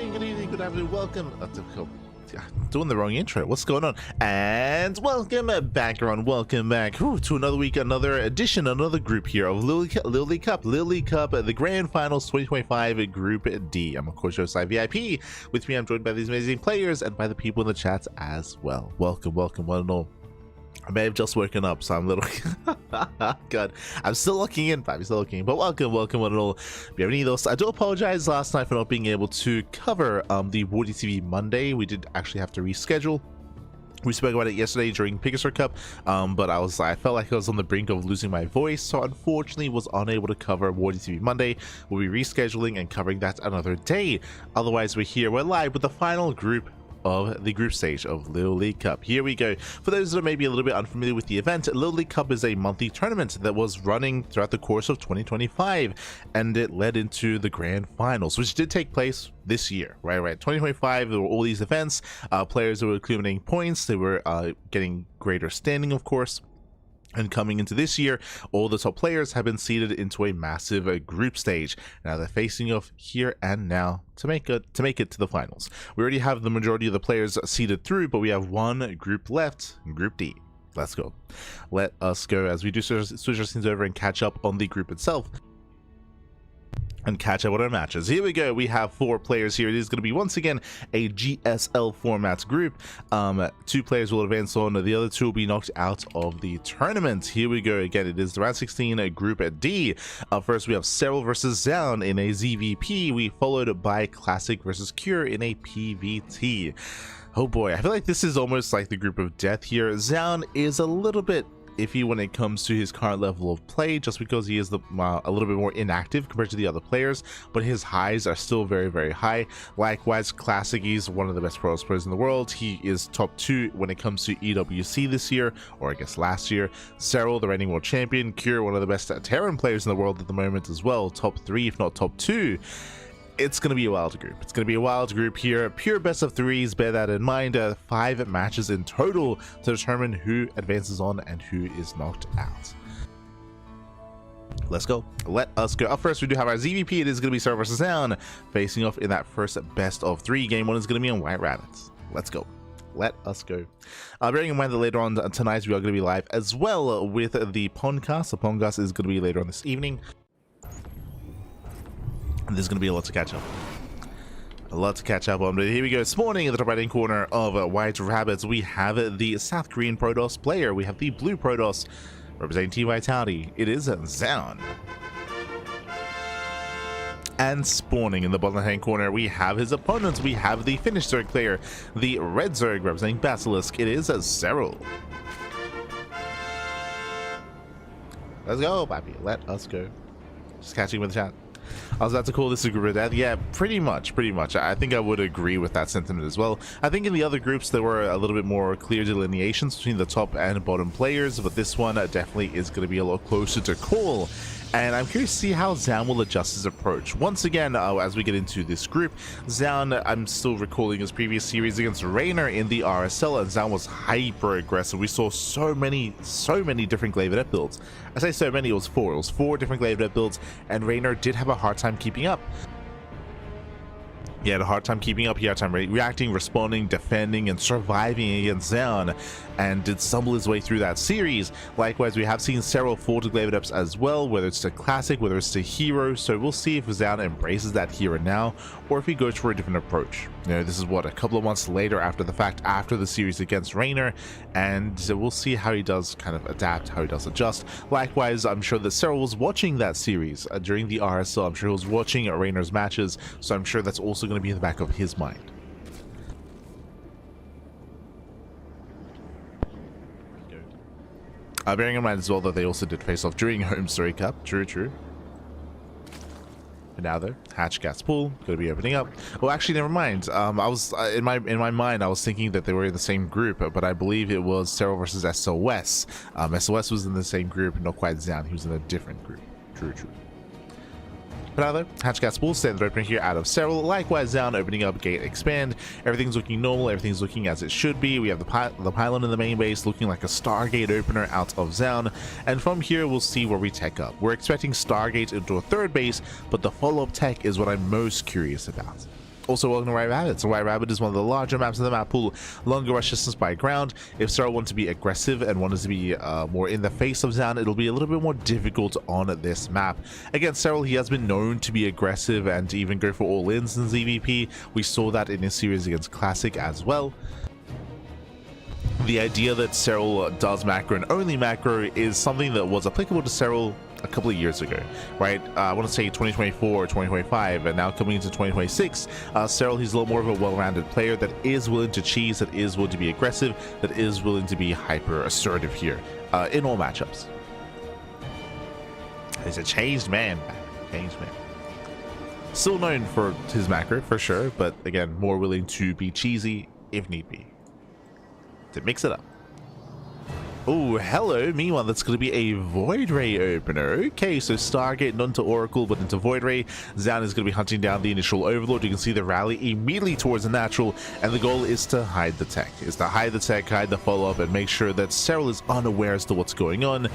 morning, good evening, good afternoon, welcome. Doing the wrong intro. What's going on? And welcome back, everyone. Welcome back to another week, another edition, another group here of LiuLi Cup, the Grand Finals 2025 Group D. I'm of course your side VIP. With me, I'm joined by these amazing players and by the people in the chats as well. Welcome, one and all. I may have just woken up, so I'm a little God, I'm still looking in, but welcome one and all. If you have any of those, I do apologize last night for not being able to cover the Wardy TV Monday. We did actually have to reschedule. We spoke about it yesterday during Pegasus Cup, but I felt like I was on the brink of losing my voice, so unfortunately was unable to cover Wardy TV Monday. We'll be rescheduling and covering that another day. Otherwise, we're live with the final group of the group stage of LiuLi Cup. Here we go. For those that are maybe a little bit unfamiliar with the event, LiuLi Cup is a monthly tournament that was running throughout the course of 2025, and it led into the grand finals, which did take place this year, right? 2025, there were all these events, players that were accumulating points, they were getting greater standing, of course. And coming into this year, all the top players have been seeded into a massive group stage. Now they're facing off here and now to make it to the finals. We already have the majority of the players seeded through, but we have one group left, Group D. Let's go. Let us go as we do switch our scenes over and catch up on the group itself. And catch up with our matches. Here we go. We have 4 players here. It is going to be once again a GSL format group. 2 players will advance on. The other 2 will be knocked out of the tournament. Here we go again. It is the round 16 group D. First we have Serral versus Zoun in a ZVP. We followed by Classic versus Cure in a PVT. Oh boy, I feel like this is almost like the group of death here. Zoun is a little bit iffy when it comes to his current level of play, just because he is a little bit more inactive compared to the other players, but his highs are still very, very high. Likewise, Classic, he's one of the best players in the world. He is top 2 when it comes to EWC this year, or I guess last year. Serral, the reigning world champion. Cure, one of the best Terran players in the world at the moment as well, top 3 if not top 2. It's going to be a wild group. It's going to be a wild group here. Pure best of 3s, bear that in mind. 5 matches in total to determine who advances on and who is knocked out. Let's go. Let us go. Up first, we do have our ZVP. It is going to be Serral versus Zoun facing off in that first best of 3. Game 1 is going to be on White Rabbits. Let's go. Let us go. Bearing in mind that later on tonight, we are going to be live as well with the podcast. The podcast is going to be later on this evening. There's going to be a lot to catch up. On. But here we go. This morning in the top right hand corner of White Rabbits, we have the South Korean Protoss player. We have the blue Protoss representing Team Vitality. It is Zoun. And spawning in the bottom hand corner, we have his opponents. We have the Finnish Zerg player, the red Zerg representing Basilisk. It is Serral. Let's go, Papi. Let us go. Just catching with the chat. I was about to call this a group of death. Yeah, pretty much. I think I would agree with that sentiment as well. I think in the other groups there were a little bit more clear delineations between the top and bottom players, but this one definitely is going to be a lot closer to call. And I'm curious to see how Zoun will adjust his approach. Once again, as we get into this group, Zoun, I'm still recalling his previous series against Raynor in the RSL, and Zoun was hyper aggressive. We saw so many different Glaive builds. I say so many, it was 4. It was 4 different Glaive builds, and Raynor did have a hard time keeping up. He had a hard time keeping up. He had time reacting, responding, defending, and surviving against Zoun, and did stumble his way through that series. Likewise, we have seen several fall to Glaive Adepts as well, whether it's to Classic, whether it's to Hero, so we'll see if Zoun embraces that here and now, or if he goes for a different approach. You know, this is what, a couple of months later after the fact, after the series against Raynor, and we'll see how he does kind of adapt, how he does adjust. Likewise, I'm sure that Serral was watching that series during the RSL. I'm sure he was watching Raynor's matches, so I'm sure that's also going to be in the back of his mind. Bearing in mind as well that they also did face off during Home Story Cup. True. But now though, Hatch Gas Pool going to be opening up. Well, actually, never mind. I was in my mind, I was thinking that they were in the same group, but I believe it was Serral versus SOS. SOS was in the same group, not quite Zoun. He was in a different group. True. But now though, Hatch Gas Pool standard opener here out of Serral. Likewise, Zoun opening up Gate Expand. Everything's looking normal. Everything's looking as it should be. We have the pylon in the main base looking like a Stargate opener out of Zoun. And from here, we'll see where we tech up. We're expecting Stargate into a third base, but the follow-up tech is what I'm most curious about. Also, welcome to White Rabbit. So White Rabbit is one of the larger maps in the map pool, longer rush distance by ground. If Serral wanted to be aggressive and wanted to be more in the face of Zoun, it'll be a little bit more difficult on this map. Against Serral, he has been known to be aggressive and to even go for all-ins in ZVP. We saw that in his series against Classic as well. The idea that Serral does macro and only macro is something that was applicable to Serral a couple of years ago, right? I want to say 2024 or 2025, and now coming into 2026, Serral, he's a little more of a well-rounded player that is willing to cheese, that is willing to be aggressive, that is willing to be hyper assertive here in all matchups. He's a changed man. Still known for his macro for sure, but again, more willing to be cheesy if need be, to mix it up. Oh, hello. Meanwhile, that's going to be a Void Ray opener. Okay, so Stargate, none to Oracle, but into Void Ray. Zoun is going to be hunting down the initial Overlord. You can see the rally immediately towards the natural, and the goal is to hide the tech. Hide the follow-up, and make sure that Serral is unaware as to what's going on.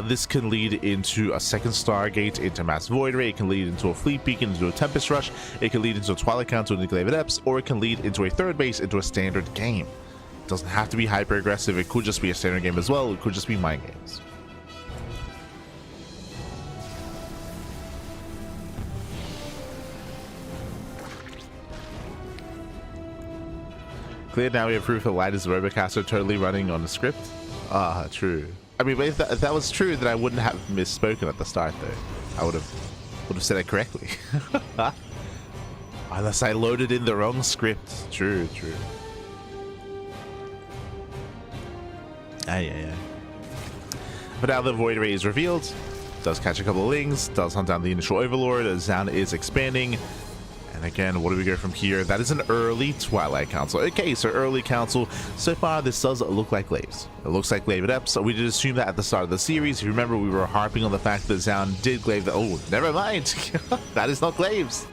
This can lead into a second Stargate, into Mass Void Ray. It can lead into a Fleet Beacon, into a Tempest Rush. It can lead into a Twilight Council, into Glaive Adepts, or it can lead into a third base, into a standard game. Doesn't have to be hyper aggressive. It could just be a standard game as well. It could just be mind games. Clear. Now we have proof that Light is Robocaster totally running on the script. Ah, true. I mean, but if that was true, then I wouldn't have misspoken at the start, though. I would have said it correctly. Unless I loaded in the wrong script. True. But now the Void Ray is revealed, does catch a couple of lings, does hunt down the initial Overlord as Zoun is expanding. And again, what do we go from here? That is an early Twilight Council. Okay, so early Council. So far, this does look like Glaives. It looks like Glaive Adepts. We did assume that at the start of the series. If you remember, we were harping on the fact that Zoun did Glaive. Oh, never mind. That is not Glaives.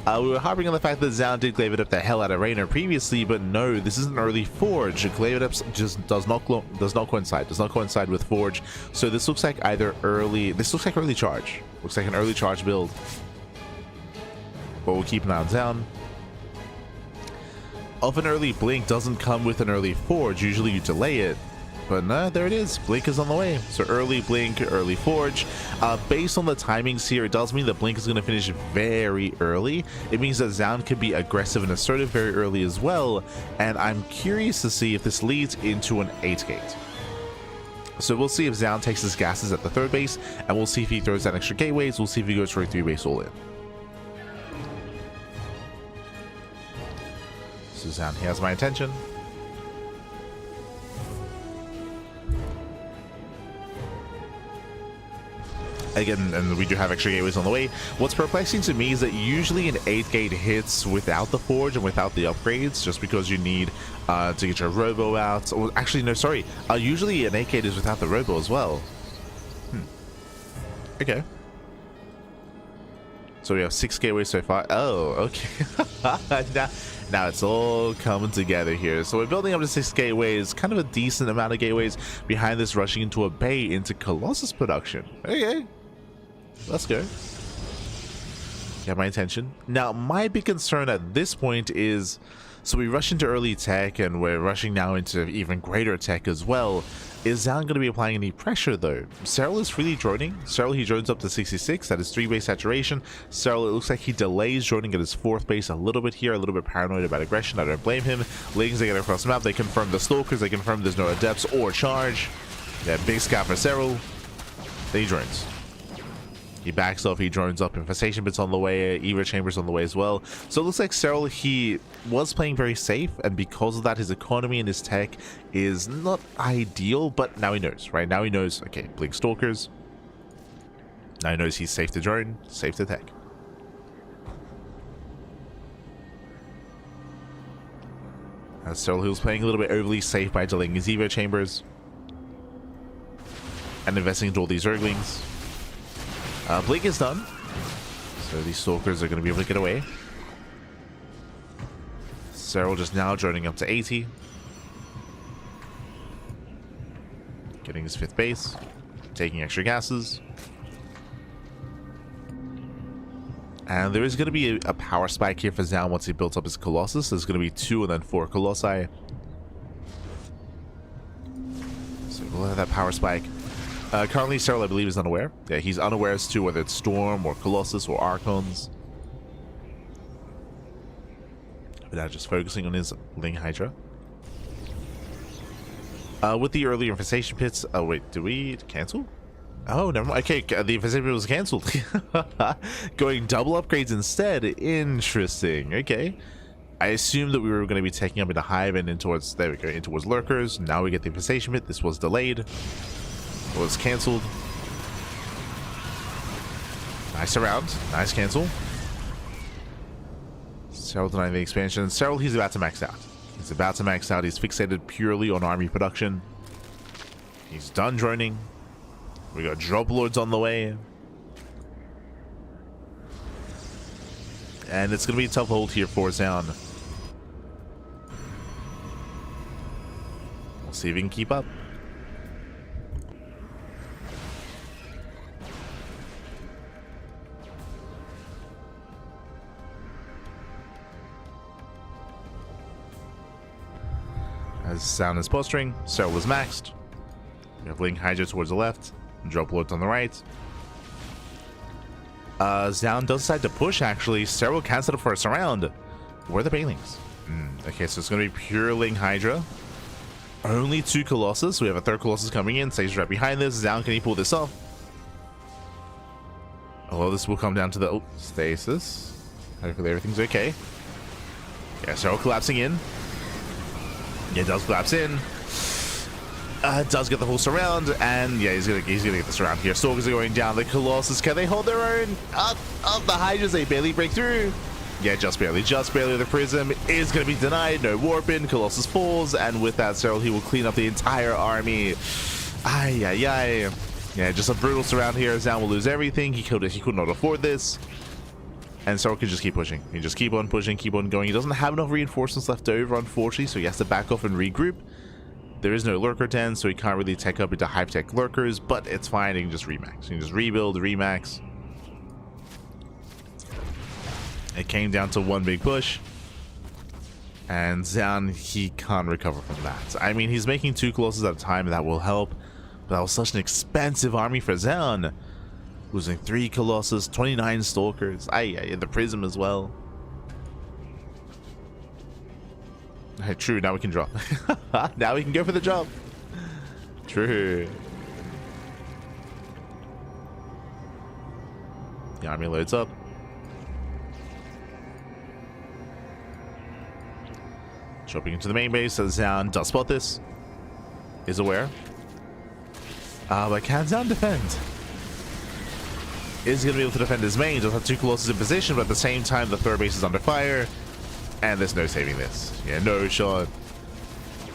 We were harping on the fact that Zoun did Glaive Adept the hell out of Raynor previously, but no, this is an early Forge. Glaive Adept just does not coincide with Forge. So this looks like early charge. Looks like an early charge build. But we'll keep an eye on Zoun. Often early Blink doesn't come with an early Forge. Usually you delay it. But no, there it is. Blink is on the way. So early Blink, early Forge. Based on the timings here, it does mean that Blink is going to finish very early. It means that Zoun can be aggressive and assertive very early as well. And I'm curious to see if this leads into an 8-gate. So we'll see if Zoun takes his gases at the third base, and we'll see if he throws down extra gateways. We'll see if he goes for a 3-base all-in. So Zoun, he has my attention. Again, and we do have extra gateways on the way. What's perplexing to me is that usually an 8-gate hits without the Forge and without the upgrades, just because you need to get your Robo out. Or actually, no, sorry. Usually an 8-gate is without the Robo as well. Okay. So we have 6 gateways so far. Oh, okay. Now it's all coming together here. So we're building up to 6 gateways, kind of a decent amount of gateways. Behind this, rushing into a bay into Colossus production. Okay. Let's go. You have my attention. Now, my big concern at this point is, so we rush into early tech, and we're rushing now into even greater tech as well. Is Zoun going to be applying any pressure, though? Serral is freely droning. Serral, he drones up to 66. That is 3-base saturation. Serral, it looks like he delays droning at his 4th base a little bit here, a little bit paranoid about aggression. I don't blame him. Lings, they get across the map. They confirm the Stalkers. They confirm there's no Adepts or Charge. Yeah, big scout for Serral. Then he drones. He backs off, he drones up, Infestation Bit's on the way, Eva Chamber's on the way as well. So it looks like Serral, he was playing very safe, and because of that, his economy and his tech is not ideal, but now he knows, right? Now he knows, okay, Blink Stalkers. Now he knows he's safe to drone, safe to tech. As Serral, he was playing a little bit overly safe by delaying his Evo Chambers and investing into all these Zerglings. Blink is done, so these Stalkers are going to be able to get away. Serral just now droning up to 80. Getting his 5th base. Taking extra gases. And there is going to be a power spike here for Zoun once he builds up his Colossus. There's going to be 2 and then 4 Colossi. So we'll have that power spike. Currently, Serral, I believe, is unaware. Yeah, he's unaware as to whether it's Storm or Colossus or Archons. But now just focusing on his Ling Hydra. With the earlier infestation pits... Oh, wait, did we cancel? Oh, never mind. Okay, the infestation pit was cancelled. Going double upgrades instead. Interesting. Okay. I assumed that we were going to be taking up into Hive and in towards... There we go, in towards Lurkers. Now we get the infestation pit. This was delayed. It was cancelled. Nice around. Nice cancel. Serral denying the expansion. Serral, he's about to max out. He's about to max out. He's fixated purely on army production. He's done droning. We got drop lords on the way. And it's going to be a tough hold here for Zoun. We'll see if he can keep up. As Zoun is posturing, Serral was maxed. We have Ling Hydra towards the left, drop lords on the right. Zoun does decide to push, actually. Serral can set up for a surround. Where are the Banelings? Okay, so it's going to be pure Ling Hydra. Only 2 Colossus. We have a 3rd Colossus coming in. Stays right behind this. Zoun, can he pull this off? Although this will come down to the stasis. Hopefully everything's okay. Yeah, Serral collapsing in. Yeah, it does collapse in. Does get the full surround, and yeah, he's gonna get the surround here. Stalkers are going down. The Colossus, can they hold their own? Up the Hydras, they barely break through. Yeah, just barely. The Prism is gonna be denied. No warping. Colossus falls, and with that, Serral, he will clean up the entire army. Ay. Yeah, just a brutal surround here. Zoun will lose everything. He could not afford this. And Serral can just keep pushing. He just keep on pushing, keep on going. He doesn't have enough reinforcements left over, unfortunately, so he has to back off and regroup. There is no Lurker 10, so he can't really tech up into high-tech Lurkers, but it's fine. He can just remax. He can just rebuild, remax. It came down to one big push. And Zoun, he can't recover from that. I mean, he's making 2 Colossus at a time, and that will help. But that was such an expensive army for Zoun. Losing 3 Colossus, 29 Stalkers. The Prism as well. True, now we can drop. Now we can go for the drop. True. The army loads up. Dropping into the main base, so Zoun does spot this. Is aware. But can Zoun defend? Is going to be able to defend his main. Does have 2 Colossus in position, but at the same time, the 3rd base is under fire. And there's no saving this. Yeah, no shot.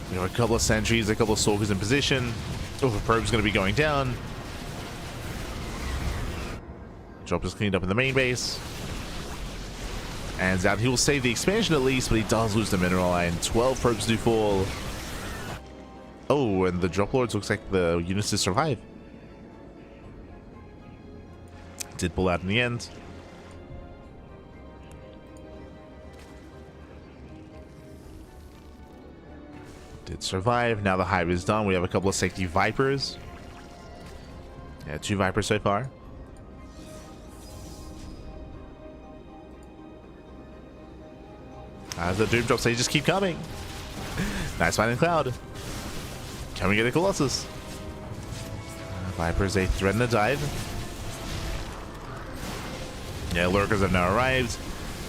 We have a couple of sentries, a couple of Stalkers in position. Oh, the probe's going to be going down. Drop is cleaned up in the main base. And Zoun, he will save the expansion at least, but he does lose the mineral line. 12 probes do fall. Oh, and the drop lords looks like the units to survive. Did pull out in the end. Did survive. Now the Hive is done. We have a couple of safety Vipers. Yeah, 2 Vipers so far. As the Doom drops, they just keep coming. Nice find in Cloud. Can we get a Colossus? Vipers, they threaten to dive. Yeah, Lurkers have now arrived.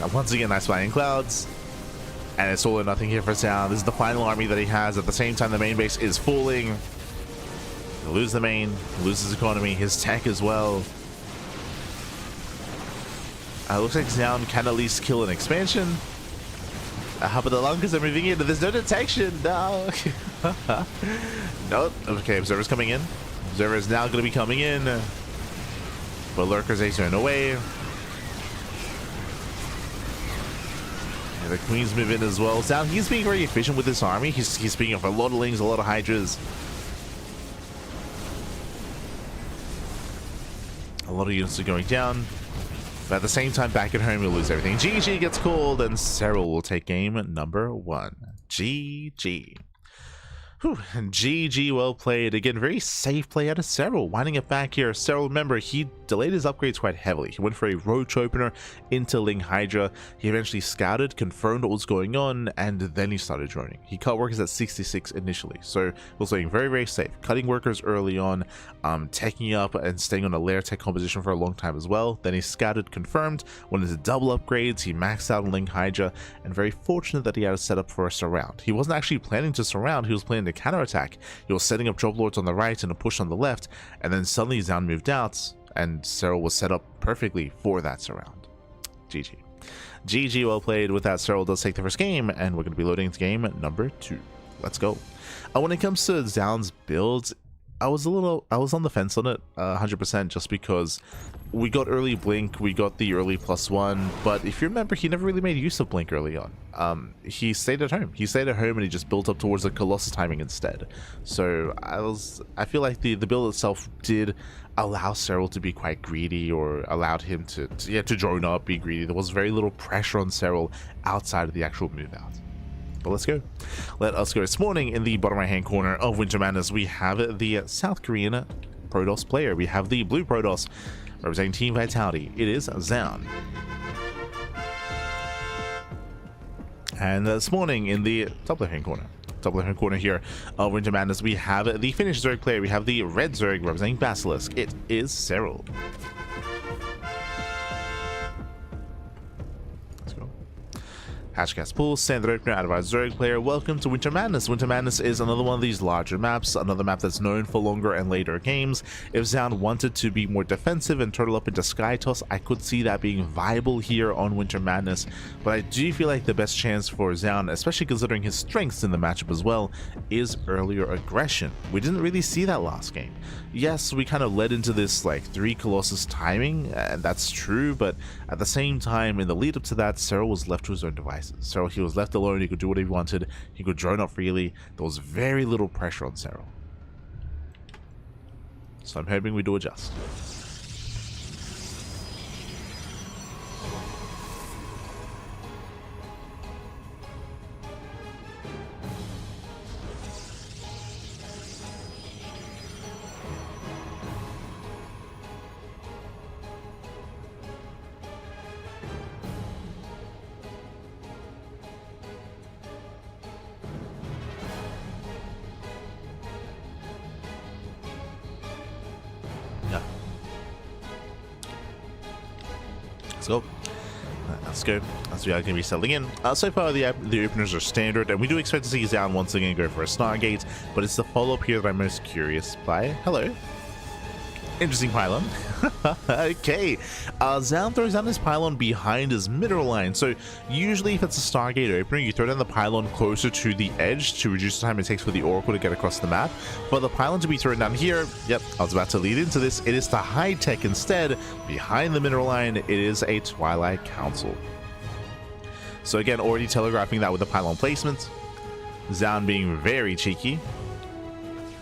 Now, once again, nice flying clouds. And it's all or nothing here for Zoun. This is the final army that he has. At the same time, the main base is falling. He'll lose the main, lose his economy, his tech as well. Looks like Zoun can at least kill an expansion. But the Lunkers are moving in. There's no detection. No. Nope. Okay, Observer's coming in. Observer is now going to be coming in. But Lurkers are turning away. Yeah, the Queen's move in as well. Zoun, he's being very efficient with this army. He's picking up a lot of Lings, a lot of Hydras. A lot of units are going down. But at the same time, back at home, you'll lose everything. GG gets called, and Serral will take game number 1. GG. Whew, GG, well played. Again, very safe play out of Serral, winding it back here. Serral, remember, he delayed his upgrades quite heavily. He went for a roach opener into Ling Hydra. He eventually scouted, confirmed what was going on, and then he started droning. He cut workers at 66 initially, so he was playing very, very safe. Cutting workers early on, teching up and staying on a layer tech composition for a long time as well. Then he scouted, confirmed, went into double upgrades, he maxed out on Ling Hydra, and very fortunate that he had a setup for a surround. He wasn't actually planning to surround, he was planning to counterattack. He was setting up drop lords on the right and a push on the left, and then suddenly Zoun moved out, and Serral was set up perfectly for that surround. GG. GG, well played. With that, Serral does take the first game, and we're going to be loading into game number 2. Let's go. When it comes to Zoun's builds, I was on the fence on it 100%, just because we got early blink, we got the early +1, but if you remember, he never really made use of blink early on. He stayed at home. He stayed at home and he just built up towards the Colossus timing instead. So I feel like the build itself did allow Serral to be quite greedy, or allowed him to drone up, be greedy. There was very little pressure on Serral outside of the actual move out. But let's go. Let us go. This morning in the bottom right hand corner of Winter Madness, we have the South Korean Protoss player. We have the blue Protoss representing Team Vitality. It is Zoun. And this morning in the top left hand corner here of Winter Madness, we have the Finnish Zerg player. We have the red Zerg representing Basilisk. It is Serral. Hatchcast Pool, send the opener out of our Zerg player. Welcome to Winter Madness. Winter Madness is another one of these larger maps, another map that's known for longer and later games. If Zoun wanted to be more defensive and turtle up into Sky Toss, I could see that being viable here on Winter Madness, but I do feel like the best chance for Zoun, especially considering his strengths in the matchup as well, is earlier aggression. We didn't really see that last game. Yes, we kind of led into this like 3 Colossus timing, and that's true, but at the same time, in the lead up to that, Serral was left to his own devices. So he was left alone, he could do whatever he wanted, he could drone up freely. There was very little pressure on Serral. So I'm hoping we do adjust. Let's go. As we are going to be settling in. So far, the openers are standard, and we do expect to see Zoun once again go for a Stargate, but it's the follow-up here that I'm most curious by. Hello. Interesting pylon. Okay. Zoun throws down his pylon behind his mineral line. So usually if it's a Stargate opener, you throw down the pylon closer to the edge to reduce the time it takes for the Oracle to get across the map. For the pylon to be thrown down here, yep, I was about to lead into this, it is the high tech instead. Behind the mineral line, it is a Twilight Council. So again, already telegraphing that with the pylon placement. Zoun being very cheeky.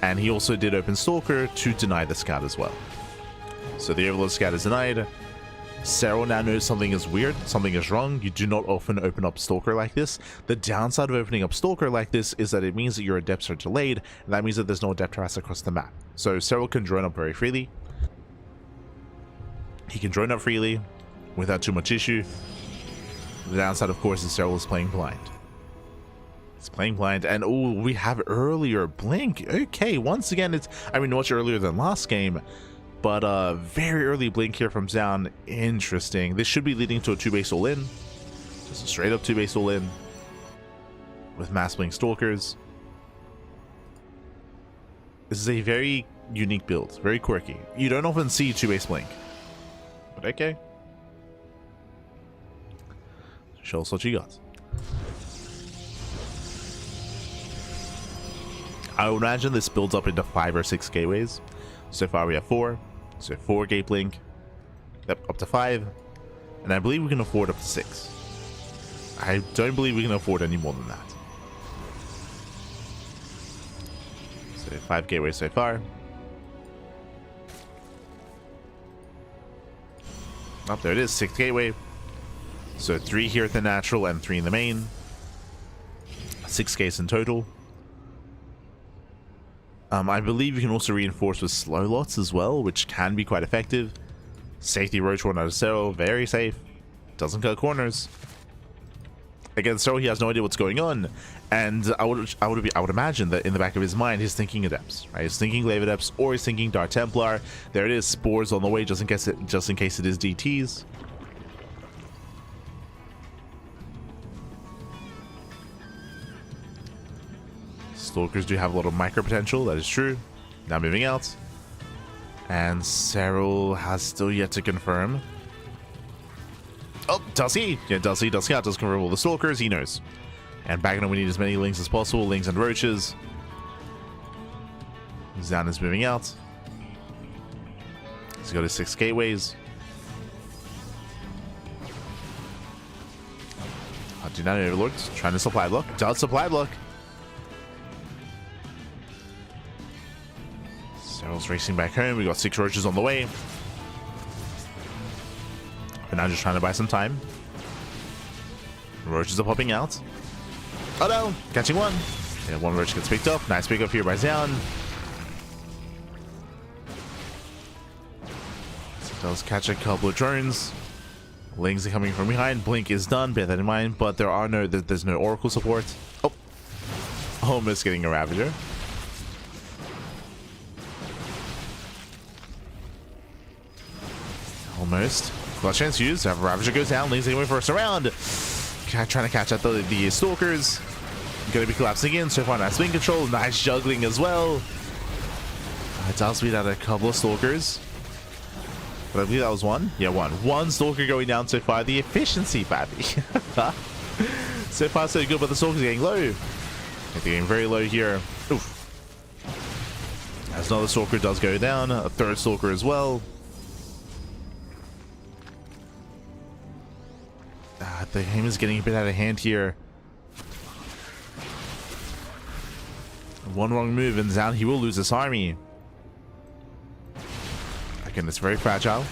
And he also did open Stalker to deny the scout as well. So the Overlord scout is denied. Serral now knows something is weird, something is wrong. You do not often open up Stalker like this. The downside of opening up Stalker like this is that it means that your adepts are delayed, and that means that there's no adept harass across the map. So Serral can drone up very freely. He can drone up freely without too much issue. The downside, of course, is Serral is playing blind. It's playing blind, and oh, we have earlier blink. Okay, once again, it's, I mean, much earlier than last game, but very early blink here from Zoun. Interesting. This should be leading to a 2-base all-in. Just a straight up 2-base all-in with mass blink stalkers. This is a very unique build, very quirky. You don't often see 2-base blink, but okay. Show us what you got. I would imagine this builds up into 5 or 6 gateways. So far we have 4. So 4 gate blink, up to 5, and I believe we can afford up to 6. I don't believe we can afford any more than that. So 5 gateways so far. Oh, there it is. 6 gateway. So 3 here at the natural and 3 in the main. 6 gates in total. I believe you can also reinforce with slow lots as well, which can be quite effective. Safety roach one out of Serral, very safe. Doesn't cut corners. Again, Serral, he has no idea what's going on, and I would imagine that in the back of his mind, he's thinking Adepts, right? He's thinking Glaive Adepts, or he's thinking Dark Templar. There it is, spores on the way, just in case it is DTs. Stalkers do have a lot of micro potential, that is true. Now moving out. And Serral has still yet to confirm. Oh, does he? Yeah, does he? Does he? Does confirm all the Stalkers? He knows. And back on, we need as many Lings as possible. Lings and Roaches. Zoun is moving out. He's got his 6 gateways. Do not overlooked. Trying to supply block. Does supply block. Serral's racing back home. We got 6 Roaches on the way. But now just trying to buy some time. Roaches are popping out. Oh no! Catching one. Yeah, 1 Roach gets picked up. Nice pick up here by Zoun. Does catch a couple of drones. Lings are coming from behind. Blink is done. Bear that in mind. But there's no Oracle support. Oh! Almost getting a Ravager. Almost. Got a chance to use. Ravager goes down. Lings going for a surround. Trying to catch out the Stalkers. Going to be collapsing in. So far, nice wing control. Nice juggling as well. It does beat out a couple of Stalkers. But I believe that was one. Yeah, one. One Stalker going down so far. The efficiency, Pappy. So far, so good. But the Stalker's getting low. They're getting very low here. Oof. As another Stalker does go down. A 3rd Stalker as well. The game is getting a bit out of hand here. One wrong move and Zoun, he will lose this army. Again, it's very fragile.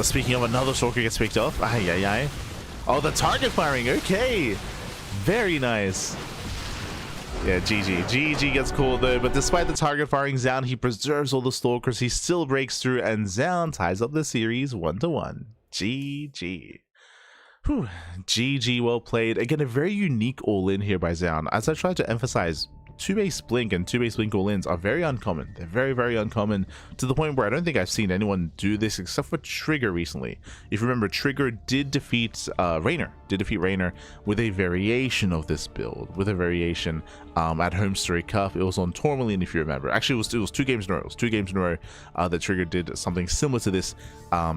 Speaking of, another Stalker gets picked up. Ay. Oh, the target firing. Okay. Very nice. Yeah, GG. GG gets called though, but despite the target firing, Zoun, he preserves all the Stalkers. He still breaks through, and Zoun ties up the series 1-1. GG. Whew. GG, well played. Again, a very unique all-in here by Zoun. As I tried to emphasize, 2-base Blink and 2-base Blink all-ins are very uncommon. They're very, very uncommon, to the point where I don't think I've seen anyone do this except for Trigger recently. If you remember, Trigger did defeat Raynor with a variation of this build, with a variation at Home Story Cup. It was on Tourmaline, if you remember. Actually, it was 2 games in a row. It was 2 games in a row that Trigger did something similar to this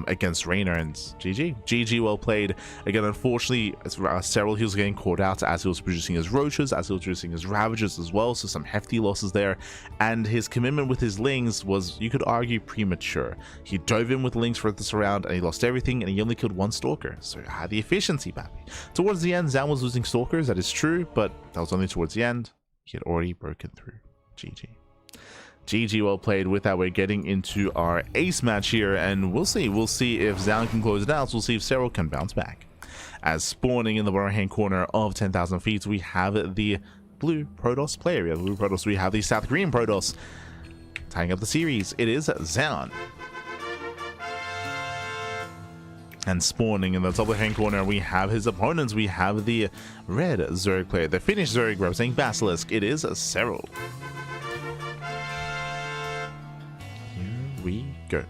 against Raynor, and GG, well played. Again, unfortunately, Serral, he was getting caught out as he was producing his Roaches, as he was producing his Ravagers as well, so some hefty losses there, and his commitment with his Lings was, you could argue, premature. He dove in with Lings for this round, and he lost everything, and he only killed 1 Stalker, so had the efficiency, Pappy. Towards the end, Zoun was losing Stalkers, that is true, but that was only towards the end. He had already broken through. GG, well played. With that, we're getting into our ace match here, and we'll see if Zoun can close it out. So we'll see if Serral can bounce back. As spawning in the bottom hand corner of 10,000 feet, we have the blue Protoss player. We have the blue Protoss. We have the South Green Protoss. Tying up the series, it is Zoun. And spawning in the top left hand corner, we have his opponents. We have the red Zerg player, the Finnish Zerg representing Basilisk. It is Serral. Here we go.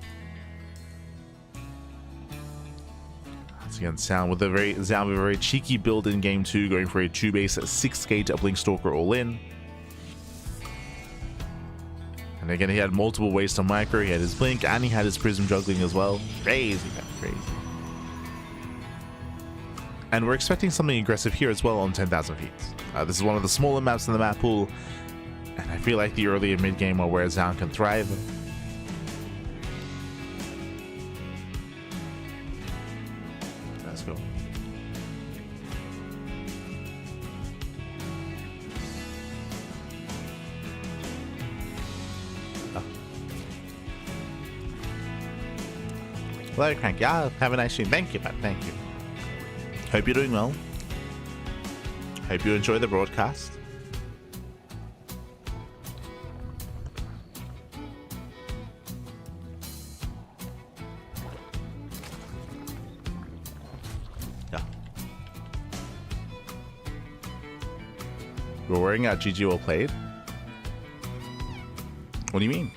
Once again, Zoun with a very cheeky build in game 2, going for a 2-base 6-gate Blink Stalker all in. And again, he had multiple ways to micro. He had his Blink and he had his Prism juggling as well. Crazy, man, crazy. And we're expecting something aggressive here as well on 10,000 feet. This is one of the smaller maps in the map pool, and I feel like the early and mid game are where Zoun can thrive. Let's go. Hello, CranKy. Ah, have a nice stream. Thank you, man. Thank you. Hope you're doing well. Hope you enjoy the broadcast. Yeah. We're wearing our GG well played. What do you mean?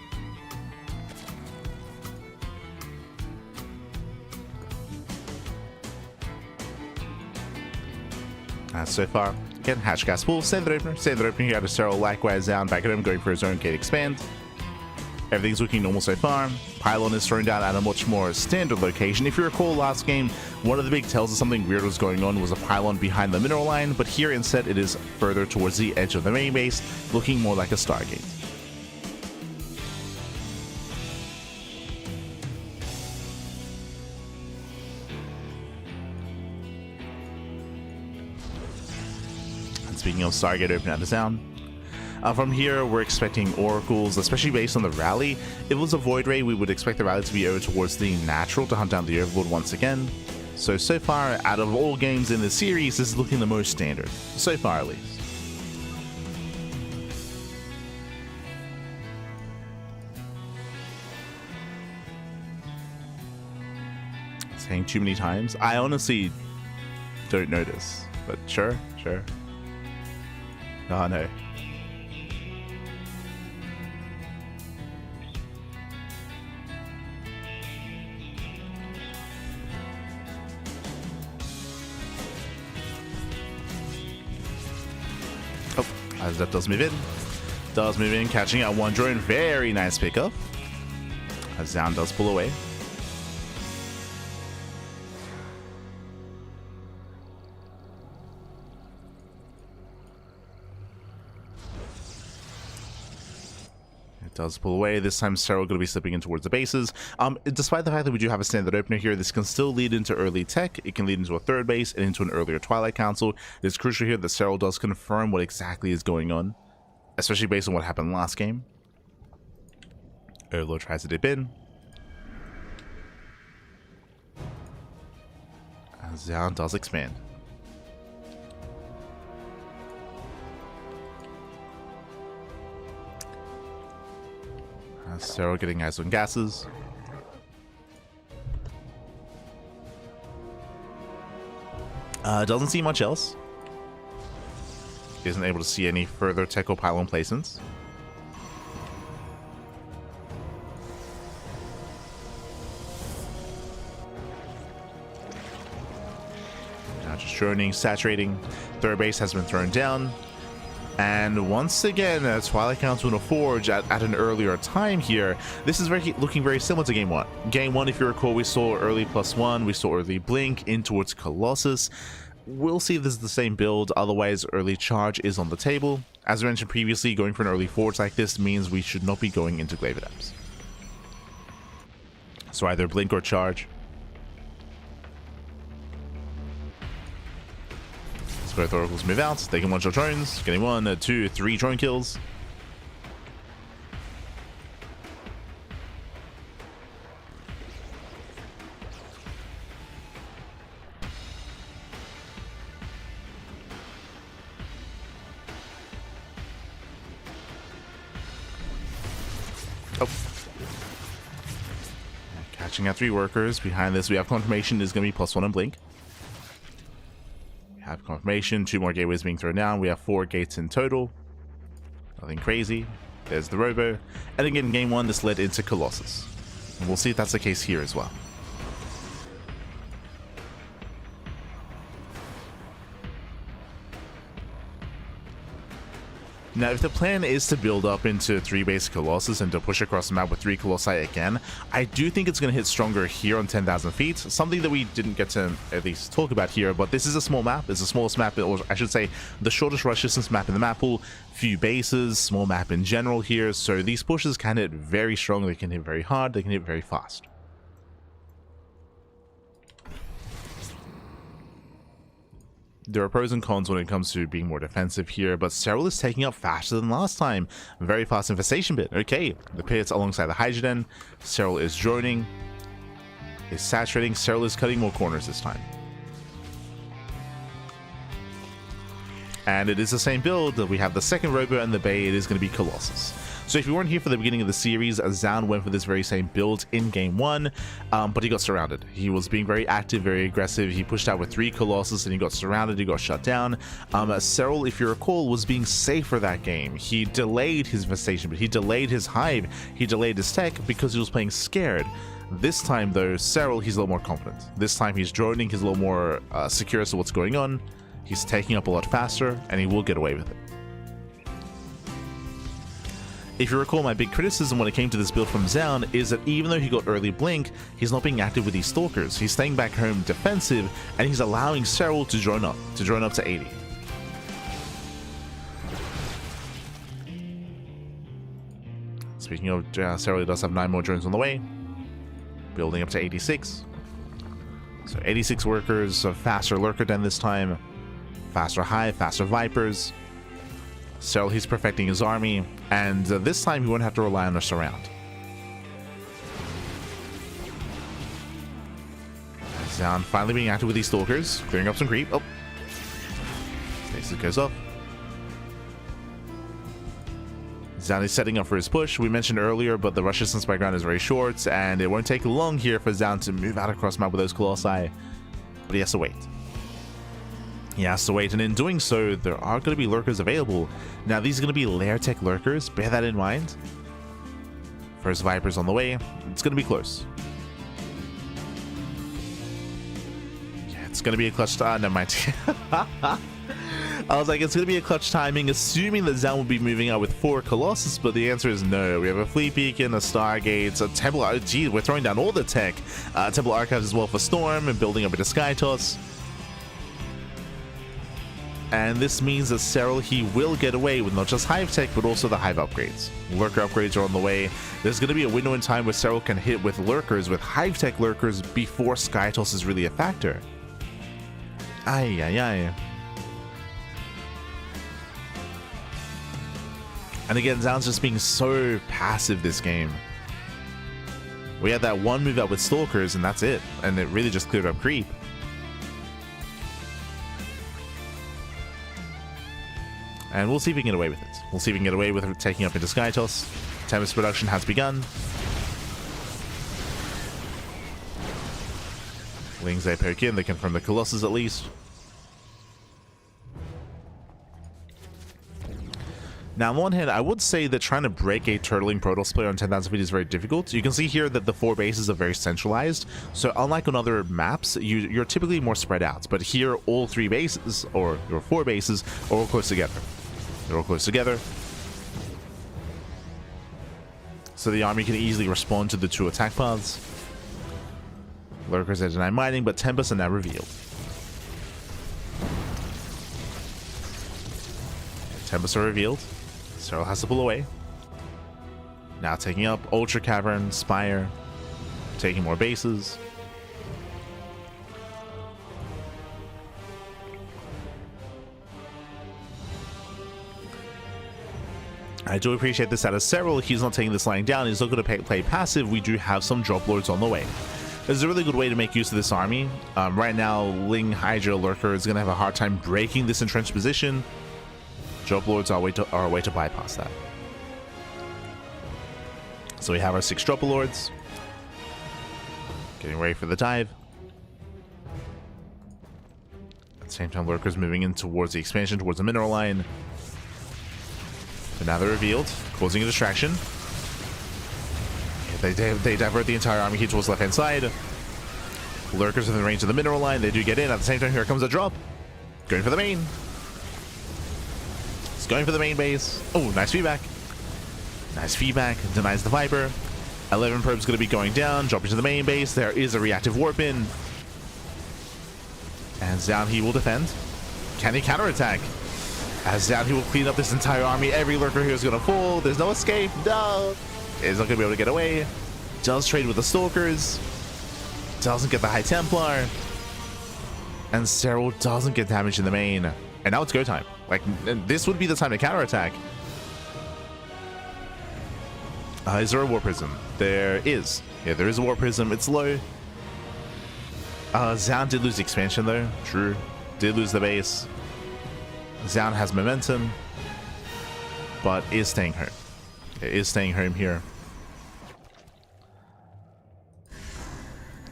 So far, again, hatch gas full, save the opener here out of Serral, likewise down, back at him, going for his own gate expand. Everything's looking normal so far. Pylon is thrown down at a much more standard location. If you recall last game, one of the big tells of something weird was going on was a pylon behind the mineral line, but here instead it is further towards the edge of the main base, looking more like a Stargate. Speaking of Stargate opening out of Zoun. From here, we're expecting oracles, especially based on the rally. If it was a void ray, we would expect the rally to be over towards the natural to hunt down the overlord once again. So far, out of all games in the series, this is looking the most standard. So far, at least. Saying too many times? I honestly don't notice, but sure. Oh no. Oh, as that does move in. Catching out one drone. Very nice pickup. As Zoun does pull away. Does pull away. This time Serral going to be slipping in towards the bases. Despite the fact that we do have a standard opener here, this can still lead into early tech. It can lead into a third base and into an earlier Twilight Council. It's crucial here that Serral does confirm what exactly is going on, especially based on what happened last game. Overlord tries to dip in. Zoun does expand. Serral getting eyes on gases. Doesn't see much else. Isn't able to see any further tech or pylon placements. Now just droning, saturating. Third base has been thrown down. And once again, Twilight Council in a Forge at an earlier time here. This is looking very similar to Game 1. Game 1, if you recall, we saw early +1, we saw early Blink in towards Colossus. We'll see if this is the same build, otherwise early Charge is on the table. As I mentioned previously, going for an early Forge like this means we should not be going into Glaive Adepts. So either Blink or Charge. Both oracles move out, they can one-shot drones, getting 1, 2, 3 drone kills. Oh. Catching out 3 workers. Behind this, we have confirmation is going to be +1 on Blink. Have confirmation, 2 more gateways being thrown down. We have 4 gates in total. Nothing crazy. There's the Robo. And again, Game 1, this led into Colossus. And we'll see if that's the case here as well. Now, if the plan is to build up into 3-base Colossus and to push across the map with 3 Colossi again, I do think it's going to hit stronger here on 10,000 feet, something that we didn't get to at least talk about here, but this is a small map. It's the smallest map, or I should say the shortest rush distance map in the map pool. Few bases, small map in general here, so these pushes can hit very strong, they can hit very hard, they can hit very fast. There are pros and cons when it comes to being more defensive here, but Serral is taking up faster than last time. Very fast infestation bit. Okay, the pits alongside the Hydrogen. Serral is droning. is saturating. Serral is cutting more corners this time. And it is the same build. We have the second Robo and the Bay. It is going to be Colossus. So if you weren't here for the beginning of the series, Zoun went for this very same build in game 1, but he got surrounded. He was being very active, very aggressive. He pushed out with 3 Colossus and he got surrounded, he got shut down. Serral, if you recall, was being safe for that game. He delayed his infestation, but he delayed his hive, he delayed his tech because he was playing scared. This time though, Serral, he's a little more confident. This time he's droning, he's a little more secure as to what's going on. He's taking up a lot faster, and he will get away with it. If you recall, my big criticism when it came to this build from Zoun is that even though he got early blink, he's not being active with these stalkers. He's staying back home defensive, and he's allowing Serral to drone up to 80. Speaking of Serral, he does have 9 more drones on the way, building up to 86. So 86 workers, a faster lurker den this time. Faster hive, faster vipers. Serral, he's perfecting his army, and this time he won't have to rely on a surround. Zoun finally being active with these stalkers, clearing up some creep. Oh, Stasis goes off. Zoun is setting up for his push. We mentioned earlier, but the rush distance by ground is very short, and it won't take long here for Zoun to move out across map with those Colossi, but he has to wait. He has to wait, and in doing so, there are going to be lurkers available. Now, these are going to be lair tech lurkers. Bear that in mind. First Viper's on the way. It's going to be close. Yeah, it's going to be a clutch. Never mind. I was like, it's going to be a clutch timing, assuming that Zoun will be moving out with 4 Colossus, but the answer is no. We have a Fleet Beacon, a Stargate, a Temple. Gee, we're throwing down all the tech. Temple Archives as well for Storm, and building up into Sky Toss. And this means that Serral, he will get away with not just Hive Tech, but also the Hive upgrades. Lurker upgrades are on the way. There's going to be a window in time where Serral can hit with lurkers, with Hive Tech lurkers, before Sky Toss is really a factor. Ay, ay, ay. And again, Zoun's just being so passive this game. We had that one move out with Stalkers, and that's it. And it really just cleared up creep. And we'll see if we can get away with it. We'll see if we can get away with it taking up into Sky Toss. Tempest production has begun. Wings they poke in, they confirm the Colossus at least. Now, on the one hand, I would say that trying to break a turtling Protoss player on 10,000 feet is very difficult. You can see here that the 4 bases are very centralized. So unlike on other maps, you're typically more spread out. But here, all 3 bases, or your 4 bases, are all close together. They're all close together. So the army can easily respond to the 2 attack paths. Lurkers are denied mining, but Tempests are now revealed. Tempests are revealed. Serral has to pull away. Now taking up Ultra Cavern, Spire, taking more bases. I do appreciate this out of Serral. He's not taking this lying down. He's not going to play passive. We do have some drop lords on the way. This is a really good way to make use of this army. Right now, Ling Hydra Lurker is going to have a hard time breaking this entrenched position. Drop lords are a way to bypass that. So we have our 6 drop lords. Getting ready for the dive. At the same time, lurkers moving in towards the expansion, towards the mineral line. But now they're revealed, causing a distraction. They divert the entire army here towards the left-hand side. Lurkers within the range of the mineral line. They do get in. At the same time, here comes a drop. Going for the main. It's going for the main base. Oh, nice feedback. Nice feedback. Denies the Viper. 11 probes going to be going down. Dropping to the main base. There is a reactive warp in. And Zoun, he will defend. Can he counterattack? As Zoun, he will clean up this entire army. Every lurker here is going to fall. There's no escape. No. Is not going to be able to get away. Does trade with the Stalkers. Doesn't get the High Templar. And Serral doesn't get damage in the main. And now it's go time. Like, this would be the time to counterattack. Is there a War Prism? There is. Yeah, there is a War Prism. It's low. Zoun did lose the expansion though. True. Did lose the base. Zoun has momentum, but is staying home. It is staying home here.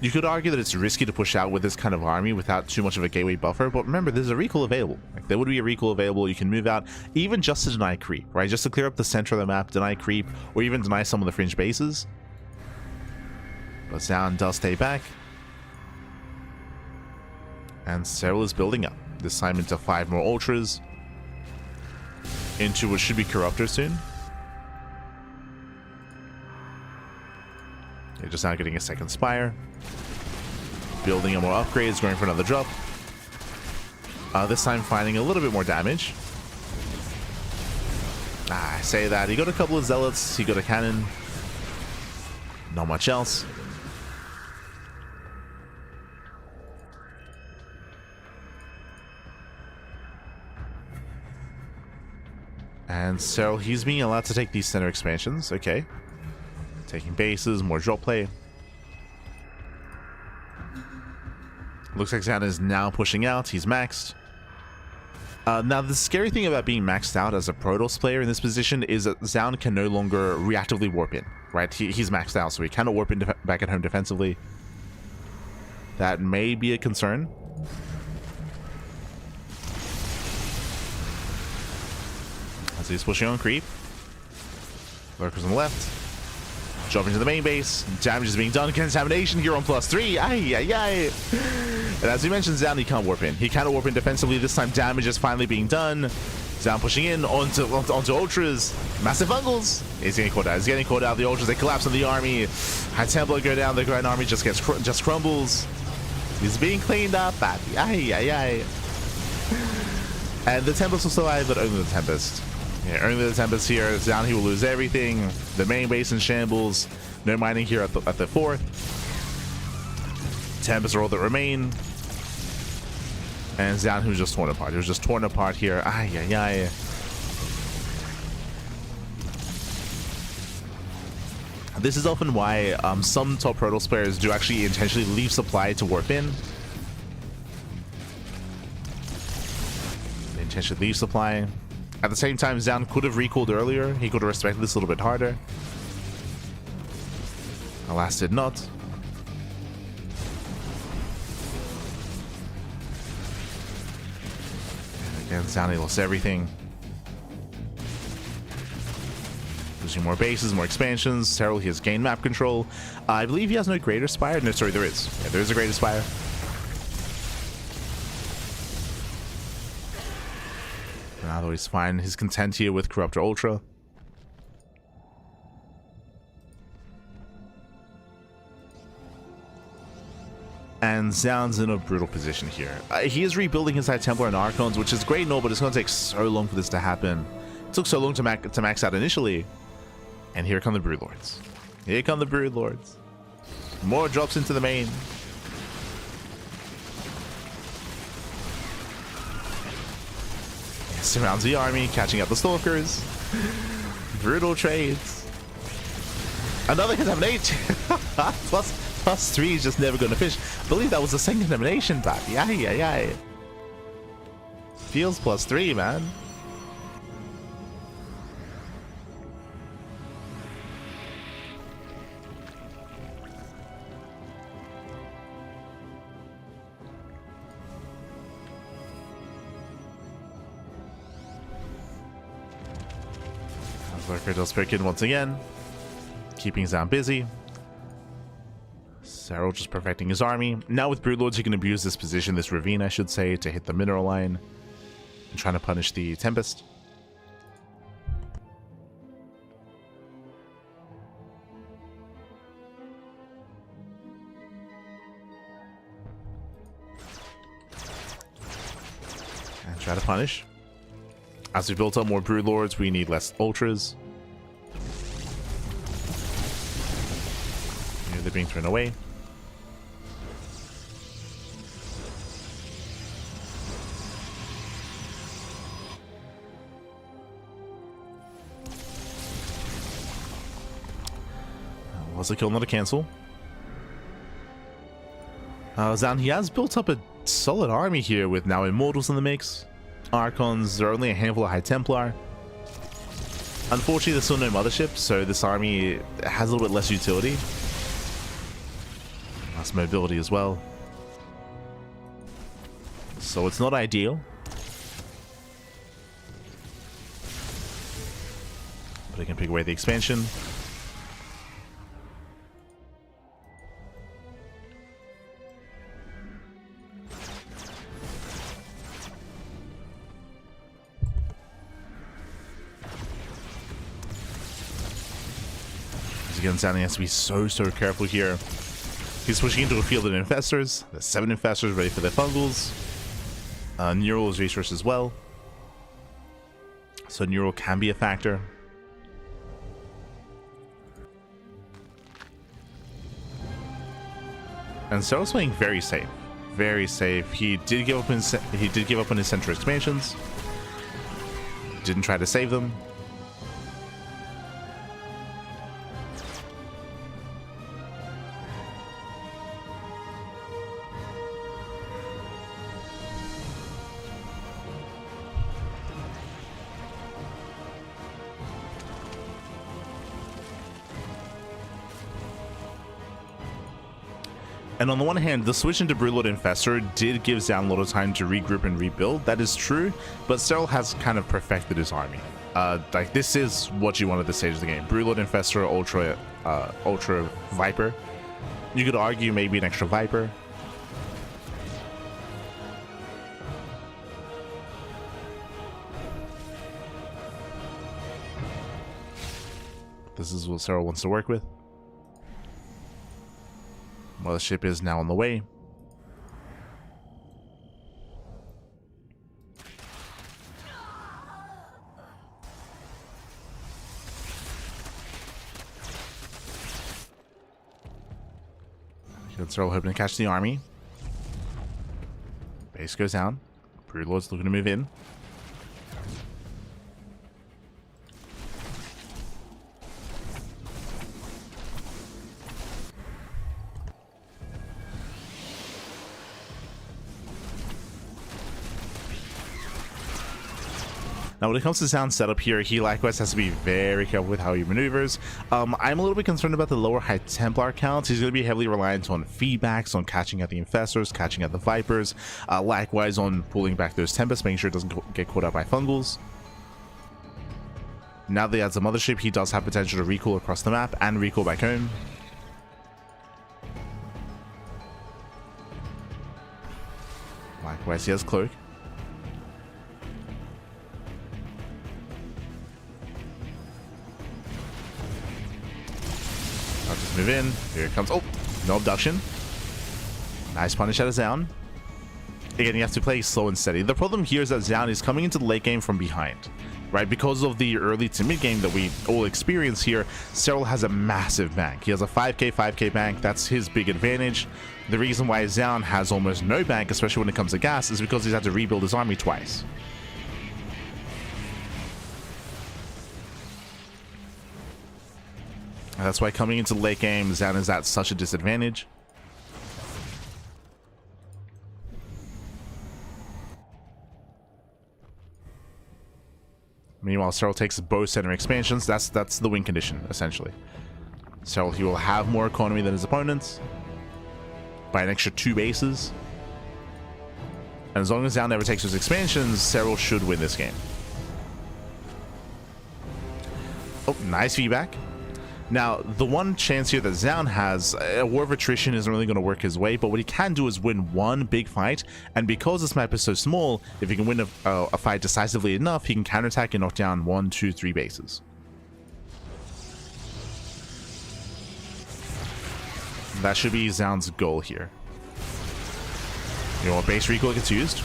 You could argue that it's risky to push out with this kind of army without too much of a gateway buffer, but remember, there's a recall available. Like, there would be a recall available. You can move out, even just to deny creep, right? Just to clear up the center of the map, deny creep, or even deny some of the fringe bases. But Zoun does stay back. And Serral is building up. This time into 5 more ultras. Into what should be Corruptor soon. They're just now getting a second Spire. Building up more upgrades, going for another drop. This time finding a little bit more damage. I say that. He got a couple of Zealots. He got a cannon. Not much else. And so he's being allowed to take these center expansions. Okay. Taking bases, more drop play. Looks like Zoun is now pushing out. He's maxed. Now, the scary thing about being maxed out as a Protoss player in this position is that Zoun can no longer reactively warp in, right? He's maxed out, so he cannot warp in back at home defensively. That may be a concern. As he's pushing on creep. Lurkers on the left. Jumping to the main base. Damage is being done. Contamination here on +3. Ay, ay, ay. And as we mentioned, Zoun, he can't warp in. He cannot warp in defensively. This time, damage is finally being done. Zoun pushing in onto ultras. Massive fungals. He's getting caught out. He's getting caught out. The ultras, they collapse on the army. High Templar go down. The Grand Army just gets just crumbles. He's being cleaned up. Ay, ay, ay. And the Tempest will survive, but only the Tempest. Yeah, only the Tempest here. Zoun, he will lose everything. The main base in shambles. No mining here at the fort. Tempest are all that remain. And Zoun, who's just torn apart. He was just torn apart here. Ay, ay, ay. This is often why some top Protoss players do actually intentionally leave supply to warp in. They intentionally leave supply. At the same time, Zoun could have recalled earlier. He could have respected this a little bit harder. Alas, did not. And again, Zoun, he lost everything. Losing more bases, more expansions. Serral, he has gained map control. I believe he has no Greater Spire. No, sorry, there is. Yeah, there is a Greater Spire. Although he's fine, he's content here with Corruptor Ultra. And Zoun's in a brutal position here. He is rebuilding his High Templar and Archons, which is great and all, but it's going to take so long for this to happen. It took so long to max out initially. And here come the Broodlords. Here come the Broodlords. More drops into the main. Surrounds the army, catching up the Stalkers. Brutal trades. Another contamination. +3 is just never going to finish. I believe that was the second contamination, baby. Ay, ay, ay. Feels +3, man. Lurker does pick in once again, keeping Zoun busy. Serral just perfecting his army. Now with Broodlords, he can abuse this position, this ravine, I should say, to hit the mineral line and trying to punish the Tempest. And try to punish. As we built up more Broodlords, we need less Ultras. Here they're being thrown away. Was a kill, not a cancel. Zoun, he has built up a solid army here with now Immortals in the mix. Archons, there are only a handful of High Templar. Unfortunately, there's still no Mothership, so this army has a little bit less utility. Less mobility as well. So it's not ideal. But I can pick away the expansion. Again, Zoun has to be so careful here. He's pushing into a field of infestors. There's 7 infestors ready for their fungals. Neural is resource as well. So Neural can be a factor. And Serral's playing very safe. Very safe. He did give up on his central expansions. Didn't try to save them. And on the one hand, the switch into Broodlord Infestor did give Zoun a lot of time to regroup and rebuild. That is true, but Serral has kind of perfected his army. Like, this is what you want at this stage of the game. Broodlord Infestor, Ultra Viper. You could argue maybe an extra Viper. This is what Serral wants to work with. Mothership is now on the way. Serral hoping to catch the army. Base goes down. Broodlord's looking to move in. Now, when it comes to Zoun's setup here, he likewise has to be very careful with how he maneuvers. I'm a little bit concerned about the lower High Templar counts. He's going to be heavily reliant on feedbacks, on catching at the Infestors, catching at the Vipers, likewise on pulling back those Tempests, making sure it doesn't get caught up by Fungals. Now that he has a Mothership, he does have potential to recall across the map and recall back home. Likewise, he has Cloak. I'll just move in. Here it comes. Oh, no abduction. Nice punish out of Zoun. Again, you have to play slow and steady. The problem here is that Zoun is coming into the late game from behind, right? Because of the early to mid game that we all experience here, Serral has a massive bank. He has a 5k bank. That's his big advantage. The reason why Zoun has almost no bank, especially when it comes to gas, is because he's had to rebuild his army twice. And that's why coming into the late game, Zoun is at such a disadvantage. Meanwhile, Serral takes both center expansions. That's the win condition, essentially. Serral, he will have more economy than his opponents by an extra 2 bases. And as long as Zoun never takes those expansions, Serral should win this game. Oh, nice feedback. Now, the one chance here that Zoun has, a War of Attrition isn't really going to work his way, but what he can do is win one big fight, and because this map is so small, if he can win a fight decisively enough, he can counterattack and knock down 1, 2, 3 bases. That should be Zoun's goal here. You know what, base recall gets used.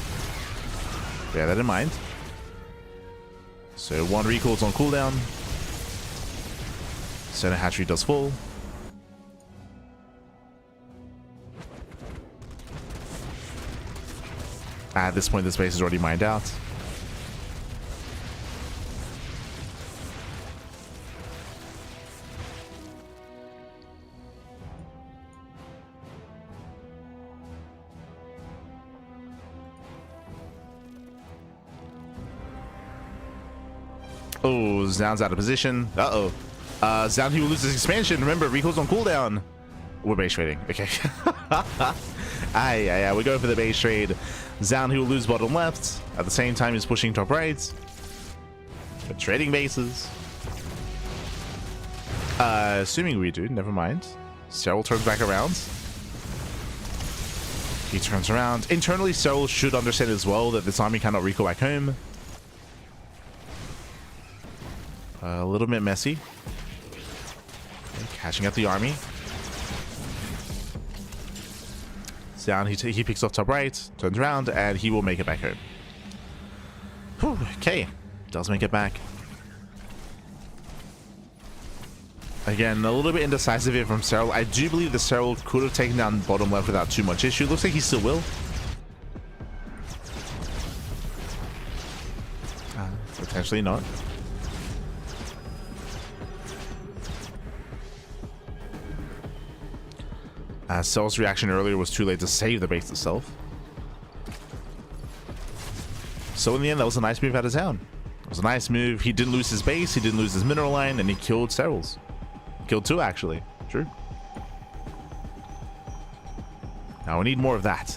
Bear that in mind. So 1 recall is on cooldown. Center hatchery does full. At this point, this base is already mined out. Oh, Zoun's out of position. Uh-oh. Zoun, he will lose his expansion. Remember, recoil's on cooldown. We're base trading. Okay. Aye, we're going for the base trade. Zoun, he will lose bottom left. At the same time, he's pushing top right. We're trading bases. Assuming we do, never mind. Serral turns back around. He turns around. Internally, Serral should understand as well that this army cannot recoil back home. A little bit messy. Okay, catching up the army. Down, he picks off top right, turns around, and he will make it back home. Whew, okay, does make it back. Again, a little bit indecisive here from Serral. I do believe the Serral could have taken down bottom left without too much issue. Looks like he still will. Potentially not. Serral's reaction earlier was too late to save the base itself. So in the end, that was a nice move out of town. It was a nice move. He didn't lose his base, he didn't lose his mineral line, and he killed Serral's. Killed two, actually. True. Now we need more of that.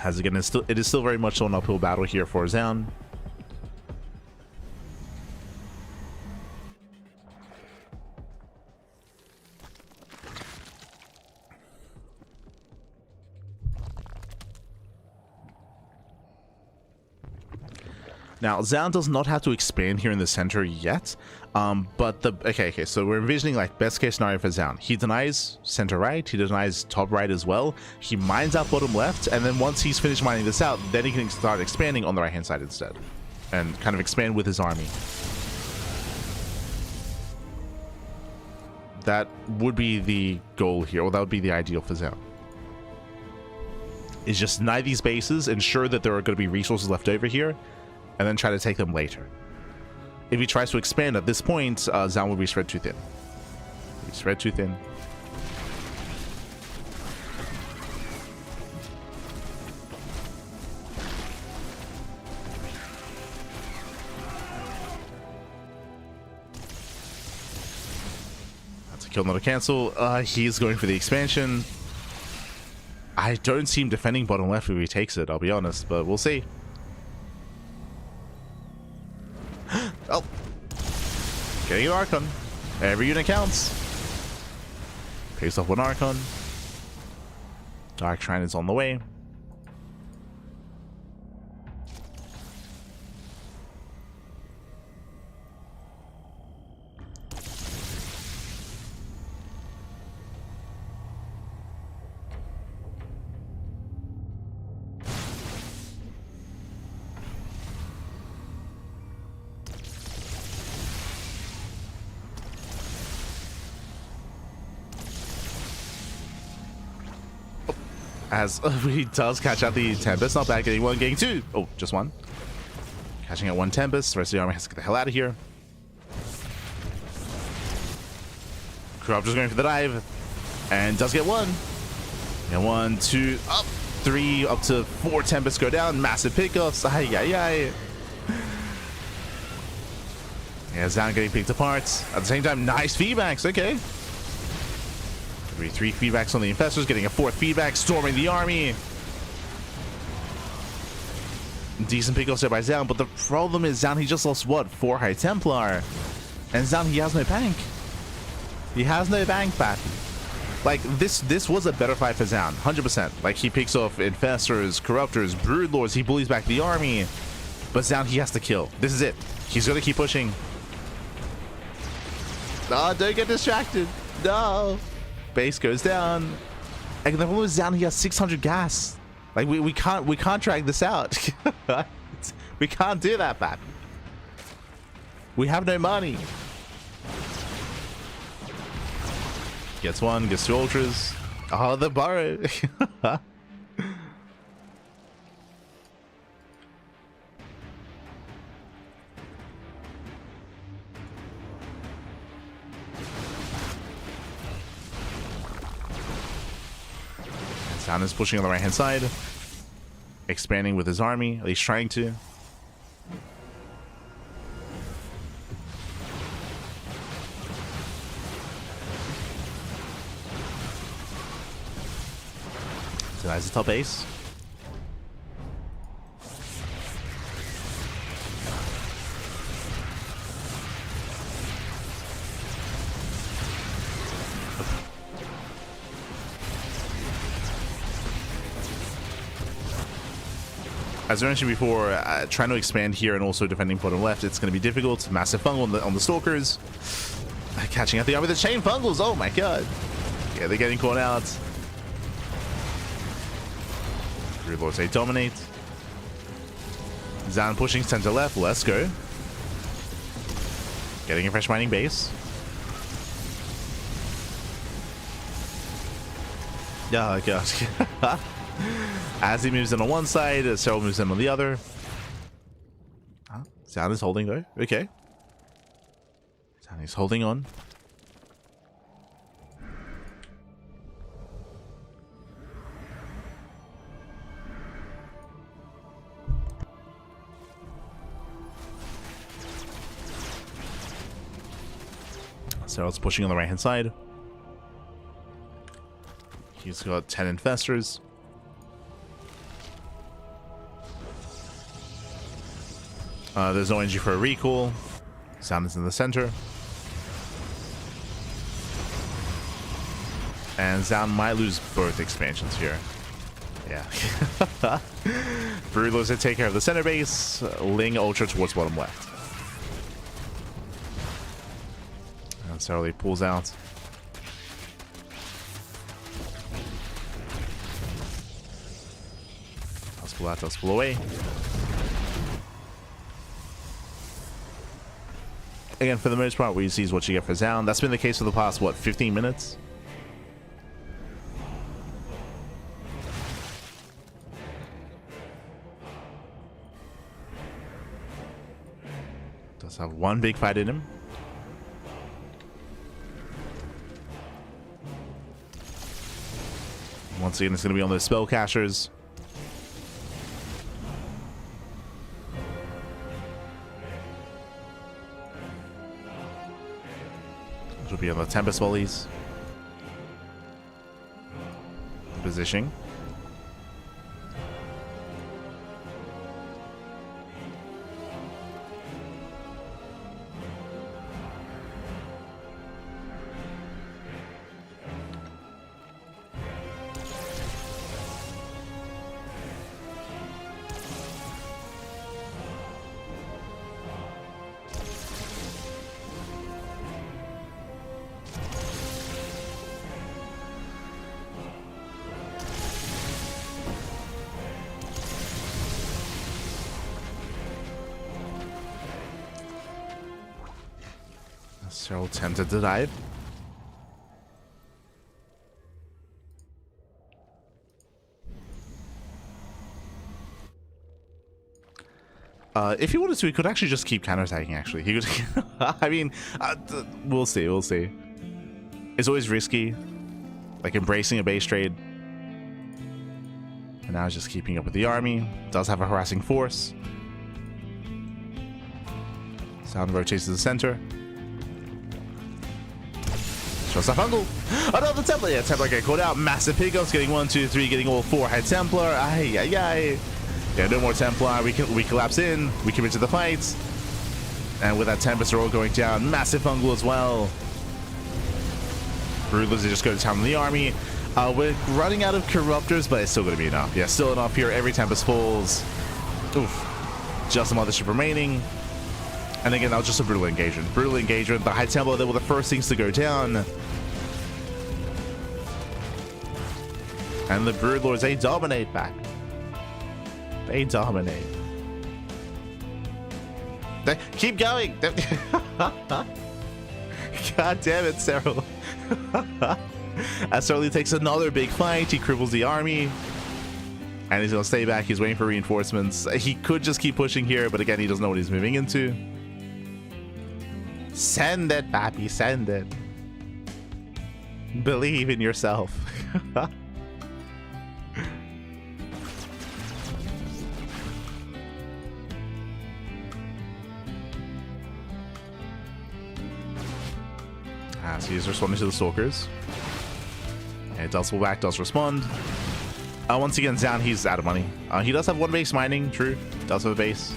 As again, it is still very much an uphill battle here for Zoun. Now, Zoun does not have to expand here in the center yet, but okay, so we're envisioning like best case scenario for Zoun. He denies center right, he denies top right as well, he mines out bottom left, and then once he's finished mining this out, then he can start expanding on the right hand side instead, and kind of expand with his army. That would be the goal here, or that would be the ideal for Zoun. Is just deny these bases, ensure that there are going to be resources left over here, and then try to take them later. If he tries to expand at this point, Zoun will be spread too thin. He's spread too thin. That's a kill, not a cancel. He's going for the expansion. I don't see him defending bottom left if he takes it, I'll be honest, but we'll see. Oh, getting an Archon. Every unit counts. Pays off one Archon. Dark Shrine is on the way. As he does catch out the Tempest. Not bad, getting one, getting two. Oh, just one. Catching out one Tempest. The rest of the army has to get the hell out of here. Corruptor's going for the dive. And does get one. And one, two, up. Three, up to four Tempests go down. Massive pickoffs. Ay, ay, ay. Yeah, Zoun getting picked apart. At the same time, nice feedbacks. Okay. Three feedbacks on the infestors, getting a fourth feedback, storming the army. Decent pickups there by Zoun, but the problem is Zoun, he just lost what? 4 High Templar. And Zoun, he has no bank. He has no bank, Pat. Like, this was a better fight for Zoun, 100%. Like, he picks off infestors, corruptors, broodlords, he bullies back the army. But Zoun, he has to kill. This is it. He's gonna keep pushing. Oh, don't get distracted. No. Base goes down, and the problem is Zoun, he has 600 gas. Like we can't drag this out. We can't do that, Pat. We have no money. Gets one, gets two ultras. Oh, the burrow. Zoun is pushing on the right-hand side. Expanding with his army, at least trying to. So that's the top ace. As I mentioned before, trying to expand here and also defending bottom left, it's going to be difficult. Massive fungal on the stalkers. Catching out the army with the chain fungals. Oh my god. Yeah, they're getting caught out. Brood Lords, they dominate. Zoun pushing center left. Let's go. Getting a fresh mining base. Oh gosh. As he moves in on one side, Serral moves in on the other. Zoun is holding though. Okay. Zoun is holding on. Serral's pushing on the right hand side. He's got 10 infestors. There's no energy for a recall. Zoun is in the center. And Zoun might lose both expansions here. Yeah. Brood Lords to take care of the center base. Ling Ultra towards bottom left. And Serral pulls out. Let's pull out, let's pull away. Again, for the most part, what you see is what you get for Zoun. That's been the case for the past, what, 15 minutes? Does have one big fight in him. Once again, it's going to be on those spellcasters. Will be on the Tempest Volleys. Positioning. Serral tempted to dive. If he wanted to, he could actually just keep counterattacking, actually. He could... I mean, we'll see, we'll see. It's always risky. Like embracing a base trade. And now he's just keeping up with the army. Does have a harassing force. Zoun rotates to the center. Shows a fungal. Another Templar. Yeah, Templar getting caught out. Massive pickups. Getting 1, 2, 3. Getting all 4 head Templar. Ay, ay, ay. Yeah, no more Templar. We collapse in. We commit to the fight. And with that Tempest, are all going down. Massive fungal as well. Brood Lords just go to town in the army. We're running out of Corruptors, but it's still going to be enough. Yeah, still enough here. Every Tempest falls. Oof. Just a Mothership remaining. And again, that was just a brutal engagement. Brutal engagement. The High Templar, they were the first things to go down. And the Brood Lords, they dominate back. They dominate. They keep going. God damn it, Serral. As Serral takes another big fight, he cripples the army. And he's going to stay back. He's waiting for reinforcements. He could just keep pushing here, but again, he doesn't know what he's moving into. Send it, Pappy, send it. Believe in yourself. As he's responding to the Stalkers. And does pull back, does respond. Once again, Zoun, he's out of money. He does have one base mining, true. Does have a base.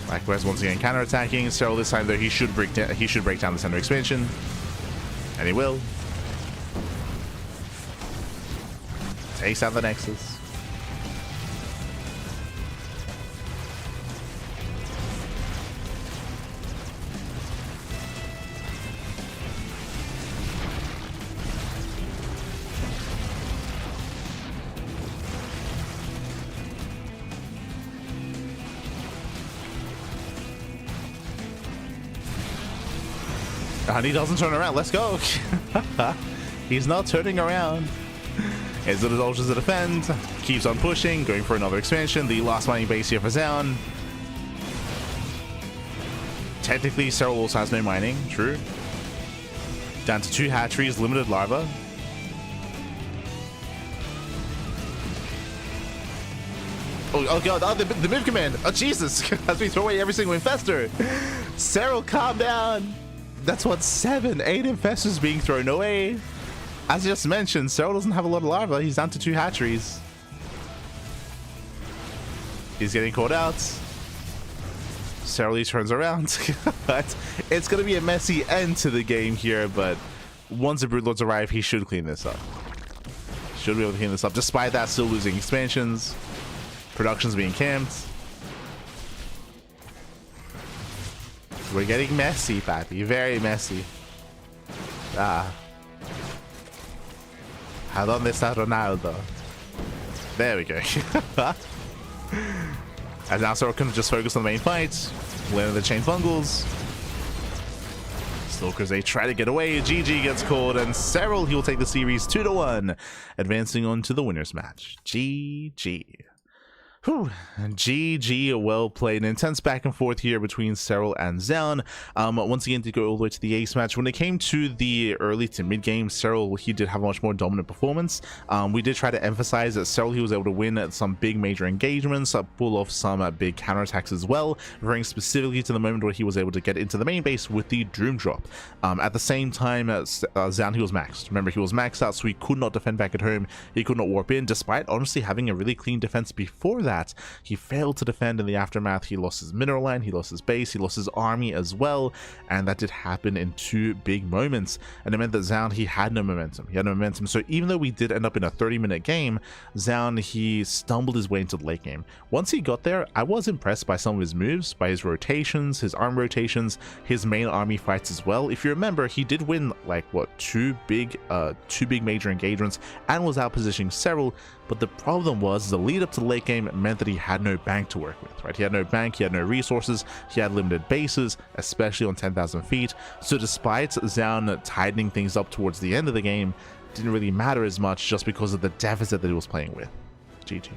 Likewise, once again, counter-attacking. Serral this time, though, he should break down the center expansion. And he will. Takes out the Nexus. And he doesn't turn around. Let's go. He's not turning around. As it ultras to defend. Keeps on pushing. Going for another expansion. The last mining base here for Zoun. Technically, Serral also has no mining. True. Down to 2 hatcheries. Limited larva. Oh god, oh, the move command. Oh Jesus. As we throw away every single infestor. Serral, calm down. That's what 7, 8 infestors being thrown away. As I just mentioned, Serral doesn't have a lot of larva. He's down to 2 hatcheries. He's getting caught out. Serral turns around. It's going to be a messy end to the game here, but once the Broodlords arrive, he should clean this up. Should be able to clean this up. Despite that, still losing expansions. Production's being camped. We're getting messy, Pappy. Very messy. ¿A dónde está Ronaldo? There we go. As now Serral can just focus on the main fight. Land the chain fungals. Stalkers, they try to get away. GG gets called, and Serral, he will take the series 2-1, advancing on to the winners match. GG. Whew. GG, well played. An intense back and forth here between Serral and Zoun. Once again, to go all the way to the ace match. When it came to the early to mid game, Serral, he did have a much more dominant performance. We did try to emphasize that Serral, he was able to win some big major engagements, pull off some big counterattacks as well, referring specifically to the moment where he was able to get into the main base with the Doom Drop. At the same time, Zoun, he was maxed. Remember, he was maxed out, so he could not defend back at home. He could not warp in, despite honestly having a really clean defense before that. He failed to defend in the aftermath. He lost his mineral line, he lost his base, he lost his army as well, and that did happen in 2 big moments, and it meant that Zoun, he had no momentum. So even though we did end up in a 30-minute game, Zoun, he stumbled his way into the late game. Once he got there, I was impressed by some of his moves, by his rotations, his arm rotations, his main army fights as well. If you remember, he did win like what, two big major engagements and was out positioning Serral. But the problem was the lead up to the late game meant that he had no bank to work with, right? He had no bank, he had no resources, he had limited bases, especially on 10,000 feet. So despite Zoun tightening things up towards the end of the game, it didn't really matter as much just because of the deficit that he was playing with. GG.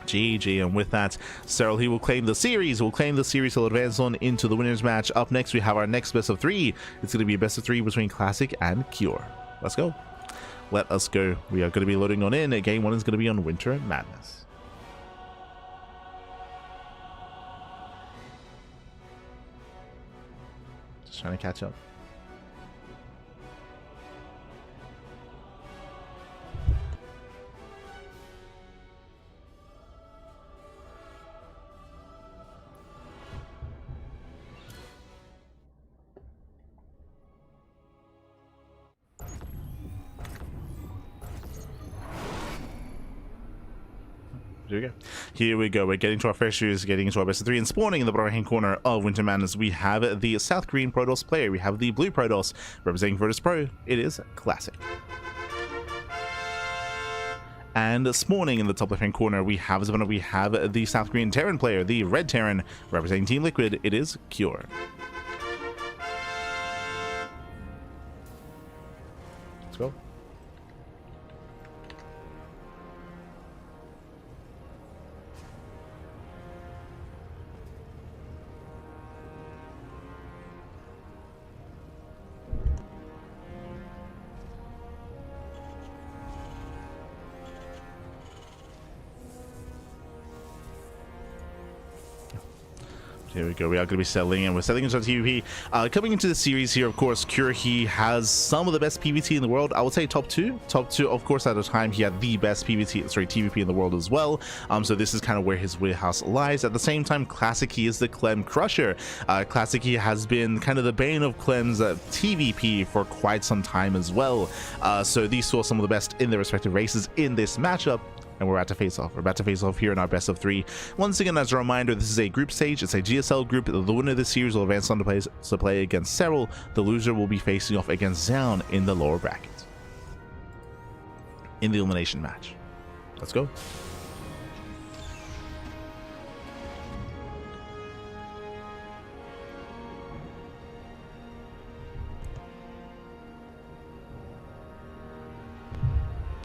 GG, and with that, Serral, he will claim the series. He'll advance on into the winners match. Up next, we have our next best of 3. It's going to be a best of 3 between Classic and Cure. Let's go. Let us go. We are going to be loading on in. Game 1 is going to be on Winter Madness. Just trying to catch up. Here we go. We're getting to our first series, getting into our best of 3, and spawning in the bottom right hand corner of Winter Madness, we have the South Green Protoss player. We have the Blue Protoss representing Virtus Pro. It is Classic. And spawning in the top left hand corner, we have the South Green Terran player, the Red Terran representing Team Liquid. It is Cure. Let's go. Here we go. We are going to be settling in. We're settling into TVP. Coming into the series here, of course, Cure, he has some of the best PvT in the world. I would say top two. Top two, of course, at the time, he had the best TVP in the world as well. So this is kind of where his wheelhouse lies. At the same time, Classic, he is the Clem Crusher. Classic, he has been kind of the bane of Clem's TVP for quite some time as well. So these saw some of the best in their respective races in this matchup. And we're about to face off. We're about to face off here in our best of 3. Once again, as a reminder, this is a group stage. It's a GSL group. The winner of the series will advance on to play against Serral. The loser will be facing off against Zoun in the lower bracket in the elimination match. Let's go.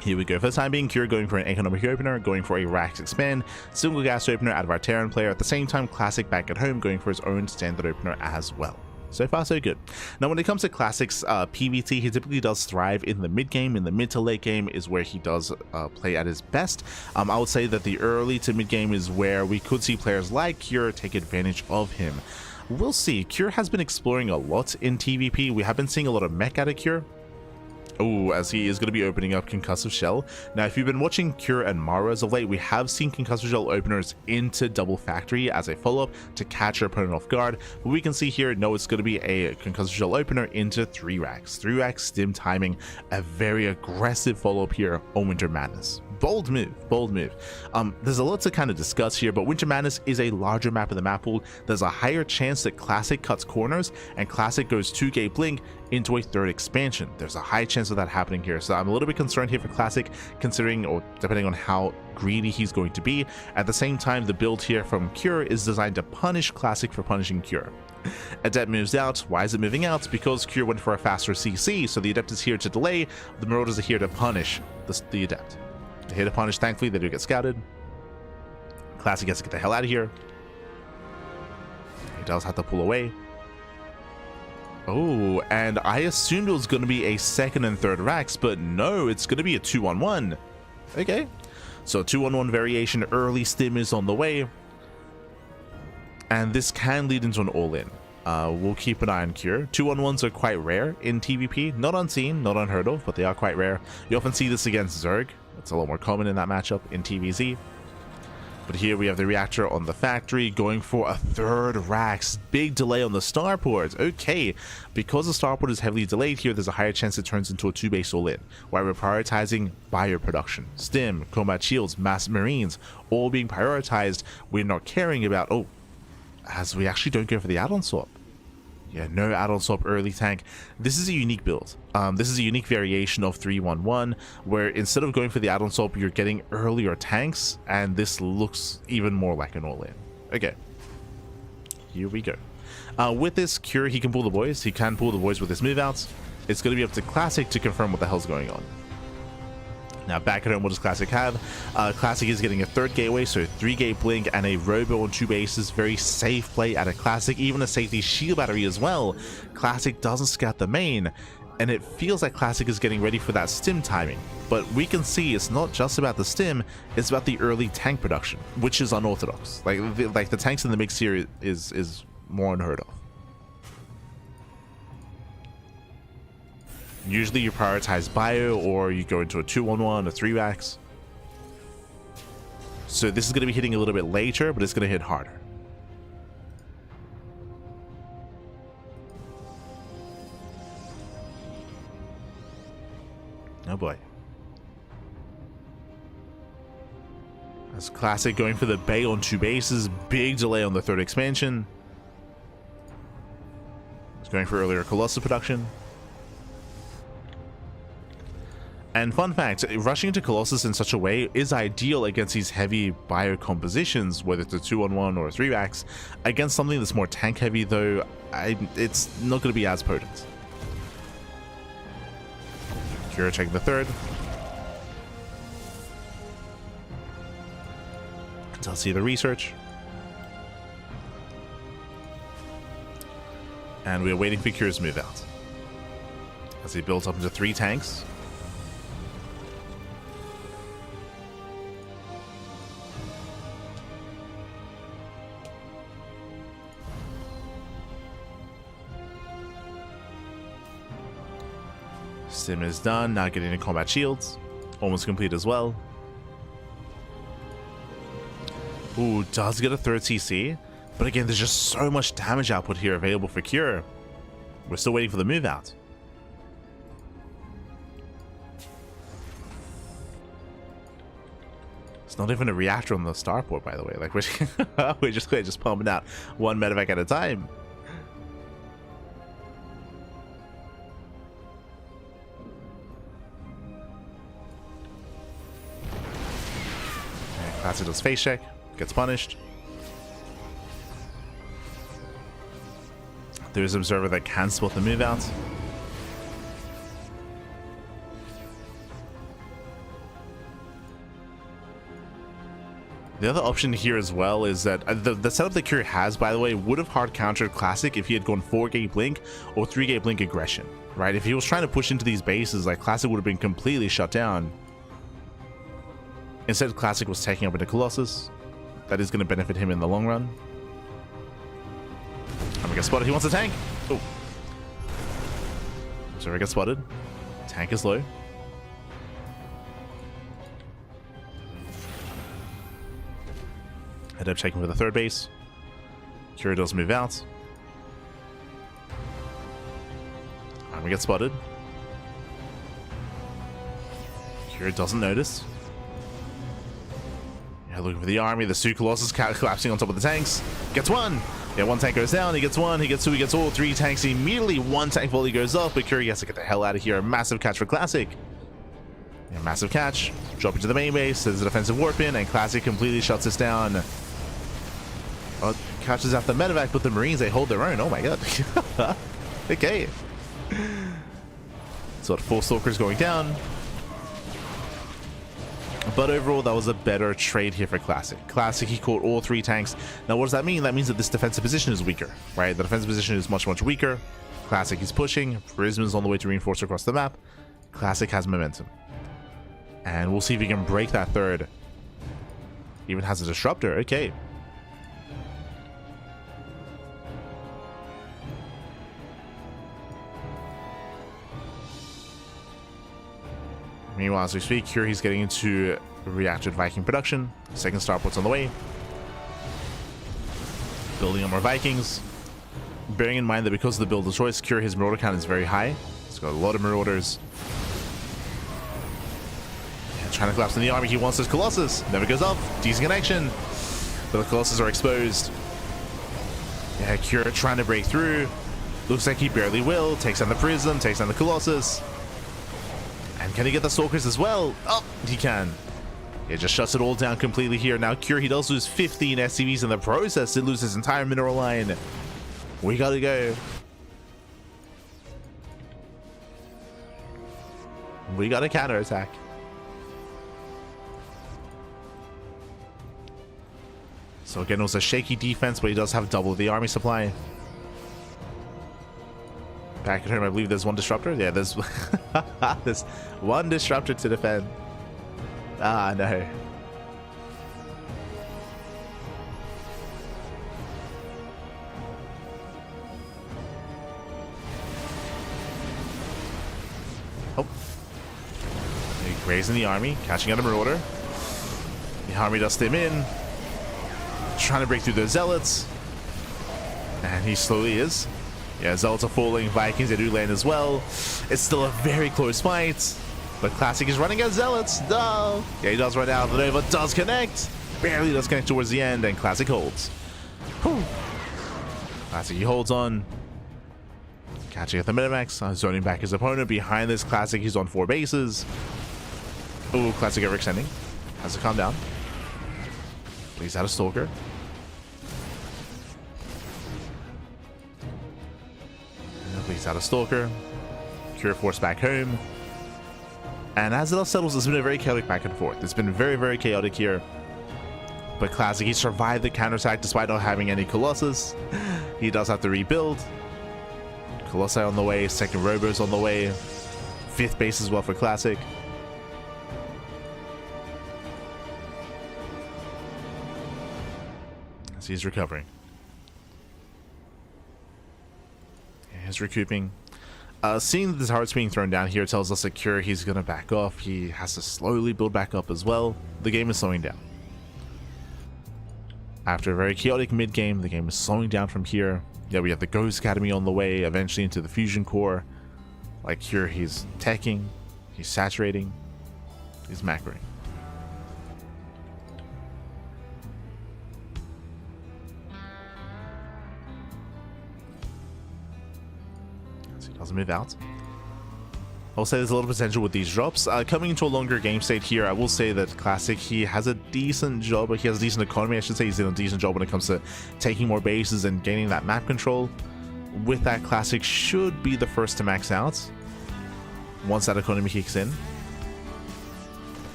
Here we go. For the time being, Cure going for an economic opener, going for a Rax expand, single gas opener out of our Terran player. At the same time, Classic back at home going for his own standard opener as well. So far, so good. Now, when it comes to Classic's PvT, he typically does thrive in the mid game. In the mid to late game is where he does play at his best. I would say that the early to mid game is where we could see players like Cure take advantage of him. We'll see. Cure has been exploring a lot in TVP. We have been seeing a lot of mech out of Cure. Oh, as he is going to be opening up Concussive Shell. Now, if you've been watching Cure and Mara as of late, we have seen Concussive Shell openers into Double Factory as a follow-up to catch your opponent off guard. But we can see here, no, it's going to be a Concussive Shell opener into 3 racks. 3 racks, stim timing, a very aggressive follow-up here on Winter Madness. Bold move, bold move. There's a lot to kind of discuss here, but Winter Madness is a larger map of the map pool. There's a higher chance that Classic cuts corners and Classic goes 2-gate blink into a 3rd expansion. There's a high chance of that happening here, so I'm a little bit concerned here for Classic, considering, or depending on how greedy he's going to be. At the same time, the build here from Cure is designed to punish Classic for punishing Cure. Adept moves out. Why is it moving out? Because Cure went for a faster CC, so the Adept is here to delay. The Marauders are here to punish the Adept. They're here to punish. Thankfully, they do get scouted. Classic has to get the hell out of here. He does have to pull away. Oh, and I assumed it was going to be a 2nd and 3rd racks, but no, it's going to be a 2-on-1. Okay, so 2-on-1 variation. Early stim is on the way, and this can lead into an all-in. We'll keep an eye on Cure. 2-on-1s are quite rare in TVP. Not unseen, not unheard of, but they are quite rare. You often see this against Zerg. It's a lot more common in that matchup in TVZ. But here we have the reactor on the factory going for a 3rd racks. Big delay on the starport. Okay, because the starport is heavily delayed here, there's a higher chance it turns into a 2-base all-in, while we're prioritizing bio production. Stim, combat shields, mass marines, all being prioritized. We're not caring about, oh, as we actually don't go for the add-on swap. Yeah, no add-on swap early tank. This is a unique build. This is a unique variation of 3-1-1, where instead of going for the add-on swap, you're getting earlier tanks, and this looks even more like an all-in. Okay, here we go. With this Cure, he can pull the boys. He can pull the boys with his move outs. It's going to be up to Classic to confirm what the hell's going on. Now, back at home, what does Classic have? Classic is getting a 3rd gateway, so 3-gate blink and a robo on 2 bases. Very safe play at a Classic, even a safety shield battery as well. Classic doesn't scout the main, and it feels like Classic is getting ready for that stim timing. But we can see it's not just about the stim, it's about the early tank production, which is unorthodox. Like the tanks in the mix here is more unheard of. Usually you prioritize bio, or you go into a 2-on-1, a 3 racks. So this is going to be hitting a little bit later, but it's going to hit harder. Oh boy. That's Classic going for the bay on 2 bases. Big delay on the 3rd expansion. It's going for earlier Colossus production. And fun fact, rushing into Colossus in such a way is ideal against these heavy bio compositions, whether it's a 2-on-1 or a 3 racks. Against something that's more tank heavy though, it's not going to be as potent. Cure checking the 3rd. I'll see the research. And we're waiting for Cure's move out. As he builds up into 3 tanks. Sim is done. Now getting into combat shields. Almost complete as well. Ooh, does get a third CC. But again, there's just so much damage output here available for Cure. We're still waiting for the move out. It's not even a reactor on the starport, by the way. Like we're just pumping out one medevac at a time. Classic does face check, gets punished. There's an observer that can spot the move out. The other option here as well is that the setup that Cure has, by the way, would have hard countered Classic if he had gone 4-gate blink or 3-gate blink aggression, right? If he was trying to push into these bases, like Classic would have been completely shut down. Instead, Classic was taking up into Colossus. That is going to benefit him in the long run. I'm gonna get spotted. He wants a tank. Oh. Observer gets spotted. Tank is low. Head up checking for the third base. Cure does move out. I'm gonna get spotted. Cure doesn't notice. Yeah, looking for the army. The two Colossus collapsing on top of the tanks. Gets one. Yeah, one tank goes down, he gets one, he gets two, he gets all, 3 tanks immediately, 1 tank volley goes off, but Curie has to get the hell out of here. A massive catch for Classic. Yeah, massive catch, drop into the main base, there's a defensive warp in, and Classic completely shuts this down. Oh, catches out the medevac, but the Marines, they hold their own, oh my god. Okay. So 4 Stalkers going down. But overall, that was a better trade here for Classic. Classic, he caught all 3 tanks. Now, what does that mean? That means that this defensive position is weaker, right? The defensive position is much, much weaker. Classic is pushing. Prisma's on the way to reinforce across the map. Classic has momentum. And we'll see if he can break that third. Even has a disruptor. Okay. Meanwhile, as we speak, here he's getting into reactor Viking production. Second starport's on the way. Building up more Vikings. Bearing in mind that because of the build of choice, Cure, his marauder count is very high. He's got a lot of marauders. Yeah, trying to collapse in the army. He wants his Colossus. Never goes up. Decent connection. But the Colossus are exposed. Yeah, Cure trying to break through. Looks like he barely will. Takes down the Prism. Takes down the Colossus. And can he get the Stalkers as well? Oh, he can. It just shuts it all down completely here. Now Cure, he does lose 15 SCVs in the process. He loses his entire mineral line. We gotta go. We got a counterattack. So again, it was a shaky defense, but he does have double the army supply. Back at home, I believe there's 1 disruptor. Yeah, there's there's 1 disruptor to defend. Ah, no. Oh. He grazing the army, catching out a marauder. The army does stim in. Trying to break through those zealots. And he slowly is. Yeah, Zealots are falling. Vikings, they do land as well. It's still a very close fight. But Classic is running out Zealots. No. Yeah, he does run out. The Nova does connect. Barely does connect towards the end. And Classic holds. Whew. Classic, he holds on. Catching at the Minimax. Zoning back his opponent. Behind this, Classic, he's on 4 bases. Ooh, Classic overextending. Has to calm down. He's out of Stalker. He's out of Stalker. Cure force back home. And as it all settles, it's been a very chaotic back and forth. It's been very, very chaotic here. But Classic, he survived the counterattack despite not having any Colossus. He does have to rebuild. Colossi on the way. Second Robo's on the way. 5th base as well for Classic. As he's recovering. He's recouping. Seeing the turrets being thrown down here tells us that Cure, he's going to back off. He has to slowly build back up as well. The game is slowing down. After a very chaotic mid-game, the game is slowing down from here. Yeah, we have the Ghost Academy on the way, eventually into the Fusion Core. Like Cure, he's teching, he's saturating, he's macroing. So he doesn't move out. I'll say there's a lot of potential with these drops. Coming into a longer game state here, I will say that Classic, he has a decent job, he has a decent economy, I should say. He's in a decent job when it comes to taking more bases and gaining that map control. With that, Classic should be the first to max out once that economy kicks in.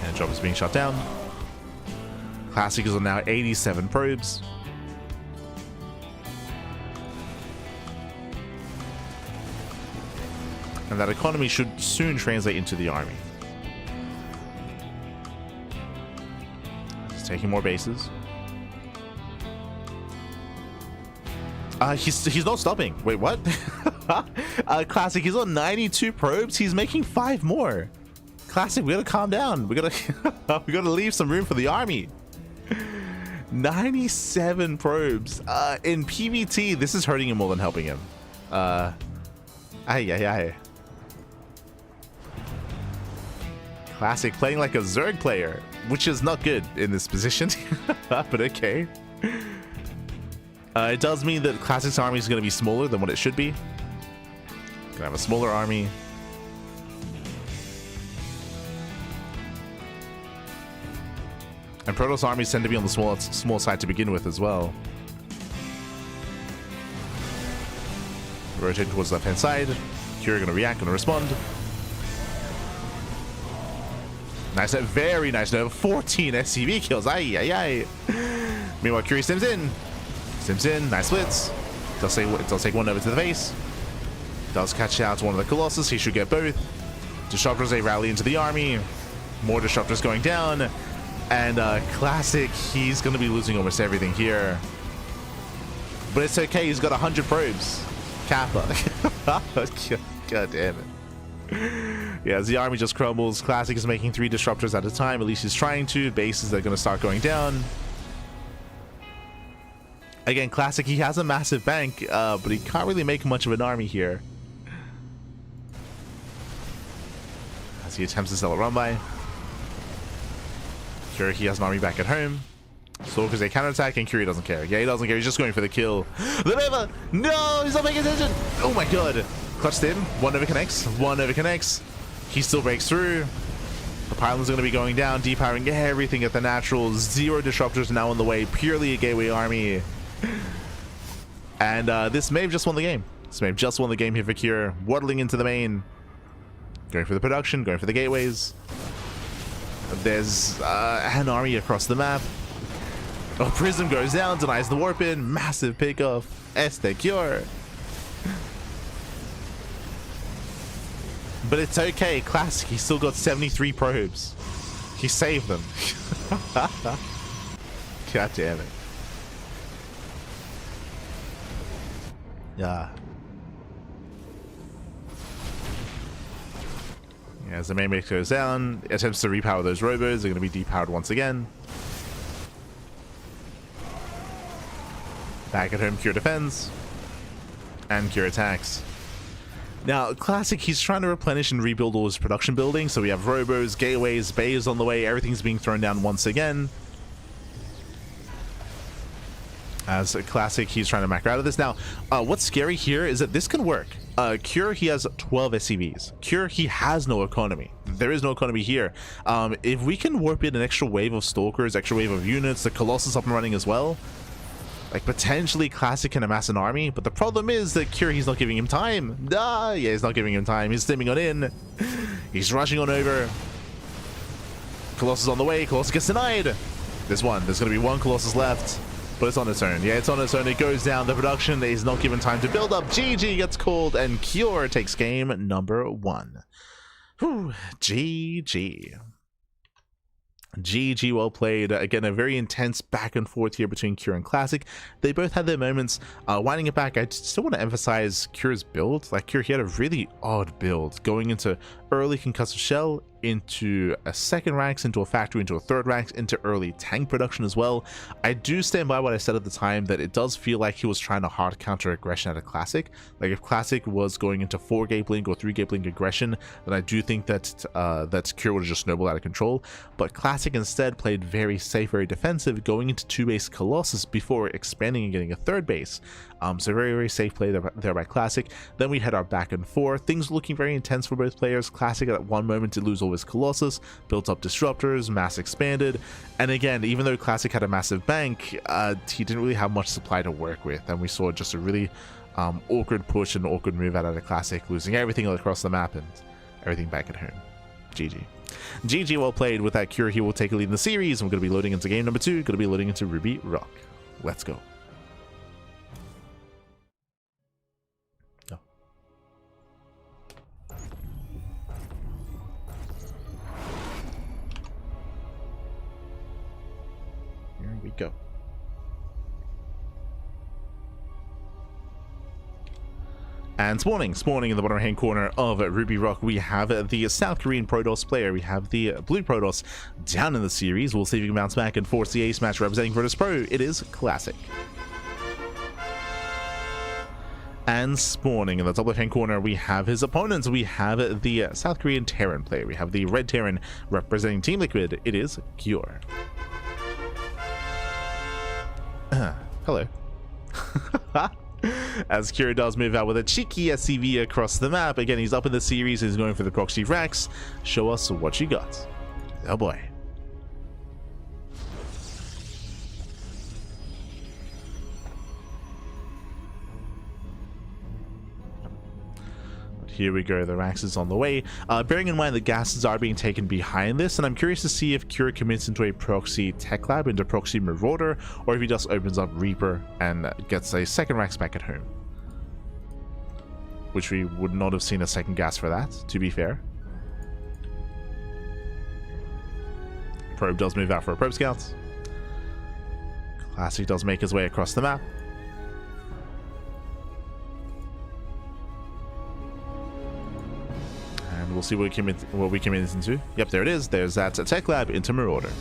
And job is being shut down. Classic is on now 87 probes. And that economy should soon translate into the army. He's taking more bases. He's not stopping. Wait, what? Classic, he's on 92 probes. He's making 5 more. Classic, we gotta calm down. We gotta leave some room for the army. 97 probes. In PvT, this is hurting him more than helping him. Classic playing like a Zerg player, which is not good in this position, but okay. It does mean that Classic's army is going to be smaller than what it should be. Gonna have a smaller army. And Protoss armies tend to be on the small side to begin with as well. Rotate towards the left-hand side. Cure gonna react, gonna respond. Nice, very nice. No, 14 SCV kills. Aye, aye, aye. Meanwhile, Curie sims in. Sims in. Nice blitz. Does take one over to the face. Does catch out one of the Colossus. He should get both. Disruptors, they rally into the army. More Disruptors going down. And Classic, he's going to be losing almost everything here. But it's okay, he's got 100 probes. Kappa. God damn it. Yeah, as the army just crumbles, Classic is making 3 Disruptors at a time. At least he's trying to. Bases are going to start going down. Again, Classic, he has a massive bank, but he can't really make much of an army here. As he attempts to sell a run-by. Curie, he has an army back at home. Stalkers, they counterattack, and Curie doesn't care. Yeah, he doesn't care. He's just going for the kill. The Neva! No! He's not paying attention! Oh my god! Clutched in. One over connects. One over connects. He still breaks through. The pylons are going to be going down, depowering everything at the natural. 0 Disruptors now on the way. Purely a gateway army. And this may have just won the game. This may have just won the game here for Cure. Waddling into the main. Going for the production, going for the gateways. There's an army across the map. Oh, Prism goes down, denies the warp in. Massive pickoff. Este Cure. But it's okay. Classic, he still got 73 probes. He saved them. God damn it. Yeah. As the main base goes down, attempts to repower those robos are going to be depowered once again. Back at home, Cure defends. And Cure attacks. Now, Classic, he's trying to replenish and rebuild all his production buildings. So we have robos, gateways, bays on the way. Everything's being thrown down once again. As a Classic, he's trying to macro out of this. Now, what's scary here is that this can work. Cure, he has 12 SCVs. Cure, he has no economy. There is no economy here. If we can warp in an extra wave of Stalkers, extra wave of units, the Colossus up and running as well, like potentially Classic can amass an army. But the problem is that Cure, he's not giving him time. Yeah, he's not giving him time. He's stimming on in. He's rushing on over. Colossus on the way. Colossus gets denied. There's one. There's going to be one Colossus left. But it's on its own. Yeah, it's on its own. It goes down. The production is not given time to build up. GG gets called, and Cure takes game number 1. Whew, GG. GG, well played. Again, a very intense back and forth here between Cure and Classic. They both had their moments. Winding it back, I still want to emphasize Cure's build. Like, Cure, he had a really odd build, going into early concussive shell, into a second racks, into a factory, into a third racks, into early tank production as well. I do stand by what I said at the time, that it does feel like he was trying to hard counter aggression at a Classic. Like, if Classic was going into 4-gate blink or 3-gate blink aggression, then I do think that that Cure would have just snowballed out of control. But Classic instead played very safe, very defensive, going into 2-base Colossus before expanding and getting a 3rd base. So very, very safe play there by Classic. Then we had our back and forth. Things looking very intense for both players. Classic at one moment did lose all his Colossus, built up disruptors, mass expanded, and again, even though Classic had a massive bank, he didn't really have much supply to work with, and we saw just a really awkward push and awkward move out of the Classic, losing everything across the map and everything back at home. GG. GG, well played. With that, Cure, he will take a lead in the series, and we're going to be loading into game number 2, going to be loading into Ruby Rock. Let's go. Here we go. And spawning in the bottom right hand corner of Ruby Rock, we have the South Korean Protoss player. We have the blue Protoss down in the series. We'll see if he can bounce back and force the ace match representing Protoss Pro. It is Classic. And spawning in the top left hand corner, we have his opponents. We have the South Korean Terran player. We have the red Terran representing Team Liquid. It is Cure. Hello. As Cure does move out with a cheeky SCV across the map. Again, he's up in the series. He's going for the proxy racks. Show us what you got. Oh boy. Here we go, the racks is on the way. Bearing in mind the gases are being taken behind this, and I'm curious to see if Cure commits into a proxy tech lab, into proxy Marauder, or if he just opens up Reaper and gets a second racks back at home. Which we would not have seen a second gas for that, to be fair. Probe does move out for a probe scout. Classic does make his way across the map. We'll see what we commit into. Yep, there it is. There's that tech lab into Marauder.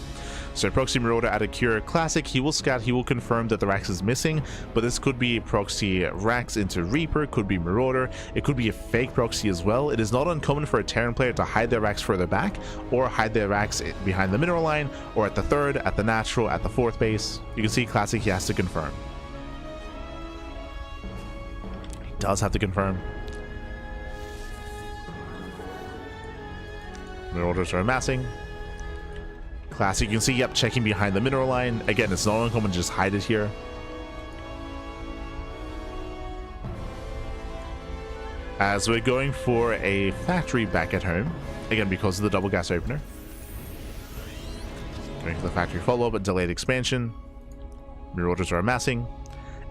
So proxy Marauder at a Cure Classic. He will scout. He will confirm that the Rax is missing, but this could be proxy Rax into Reaper, could be Marauder. It could be a fake proxy as well. It is not uncommon for a Terran player to hide their Rax further back, or hide their Rax behind the mineral line, or at the 3rd, at the natural, at the 4th base. You can see Classic, he has to confirm. He does have to confirm. Marauders are amassing. Classic, you can see, yep, checking behind the mineral line. Again, it's not uncommon to just hide it here. As we're going for a factory back at home. Again, because of the double gas opener. Going for the factory follow-up, but delayed expansion. Marauders are amassing.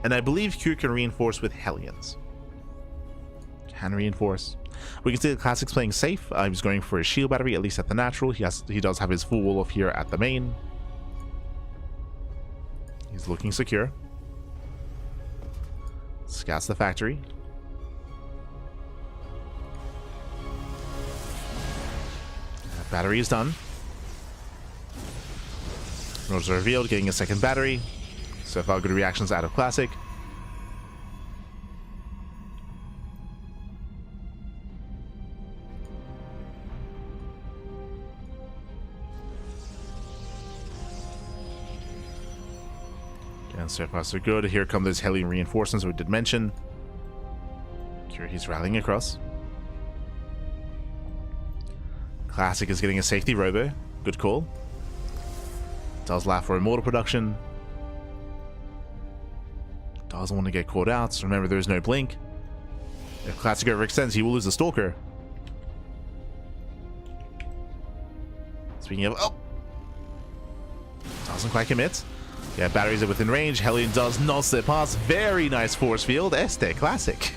And I believe Cure can reinforce with Hellions. Can reinforce. We can see the Classic's playing safe. He's going for a shield battery, at least at the natural. He does have his full wall off here at the main. He's looking secure. Scouts the factory. Battery is done. Roads are revealed, getting a second battery. So far, good reactions out of Classic. And so far so good. Here come those Hellion reinforcements we did mention. Cure, he's rallying across. Classic is getting a safety robo. Good call. Does laugh for immortal production. Doesn't want to get caught out. Remember, there is no blink. If Classic overextends, he will lose the Stalker. Speaking of... Oh! Doesn't quite commit. Yeah, batteries are within range. Hellion does not slip past. Very nice force field. Classic.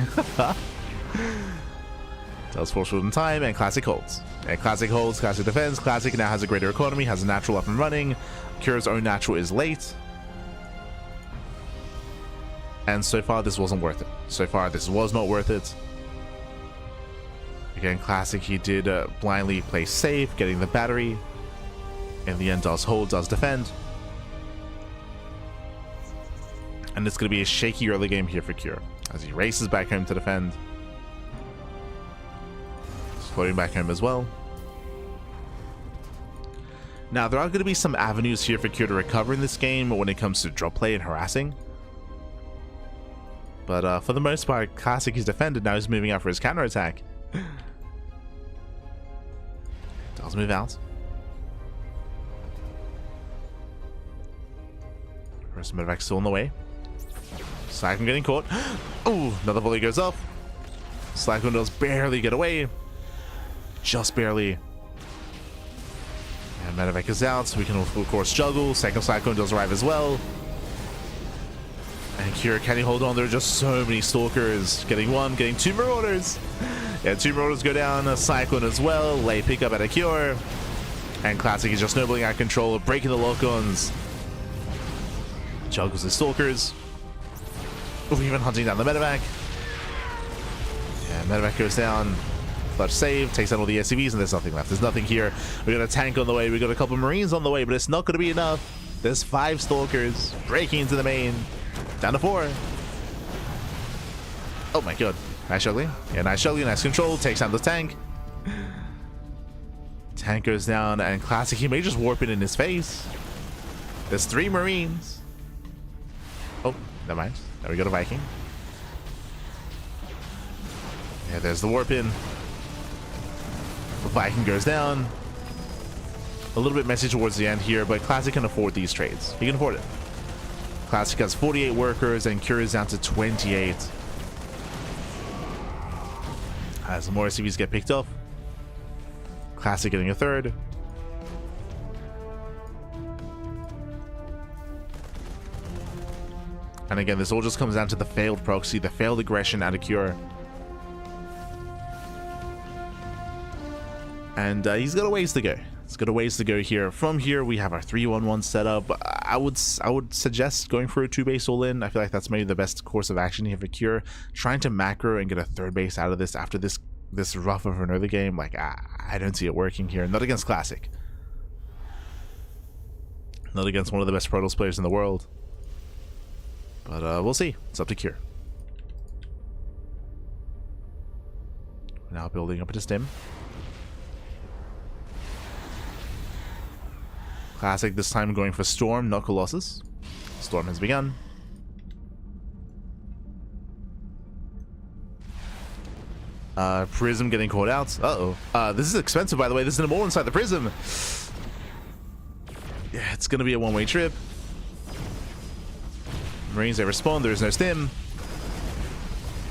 Does force field in time, and Classic holds. And Classic holds, Classic defends. Classic now has a greater economy, has a natural up and running. Kura's own natural is late. And so far, this wasn't worth it. So far, this was not worth it. Again, Classic, he did blindly play safe, getting the battery. In the end, does hold, does defend. And it's going to be a shaky early game here for Kura, as he races back home to defend. He's floating back home as well. Now, there are going to be some avenues here for Kura to recover in this game when it comes to drop play and harassing. But for the most part, Classic is defended. Now he's moving out for his counterattack. Does move out. First medevac still in the way. Cyclone getting caught. Oh, another volley goes up. Cyclone does barely get away. Just barely. And medevac is out, so we can of course juggle. Second Cyclone does arrive as well. And Kura, can he hold on? There are just so many Stalkers. Getting one, getting two Marauders. Yeah, two Marauders go down. A Cyclone as well. Late pickup at a Kura. And Classic is just snowballing out control, breaking the lock-ons. Juggles the Stalkers. Even hunting down the medevac. Yeah, medevac goes down. Clutch save, takes out all the SCVs, and there's nothing left. There's nothing here. We got a tank on the way. We got a couple Marines on the way, but it's not going to be enough. There's 5 Stalkers breaking into the main. Down to 4. Oh my god. Nice juggling. Yeah, nice juggling, nice control. Takes out the tank. Tank goes down, and Classic, he may just warp it in his face. There's 3 Marines. Oh, never mind. There we go to Viking. Yeah, there's the warp in. The Viking goes down. A little bit messy towards the end here, but Classic can afford these trades. He can afford it. Classic has 48 workers, and Kura is down to 28. As more SCVs get picked up. Classic getting a third. And again, this all just comes down to the failed proxy, the failed aggression out of Kura. And he's got a ways to go. He's got a ways to go here. From here, we have our 3-1-1 setup. I would suggest going for a 2-base all-in. I feel like that's maybe the best course of action here for Kura. Trying to macro and get a 3rd base out of this after this rough of an early game. Like, I don't see it working here. Not against Classic. Not against one of the best Protoss players in the world. But we'll see. It's up to Kura. Now building up into Stim. Classic this time going for Storm, not Colossus. Storm has begun. Prism getting caught out. Uh-oh. This is expensive, by the way. There's no more inside the Prism. Yeah, it's going to be a one-way trip. Marines, they respond. There is no Stim.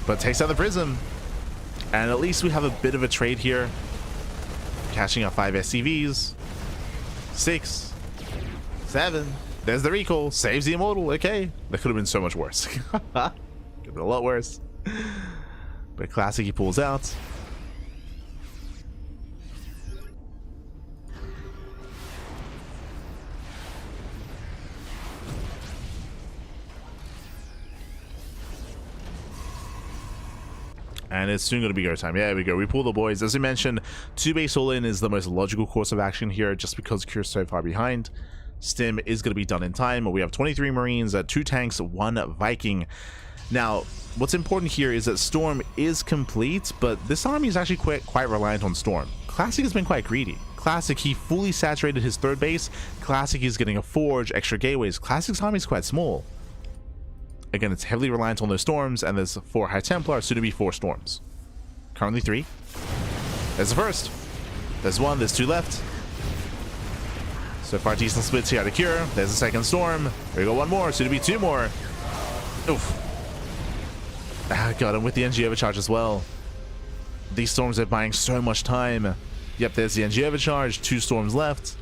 But takes out the Prism. And at least we have a bit of a trade here. Catching up 5 SCVs. 6. 7. There's the recall. Saves the Immortal. Okay. That could have been so much worse. Could have been a lot worse. But Classic, he pulls out. And it's soon going to be go time. Yeah, there we go. We pull the boys. As we mentioned, 2-base all-in is the most logical course of action here, just because Kura's so far behind. Stim is going to be done in time. We have 23 Marines, 2 tanks, 1 Viking. Now, what's important here is that Storm is complete, but this army is actually quite reliant on Storm. Classic has been quite greedy. Classic, he fully saturated his 3rd base. Classic is getting a Forge, extra gateways. Classic's army is quite small. Again, it's heavily reliant on those Storms, and there's 4 High Templar, soon to be 4 Storms. Currently 3. There's the first. There's 1, there's 2 left. So far, decent splits here out of Kura. There's the second Storm. There we go, 1 more, soon to be 2 more. Oof. Got him with the NG overcharge as well. These Storms are buying so much time. Yep, there's the NG overcharge. 2 Storms left.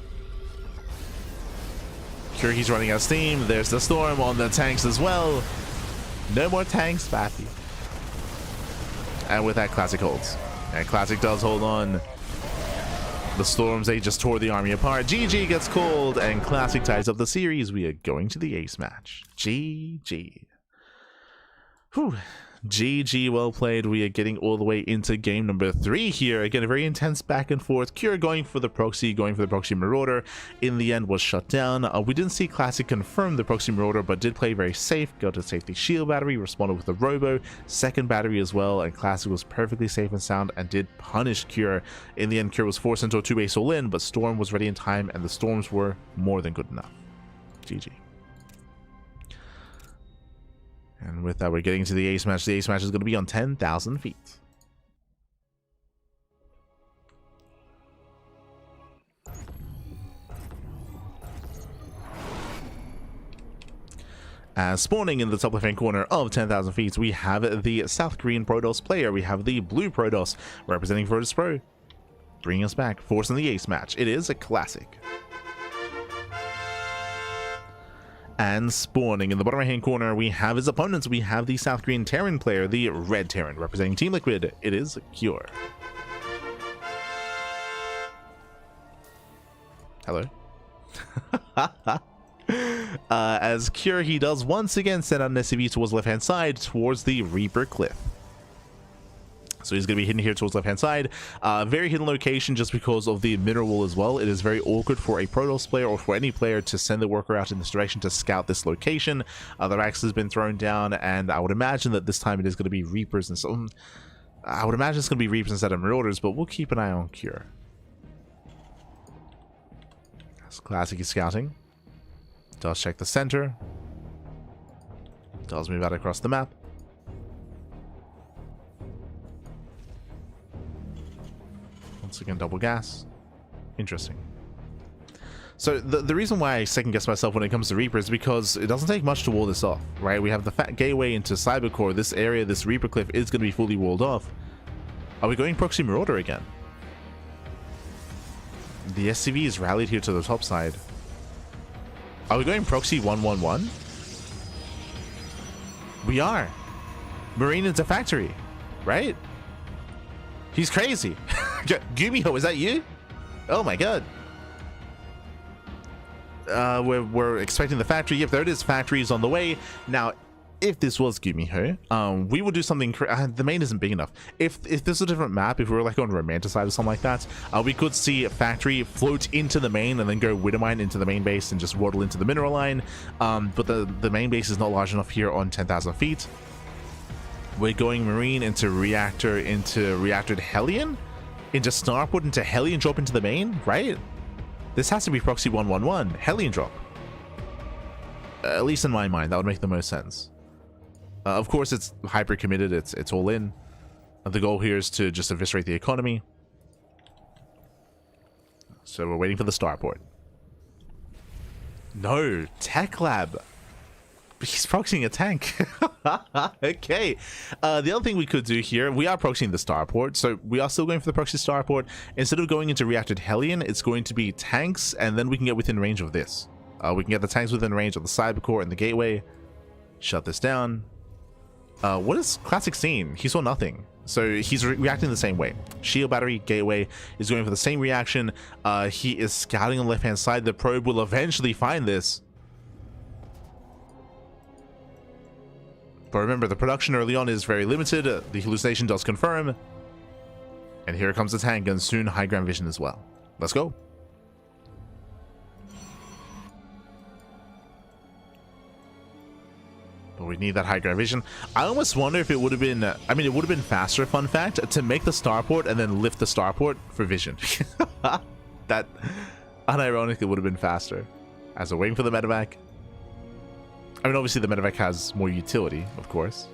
Kura, he's running out of steam. There's the Storm on the tanks as well. No more tanks, Bappy. And with that, Classic holds. And Classic does hold on. The Storms, they just tore the army apart. GG gets called, and Classic ties up the series. We are going to the ace match. GG. Whew. GG, well played. We are getting all the way into game number 3 here. Again, a very intense back and forth. Cure going for the proxy marauder. In the end was shut down. We didn't see Classic confirm the proxy marauder, but did play very safe. Got to safety shield battery, responded with a robo, second battery as well, and Classic was perfectly safe and sound and did punish Cure. In the end, Cure was forced into a 2-base all-in, but Storm was ready in time, and the Storms were more than good enough. GG. And with that, we're getting to the ace match. The ace match is going to be on 10,000 feet. Spawning in the top left-hand corner of 10,000 feet, we have the South Korean Protoss player. We have the blue Protoss representing Protoss Pro. Bringing us back, forcing the ace match. It is a Classic. And spawning in the bottom right-hand corner, we have his opponents. We have the South Korean Terran player, the red Terran, representing Team Liquid. It is Cure. Hello. As Cure, he does once again send out an SCV towards the left-hand side, towards the Reaper Cliff. So he's going to be hidden here towards left-hand side. Very hidden location just because of the mineral wall as well. It is very awkward for a Protoss player or for any player to send the worker out in this direction to scout this location. The Rax has been thrown down, and I would imagine that this time it is going to be Reapers and so. I would imagine it's going to be Reapers instead of Marauders, but we'll keep an eye on Cure. As Classic is scouting. Does check the center. Does move out across the map. Once again, double gas. Interesting. So the reason why I second guess myself when it comes to Reaper is because it doesn't take much to wall this off, right? We have the fat gateway into Cybercore. This area, this Reaper Cliff is going to be fully walled off. Are we going Proxy Marauder again? The SCV is rallied here to the top side. Are we going Proxy 111? We are. Marine into factory, right? He's crazy. Gumiho, is that you? Oh my god. We're expecting the factory. Yep, there it is. Factory is on the way. Now, if this was Gumiho, we would do something. The main isn't big enough. If this was a different map, if we were like on Romanticide or something like that, we could see a factory float into the main and then go Widowmine into the main base and just waddle into the mineral line. But the main base is not large enough here on 10,000 feet. We're going Marine into Reactored Hellion? Into Starport, into Hellion drop into the main, right? This has to be Proxy 111. Hellion drop. At least in my mind, that would make the most sense. Of course, it's hyper committed. It's all in. The goal here is to just eviscerate the economy. So we're waiting for the Starport. No, Tech Lab. He's proxying a tank. Okay. The other thing we could do here, we are proxying the Starport, so we are still going for the proxy Starport. Instead of going into Reactored Hellion, it's going to be tanks, and then we can get within range of this. We can get the tanks within range of the Cybercore and the gateway. Shut this down. What is Classic seen? He saw nothing. So he's reacting the same way. Shield battery, gateway is going for the same reaction. He is scouting on the left-hand side. The probe will eventually find this. But remember, the production early on is very limited. The hallucination does confirm. And here comes the tank, and soon high ground vision as well. Let's go. But we need that high ground vision. I almost wonder if it would have been, I mean, it would have been faster, fun fact, to make the Starport and then lift the Starport for vision. That, unironically, would have been faster. As we're waiting for the medevac. I mean, obviously the medevac has more utility, of course.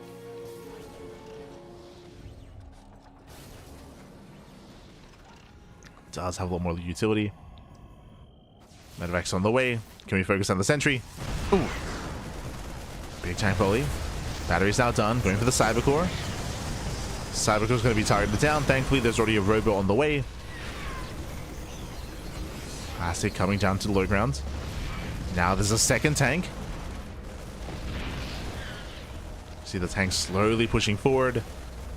Does have a lot more utility. Medevac's on the way. Can we focus on the sentry? Ooh. Big tank volley. Battery's now done. Going for the Cybercore. Cybercore's going to be targeted down. Thankfully, there's already a robo on the way. Classic coming down to the low ground. Now there's a second tank. See the tank slowly pushing forward,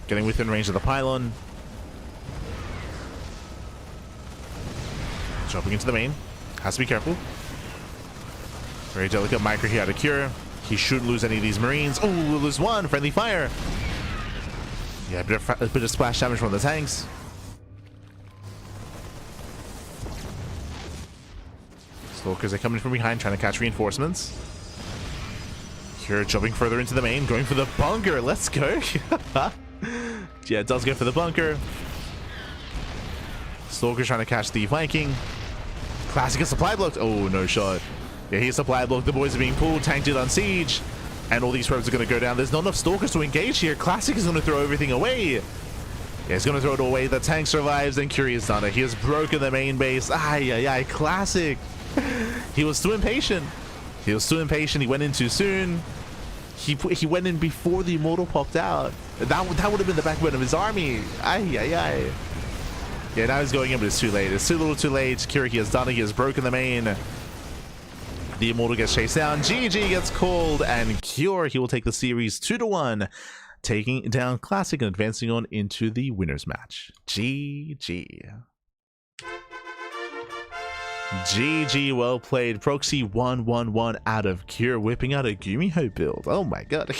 getting within range of the pylon. Jumping into the main. Has to be careful. Very delicate micro here out of Cure. He shouldn't lose any of these Marines. Oh, we'll lose one. Friendly fire. Yeah, a bit of splash damage from the tanks. Stalkers are coming from behind, trying to catch reinforcements. Cure jumping further into the main, going for the bunker. Let's go. Yeah, it does go for the bunker. Stalker's trying to catch the Viking. Classic is supply blocked. Oh, no shot. Yeah, he's supply blocked. The boys are being pulled. Tank did on siege. And all these probes are going to go down. There's not enough Stalkers to engage here. Classic is going to throw everything away. Yeah, he's going to throw it away. The tank survives, and Curie is done it. He has broken the main base. Ay. Classic. He was too impatient. He went in too soon. He went in before the Immortal popped out. That would have been the backbone of his army. Ay. Yeah, now he's going in, but it's too late. It's too little too late. Curie has done it. He has broken the main. The Immortal gets chased down. GG gets called, and Cure, he will take the series 2-1, taking down Classic and advancing on into the winners match. GG. GG, well played. Proxy 1-1-1 out of Cure, whipping out a Gumiho build. Oh my god.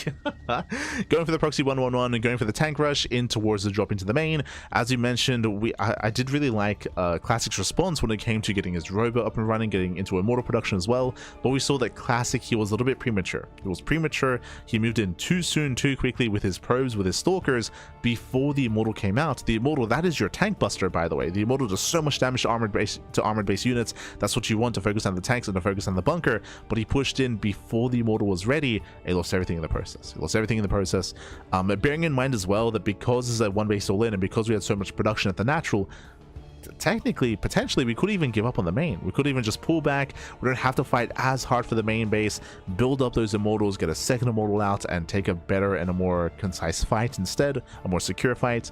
Going for the Proxy 1-1-1 and going for the tank rush in towards the drop into the main. As you mentioned, I did really like Classic's response when it came to getting his robo up and running, getting into Immortal production as well. But we saw that Classic, he was a little bit premature. He moved in too soon, too quickly with his probes, with his Stalkers, before the Immortal came out. The Immortal, that is your tank buster, by the way. The Immortal does so much damage to armored base units. That's what you want, to focus on the tanks and to focus on the bunker, but he pushed in before the Immortal was ready. He lost everything in the process. Bearing in mind as well that because it's a one base all in, and because we had so much production at the natural, technically, potentially, we could even give up on the main. We could even just pull back. We don't have to fight as hard for the main base, build up those Immortals, get a second Immortal out, and take a better and a more concise fight instead, a more secure fight.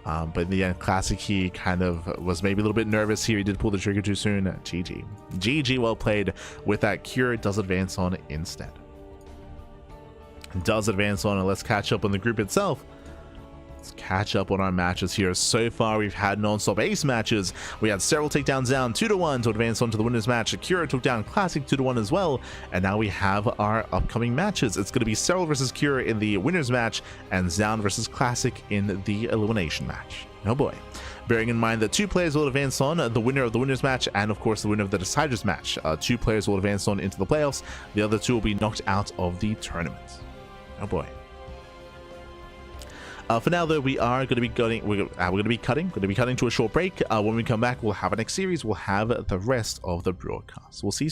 But in the end, Classic, he kind of was maybe a little bit nervous here. He did pull the trigger too soon. GG, well played. With that, Cure does advance on instead. And let's catch up on the group itself. Let's catch up on our matches here. So far, we've had non-stop ace matches. We had Serral take down Zoun 2-1 to advance on to the winners match. Cure took down Classic 2-1 as well. And now we have our upcoming matches. It's going to be Serral versus Cure in the winners match and Zoun versus Classic in the elimination match. Oh boy. Bearing in mind that 2 players will advance on, the winner of the winners match and of course the winner of the deciders match. 2 players will advance on into the playoffs. The other 2 will be knocked out of the tournament. Oh boy. For now, though, we are going to be going. We're going to be cutting to a short break. When we come back, we'll have our next series. We'll have the rest of the broadcast. We'll see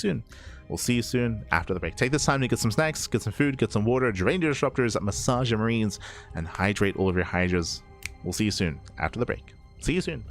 you soon after the break. Take this time to get some snacks, get some food, get some water, drain your disruptors, massage your Marines, and hydrate all of your Hydras. We'll see you soon after the break. See you soon.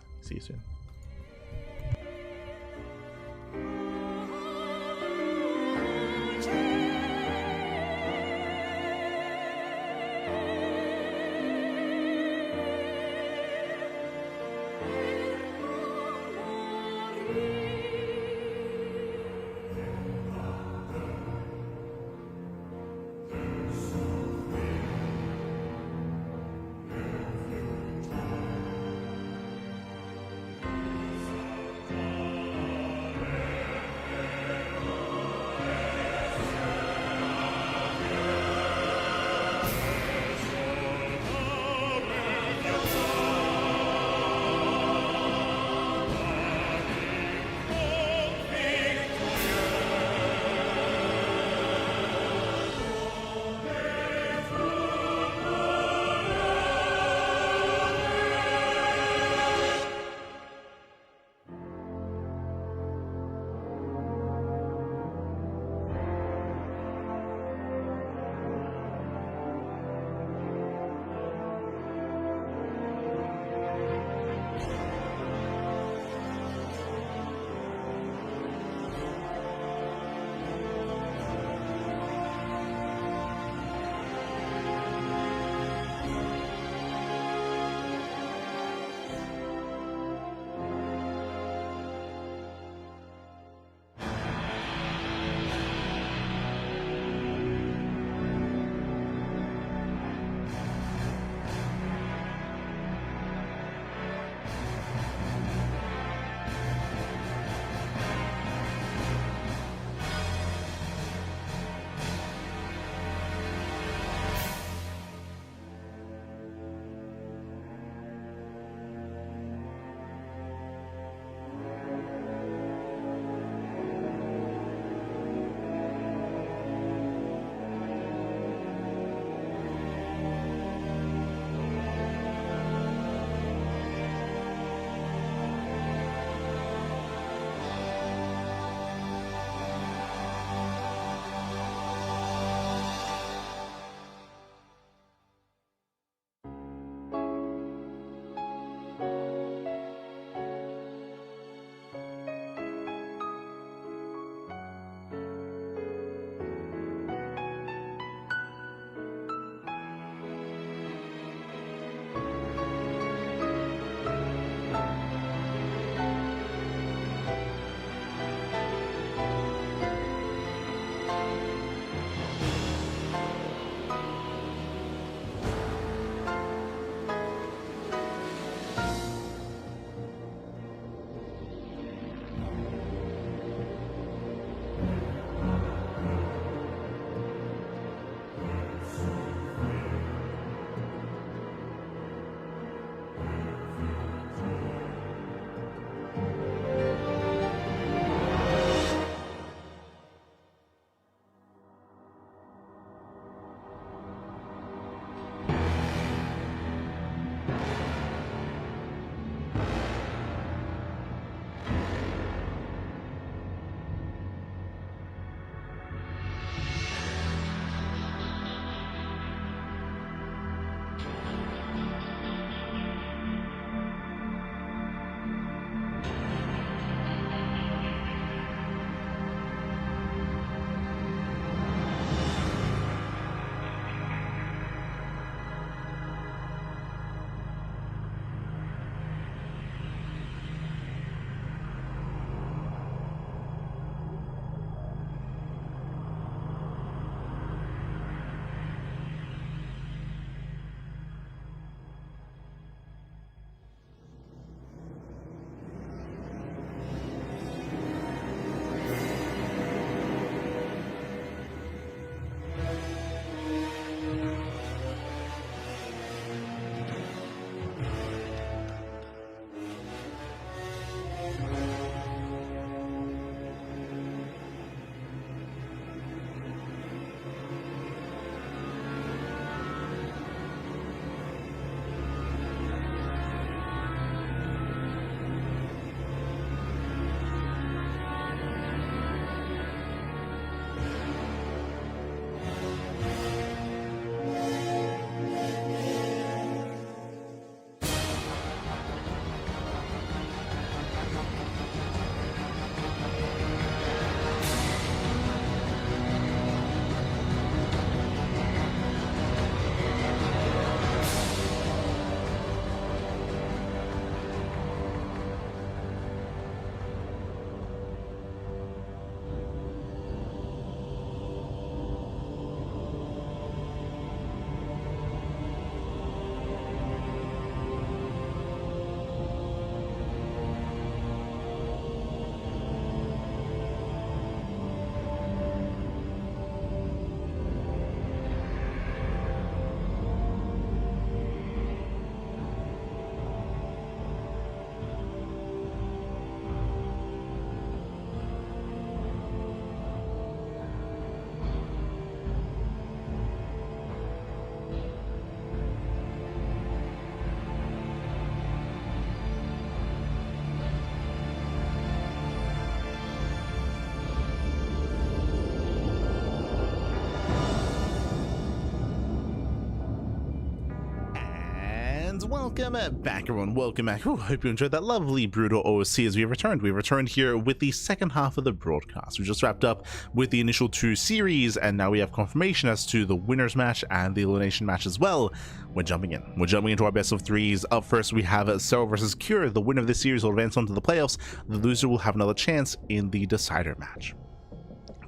welcome back, everyone. Welcome back. Ooh, hope you enjoyed that lovely Brutal OC as we have returned. We returned here with the second half of the broadcast. We just wrapped up with the initial two series, and now we have confirmation as to the winners match and the elimination match as well. We're jumping in. We're jumping into our best of threes. Up first, we have Serral versus Cure. The winner of this series will advance on to the playoffs. The loser will have another chance in the decider match.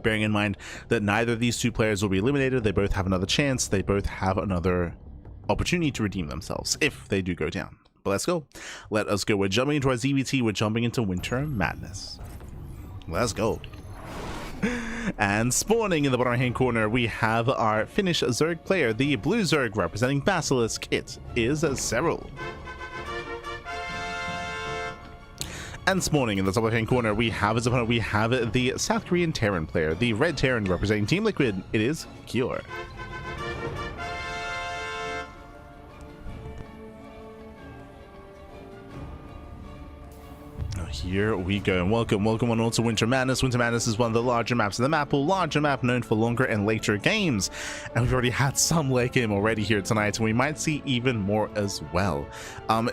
Bearing in mind that neither of these two players will be eliminated, they both have another chance. They both have another opportunity to redeem themselves if they do go down. But let's go. Let us go. We're jumping into our ZVT. We're jumping into Winter Madness. Let's go. And spawning in the bottom right hand corner, we have our Finnish Zerg player, the blue Zerg representing Basilisk. It is Serral. And spawning in the top left hand corner, we have as opponent, we have the South Korean Terran player, the red Terran representing Team Liquid. It is Cure. Here we go, and welcome on all to Winter Madness. Winter Madness is one of the larger maps in the map, a larger map known for longer and later games, and we've already had some late game already here tonight, and we might see even more as well.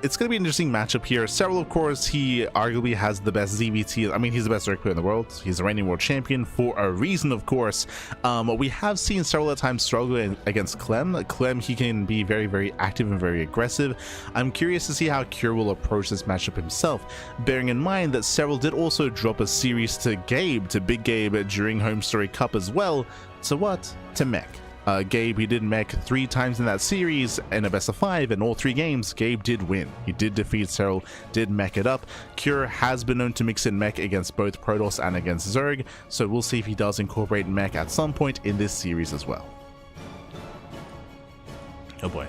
It's going to be an interesting matchup here. Serral, of course, he arguably has the best ZVT. I mean, he's the best Zerg player in the world. He's the reigning world champion for a reason, of course. We have seen Serral at times struggle against Clem. Clem, he can be very, very active and very aggressive. I'm curious to see how Cure will approach this matchup himself, bearing in mind that Serral did also drop a series to Gabe, to Big Gabe, during Home Story Cup as well. To what? To mech. Gabe, he did mech 3 times in that series in a best of 5, and all 3 games Gabe did win. He did defeat Serral, did mech it up. Cure has been known to mix in mech against both Protoss and against Zerg, so we'll see if he does incorporate mech at some point in this series as well. Oh boy.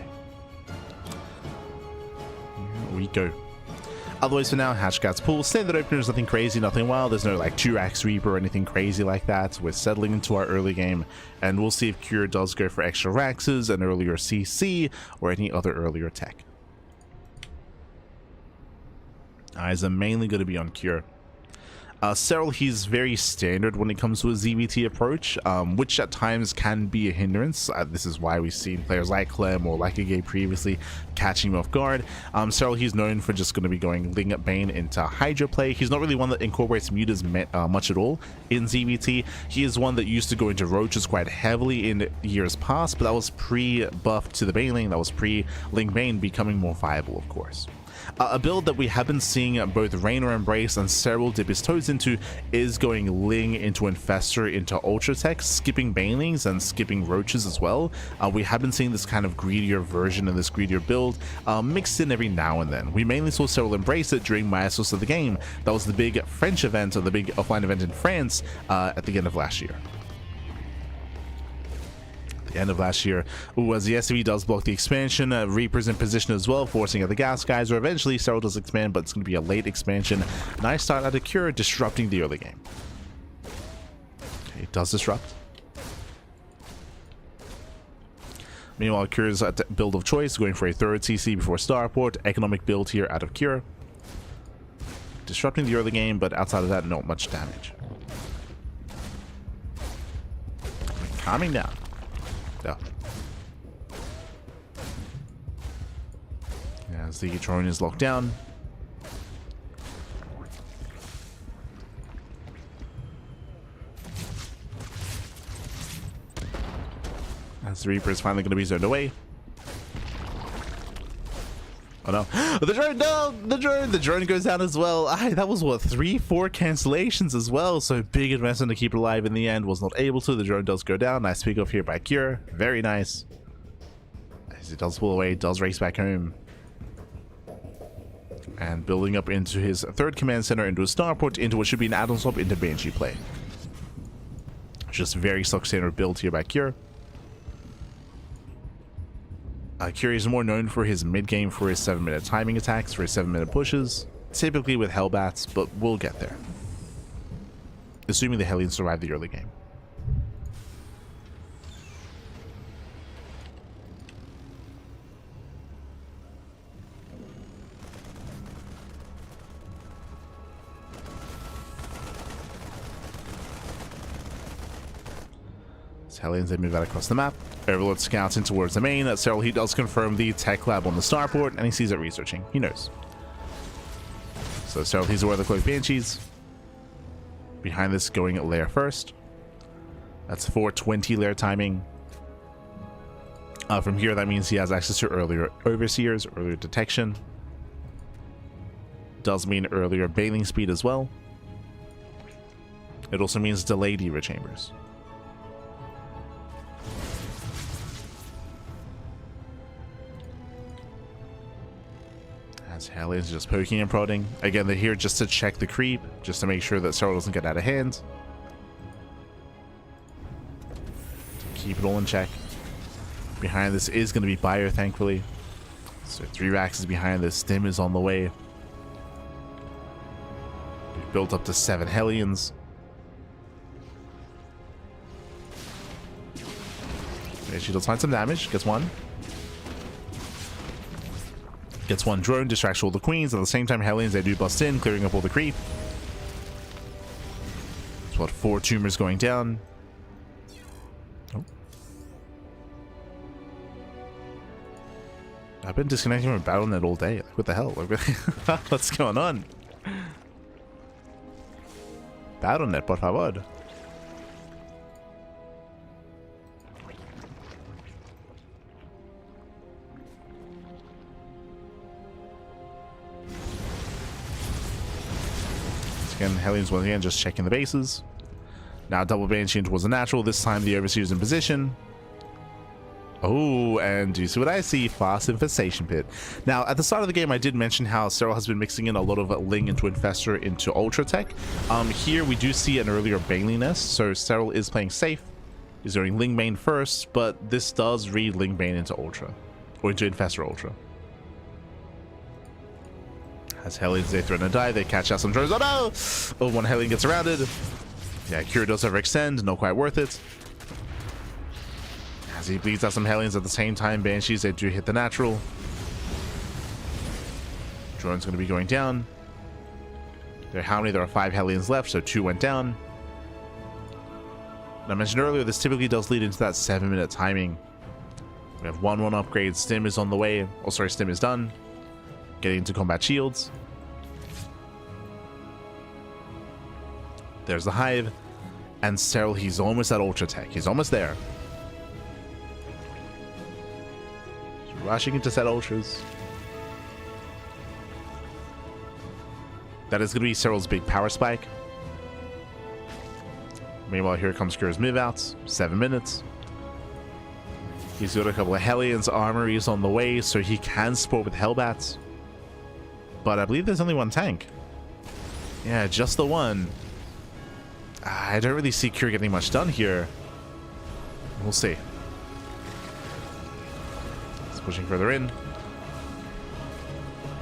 Here we go. Otherwise, for now, Hatchcat's Pool, standard openers, nothing crazy, nothing wild. There's no like 2-axe Reaper or anything crazy like that. We're settling into our early game, and we'll see if Cure does go for extra Raxes, an earlier CC, or any other earlier tech. Eyes are mainly going to be on Cure. Serral, he's very standard when it comes to a ZVT approach, which at times can be a hindrance. This is why we've seen players like Clem or like Agape previously catching him off guard. Serral, he's known for just going to be going Ling at Bane into Hydra play. He's not really one that incorporates mutas much at all in ZVT. He is one that used to go into Roaches quite heavily in years past, but that was pre-buff to the Baneling. That was pre-Ling Bane becoming more viable, of course. A build that we have been seeing both Raynor Embrace and Serral dip his toes into is going Ling into Infestor into Ultra Tech, skipping Banelings and skipping Roaches as well. We have been seeing this kind of greedier version of this greedier build mixed in every now and then. We mainly saw Serral embrace it during Maestros of the Game. That was the big French event, or the big offline event in France at the end of last year. End of last year. As the SCV does block the expansion, Reaper's in position as well, forcing out the gas guys, or eventually Serral does expand, but it's going to be a late expansion. Nice start out of Cure, disrupting the early game. Okay, it does disrupt. Meanwhile, Cure's build of choice, going for a 3rd CC before Starport. Economic build here out of Cure. Disrupting the early game, but outside of that, not much damage. Calming down. Yeah. As the drone is locked down. As the Reaper is finally going to be zoned away. Oh no. The drone, no! The drone goes down as well. That was what, 3-4 cancellations as well. So big investment to keep it alive in the end. Was not able to. The drone does go down. Nice pick off here by Cure. Very nice. As it does pull away, does race back home. And building up into his 3rd command center, into a starport, into what should be an add-on swap, into Banshee play. Just very stock standard build here by Cure. Cure is more known for his mid-game for his 7-minute timing attacks, for his 7-minute pushes, typically with Hellbats, but we'll get there. Assuming the Hellions survive the early game. Hellions, they move out across the map. Overlord scouts in towards the main. Serral, he does confirm the tech lab on the starport, and he sees it researching. He knows. So Serral, he's aware of the Cloak Banshees. Behind this, going at lair first. That's 420 lair timing. From here, that means he has access to earlier overseers, earlier detection. Does mean earlier bailing speed as well. It also means delayed Eva chambers. As Hellions just poking and prodding. Again, they're here just to check the creep, just to make sure that Serral doesn't get out of hand. Keep it all in check. Behind this is going to be Buyer, thankfully. So 3 racks is behind this. Stim is on the way. We've built up to 7 Hellions. Okay, she does find some damage. Gets one. Gets one drone, distracts all the queens. At the same time, Hellions, they do bust in, clearing up all the creep. It's what, 4 tumors going down. Oh. I've been disconnecting from Battle.net all day. Like, what the hell? What's going on? Battle.net, por favor. Again, Hellions once again just checking the bases. Now double banshee towards the natural. This time the overseer's in position. Oh, and do you see what I see? Fast Infestation Pit. Now, at the start of the game, I did mention how Serral has been mixing in a lot of Ling into Infestor into Ultra Tech. Here we do see an earlier Bailey Nest, so Serral is playing safe. He's going Ling Bane first, but this does read Ling Bane into Ultra, or into Infestor Ultra. As Hellions, they threaten to die, they catch out some drones. Oh no! Oh, one Hellion gets surrounded. Yeah, Cure does overextend, not quite worth it. As he bleeds out some Hellions at the same time, Banshees, they do hit the natural. Drone's going to be going down. How many? There are 5 Hellions left, so 2 went down. And I mentioned earlier, this typically does lead into that 7-minute timing. We have 1-1 upgrade. Stim is on the way. Oh, sorry, Stim is done. Getting into combat shields. There's the hive. And Serral, he's almost at Ultra Tech. He's almost there. He's rushing into set ultras. That is going to be Serral's big power spike. Meanwhile, here comes Cure's move outs. 7 minutes. He's got a couple of Hellions. Armories on the way, so he can support with Hellbats. But I believe there's only 1 tank. Yeah, just the one. I don't really see Cure getting much done here. We'll see. He's pushing further in.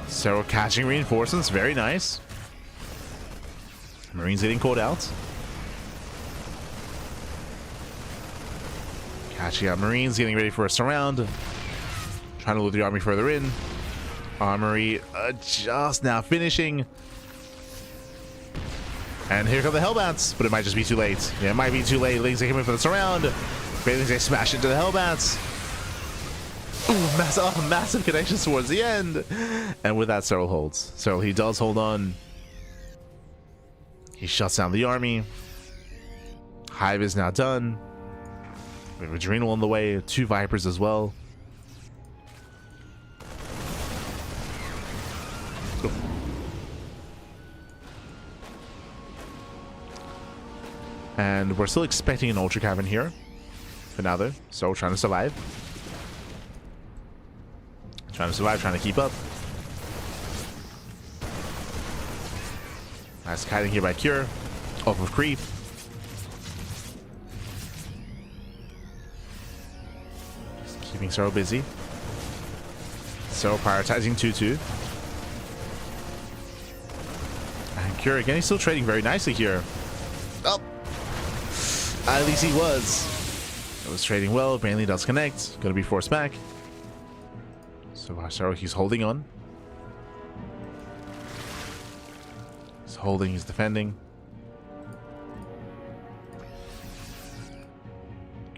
Serral catching reinforcements. Very nice. Marines getting called out. Catching out Marines, getting ready for a surround. Trying to lure the army further in. Armory just now finishing. And here come the Hellbats, but it might just be too late. Yeah, it might be too late. Lings, they come in for the surround. Bailings, they smash into the Hellbats. Ooh, massive connections towards the end. And with that, Serral holds. Serral, he does hold on. He shuts down the army. Hive is now done. We have Adrenal on the way. 2 Vipers as well. And we're still expecting an Ultra Cavern here. For now, though. So, trying to survive. Trying to keep up. Nice kiting here by Cure. Off of Creep. Just keeping Serral busy. Serral prioritizing 2-2. And Cure, again, he's still trading very nicely here. Oh! At least he was. It was trading well. Bailey does connect. Gonna be forced back. So Serral, he's holding on. He's holding, he's defending.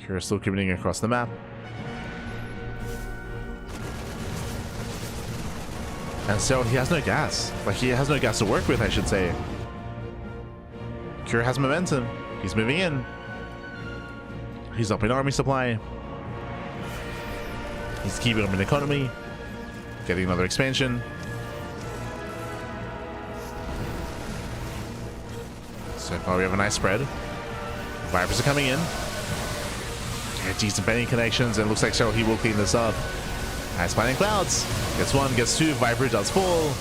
Kira still committing across the map. And so he has no gas. Like, he has no gas to work with, I should say. Kira has momentum. He's moving in. He's upping army supply. He's keeping up an economy. Getting another expansion. So far we have a nice spread. Vipers are coming in. Get decent bending connections, and it looks like Serral, he will clean this up. Nice Spinning Clouds. Gets one, gets two. Viper does fall.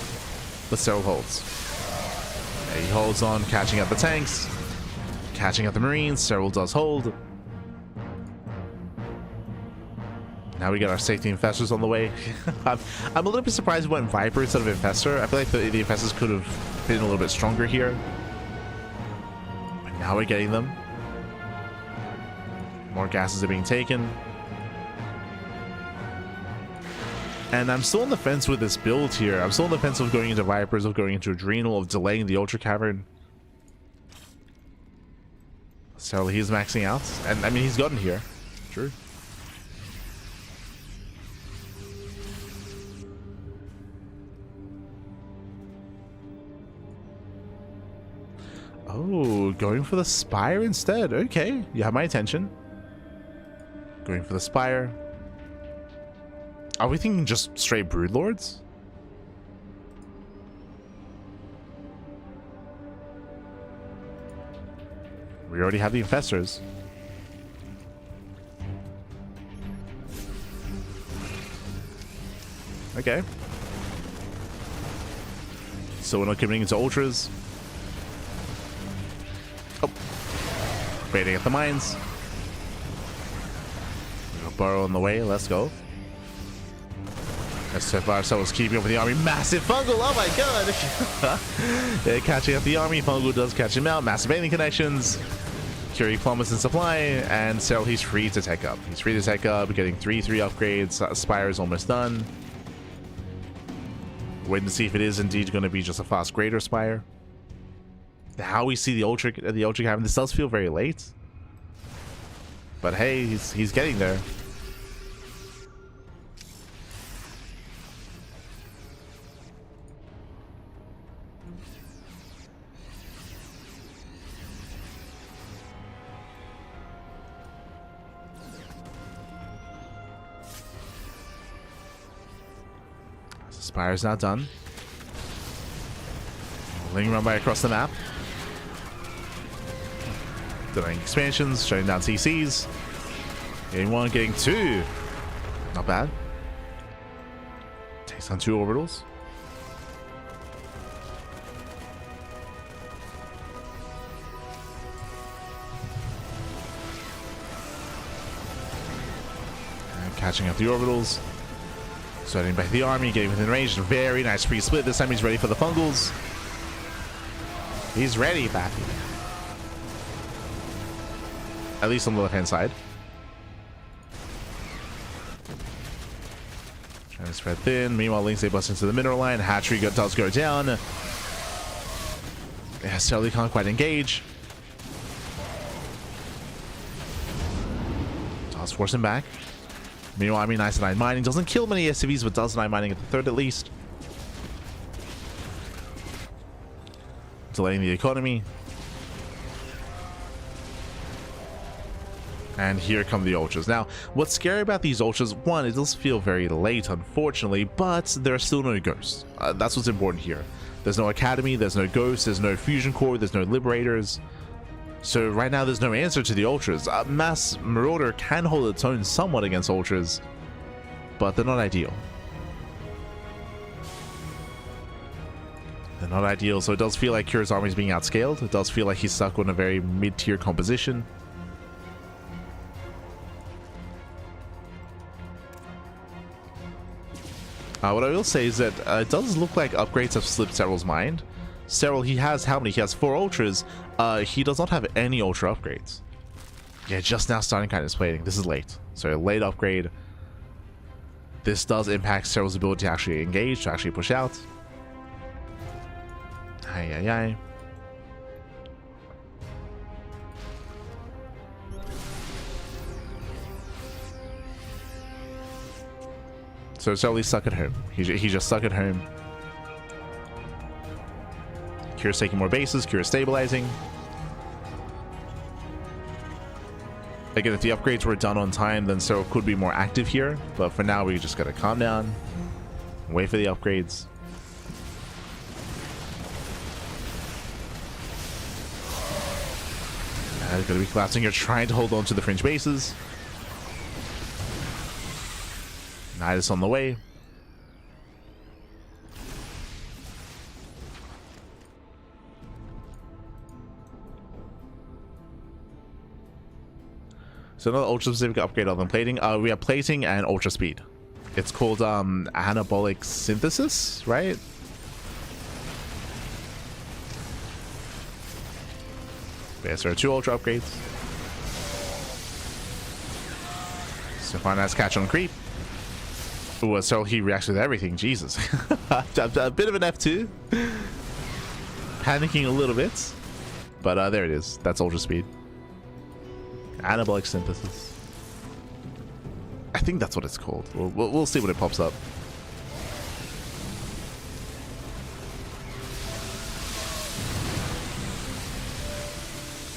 But Serral holds. And he holds on, catching up the tanks. Catching up the Marines. Serral does hold. Now we get our safety infestors on the way. I'm a little bit surprised we went Viper instead of Infestor. I feel like the infestors could have been a little bit stronger here. But now we're getting them. More gases are being taken. And I'm still on the fence with this build here. I'm still on the fence of going into Vipers, of going into Adrenal, of delaying the Ultra Cavern. So he's maxing out. And I mean, he's gotten here. True. Oh, going for the Spire instead. Okay, you have my attention. Going for the Spire. Are we thinking just straight Broodlords? We already have the Infestors. Okay. So we're not committing into Ultras. Oh. Baiting at the mines. Burrow on the way, let's go. SF ourselves keeping up with the army. Massive Fungal, oh my god! They're catching up the army. Fungal does catch him out. Massive alien connections. Curie plummets in supply, and Serral, he's free to tech up. He's free to tech up, getting 3/3 upgrades. Spire is almost done. Waiting to see if it is indeed going to be just a fast greater Spire. How we see the Ultra Cavern, this does feel very late. But hey, he's getting there. Spire's not done. Ling run by across the map. Delaying expansions, shutting down CCs. Getting one, getting two. Not bad. Takes on 2 orbitals. And catching up the orbitals. Starting back the army, getting within range. Very nice free split. This time he's ready for the Fungals. He's ready, Pappy. At least on the left-hand side. Trying to spread thin. Meanwhile, Lings, they bust into the mineral line. Hatchery does go down. Yeah, Serral can't quite engage. Does force him back. Meanwhile, I mean, nice 9 mining. Doesn't kill many SCVs, but does 9 mining at the third at least. Delaying the economy. And here come the Ultras. Now, what's scary about these Ultras, one, it does feel very late, unfortunately, but there are still no ghosts. That's what's important here. There's no Academy, there's no ghosts, there's no Fusion Core, there's no Liberators. So right now there's no answer to the Ultras. Mass Marauder can hold its own somewhat against Ultras, but they're not ideal. They're not ideal, so it does feel like Kira's army is being outscaled. It does feel like he's stuck on a very mid-tier composition. What I will say is that it does look like upgrades have slipped Serral's mind. Serral, he has how many? He has 4 Ultras. He does not have any Ultra upgrades. Yeah, just now starting kind of plating. This is late. So a late upgrade. This does impact Serral's ability to actually engage, to actually push out. Ay, ay, ay. So Serral's stuck at home. He's just stuck at home. Kira's taking more bases. Kira's stabilizing. Again, if the upgrades were done on time, then Serral could be more active here. But for now, we just gotta calm down. Wait for the upgrades. He's gonna be collapsing here, trying to hold on to the fringe bases. Nidus on the way. So another ultra specific upgrade other than plating. We have plating and ultra speed. It's called anabolic synthesis, right? Yes, there are 2 ultra upgrades. So far, nice catch on creep. Ooh, so he reacts with everything. Jesus. A bit of an F2. Panicking a little bit. But there it is. That's ultra speed. Anabolic synthesis. I think that's what it's called. We'll see when it pops up.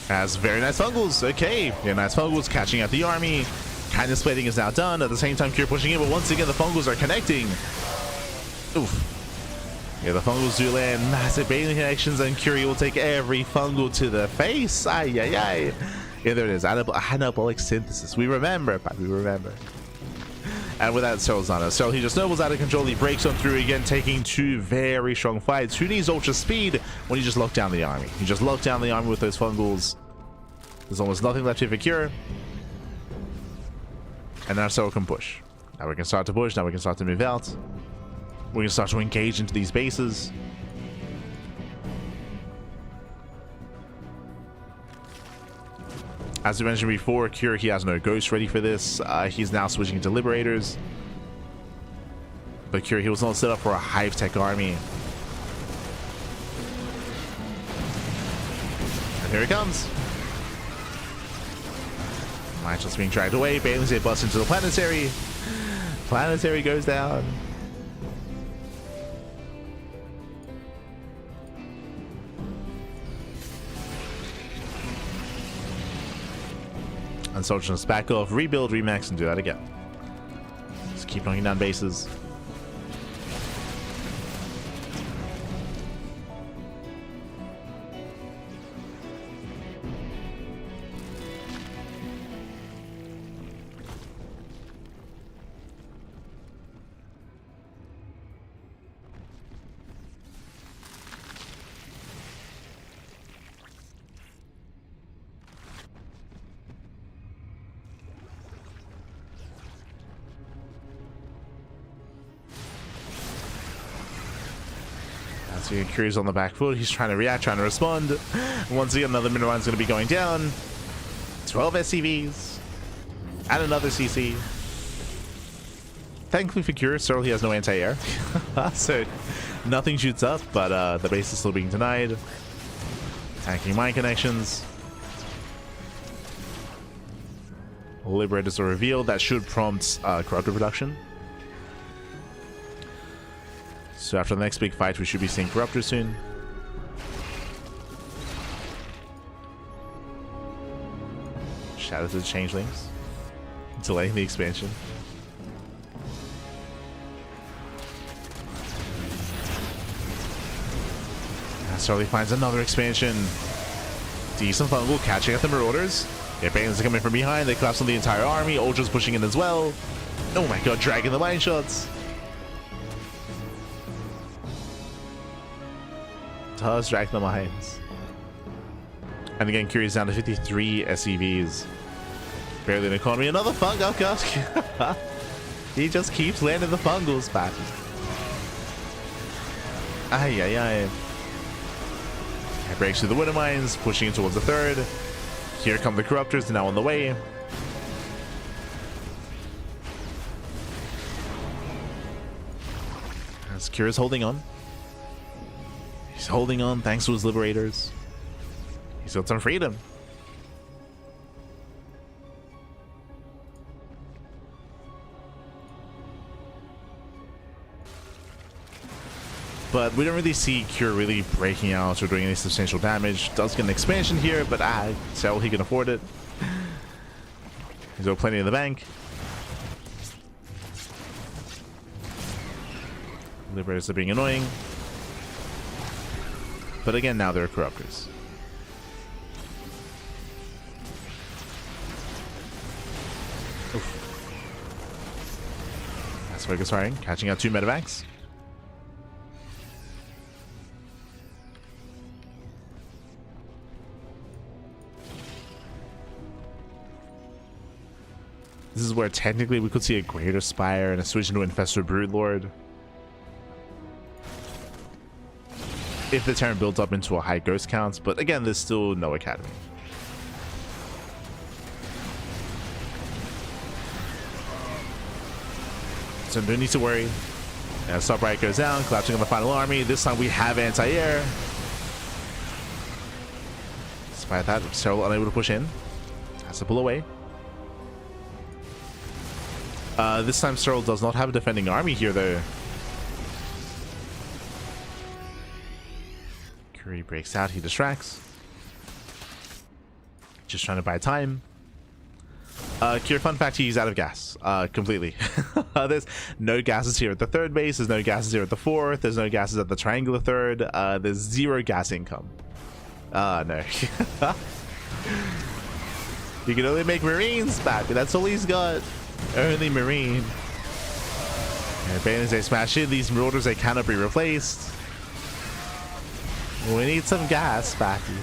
Has very nice fungals. Okay. Yeah, nice fungals catching out the army. Kind of splitting is now done. At the same time, Kira pushing in, but once again, the fungals are connecting. Oof. Yeah, the fungals do land massive bailing connections, and Kira will take every fungal to the face. Ay, ay, ay. Yeah, there it is. Anabolic synthesis. We remember, but we remember. And with that, Serral's on us. So he just snowballs out of control. He breaks on through again, taking 2 very strong fights. Who needs ultra speed when you just lock down the army? You just lock down the army with those fungals. There's almost nothing left here for Kira. And now Serral can push. Now we can start to push. Now we can start to move out. We can start to engage into these bases. As we mentioned before, Kira, he has no ghosts ready for this. He's now switching to Liberators. But Kira, he was not set up for a Hive Tech army. And here he comes. Might just being dragged away. Bailing's here busts into the Planetary. Planetary goes down. And so just back off, rebuild, remax, and do that again. Just keep knocking down bases. So Kiri's on the back foot. He's trying to react, trying to respond. Once again, another Minimine's going to be going down. 12 SCVs. And another CC. Thankfully for Kira, Serral, he has no anti-air. So nothing shoots up, but the base is still being denied. Tanking mine connections. Liberators are revealed. That should prompt corruptor production. So after the next big fight, we should be seeing Corruptor soon. Shout out to the Changelings. Delaying the expansion. Serral finds another expansion. Decent fungal catching at the Marauders. Yeah, Bands are coming from behind. They collapse on the entire army. Ultra's pushing in as well. Oh my god, dragging the mine shots. Does drag the mines. And again, Kiri's down to 53 SCVs. Barely an economy. Another fungal. Oh god. He just keeps landing the fungals back. Ay, ay, ay. It breaks through the Winter Mines, pushing it towards the 3rd. Here come the Corruptors, now on the way. As Kira's holding on. He's holding on thanks to his Liberators. He's got some freedom. But we don't really see Cure really breaking out or doing any substantial damage. Does get an expansion here, but Serral, he can afford it. He's got plenty in the bank. Liberators are being annoying. But again, now there are Corruptors. That's focus firing, catching out 2 medevacs. This is where technically we could see a Greater Spire and a switch into Infestor Broodlord. If the Terran builds up into a high ghost count, but again, there's still no Academy. So no need to worry. Subright goes down, collapsing on the final army. This time we have anti-air. Despite that, Serral unable to push in. Has to pull away. This time Serral does not have a defending army here though. Curry breaks out, he distracts. Just trying to buy time. Cure, fun fact, he's out of gas. Completely. There's no gases here at the 3rd base, there's no gases here at the 4th, there's no gases at the triangular 3rd, there's 0 gas income. No. You can only make Marines back, that's all he's got. Only Marine. Bandits, they smash in. These Marauders, they cannot be replaced. We need some gas, Batty.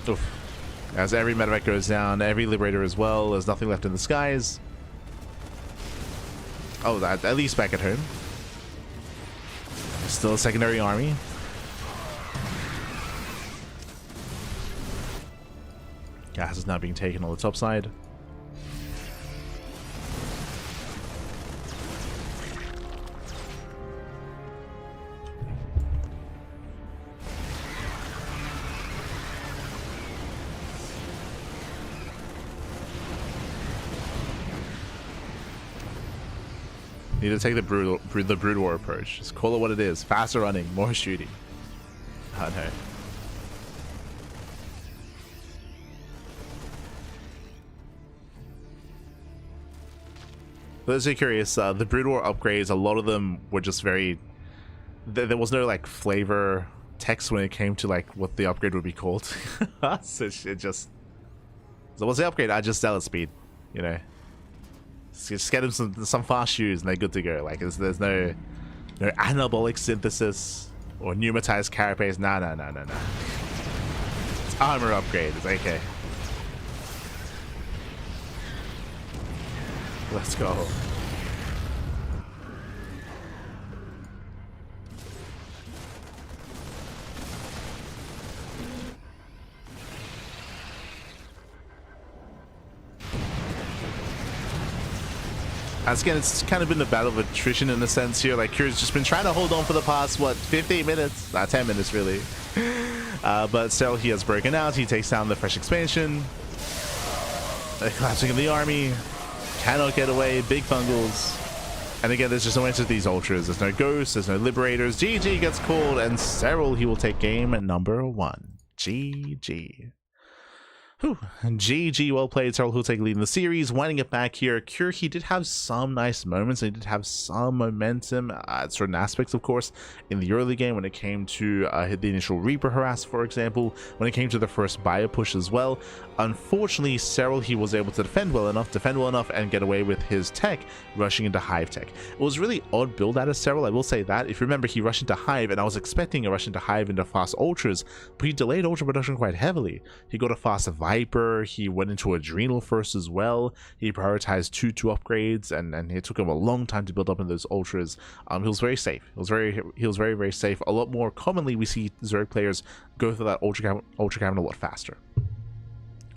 Oof. As every medevac goes down, every Liberator as well. There's nothing left in the skies. Oh, that at least back at home. Still a secondary army. Gas is now being taken on the top side. Need to take the Brood War approach. Just call it what it is. Faster running, more shooting. Oh no. But let's be curious, the Brood War upgrades, a lot of them were just very... There was no like flavor text when it came to like what the upgrade would be called. So it just... So what's the upgrade? I just zealot speed, you know. Just get them some fast shoes and they're good to go. Like there's no anabolic synthesis or pneumatized carapace. No. It's armor upgrade. It's okay. Let's go. As again, it's kind of been a battle of attrition in a sense here. Like, Cure's just been trying to hold on for the past, what, 15 minutes? 10 minutes, really. But still, he has broken out. He takes down the fresh expansion. Collapsing of the army. Cannot get away. Big fungals. And again, there's just no answer to these ultras. There's no ghosts. There's no liberators. GG gets called. And Serral, he will take game number 1. GG. Whew. GG, well played. Serral who'll take lead in the series. Winding it back here, Cure, he did have some nice moments. He did have some momentum at certain aspects, of course, in the early game when it came to hit the initial Reaper harass, for example, when it came to the first bio push as well. Unfortunately, Serral, he was able to defend well enough, and get away with his tech, rushing into Hive tech. It was really odd build out of Serral, I will say that. If you remember, he rushed into Hive, and I was expecting a rush into Hive into fast ultras, but he delayed ultra production quite heavily. He got a fast Viper, he went into Adrenal first as well, he prioritized 2 upgrades, and it took him a long time to build up in those ultras. He was very safe. He was very safe. A lot more commonly, we see Zerg players go through that ultra cannon a lot faster.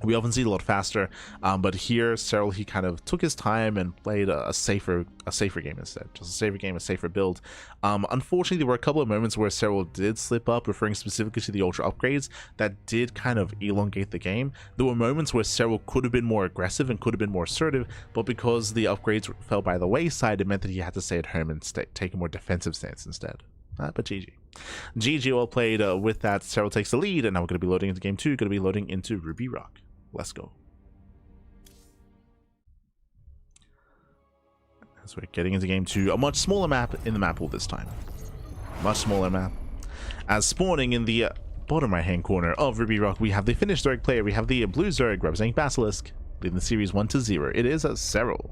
We often see it a lot faster, but here Serral, he kind of took his time and played a safer game instead. Just a safer game, a safer build. Unfortunately, there were a couple of moments where Serral did slip up, referring specifically to the ultra upgrades that did kind of elongate the game. There were moments where Serral could have been more aggressive and could have been more assertive, but because the upgrades fell by the wayside, it meant that he had to stay at home and take a more defensive stance instead. But GG well played. With that, Serral takes the lead, and now we're going to be loading into game 2, going to be loading into Ruby Rock. Let's go. As we're getting into game 2, a much smaller map in the map pool this time. Much smaller map. As spawning in the bottom right hand corner of Ruby Rock, we have the Finnish Zerg player. We have the blue Zerg representing Basilisk, leading the series 1-0. It is Serral.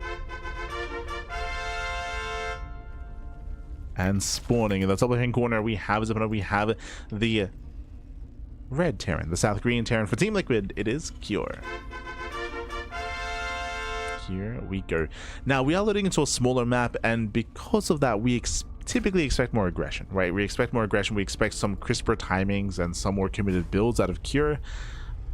And spawning in the top right-hand corner, we have the red Terran, the South Korean Terran for Team Liquid. It is Cure. Here we go. Now we are loading into a smaller map, and because of that, we typically expect more aggression, right? We expect more aggression. We expect some crisper timings and some more committed builds out of Cure.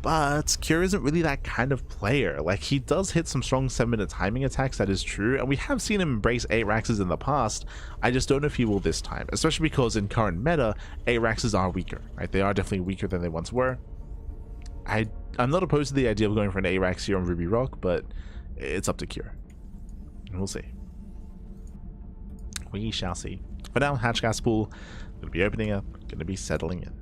But Cure isn't really that kind of player. Like, he does hit some strong 7-minute timing attacks, that is true, and we have seen him embrace 8-Raxes in the past. I just don't know if he will this time, especially because in current meta, 8-Raxes are weaker, right? They are definitely weaker than they once were. I'm not opposed to the idea of going for an 8-Rax here on Ruby Rock, but it's up to Cure. And we'll see. We shall see. For now, hatch gas pool, going to be opening up, going to be settling in.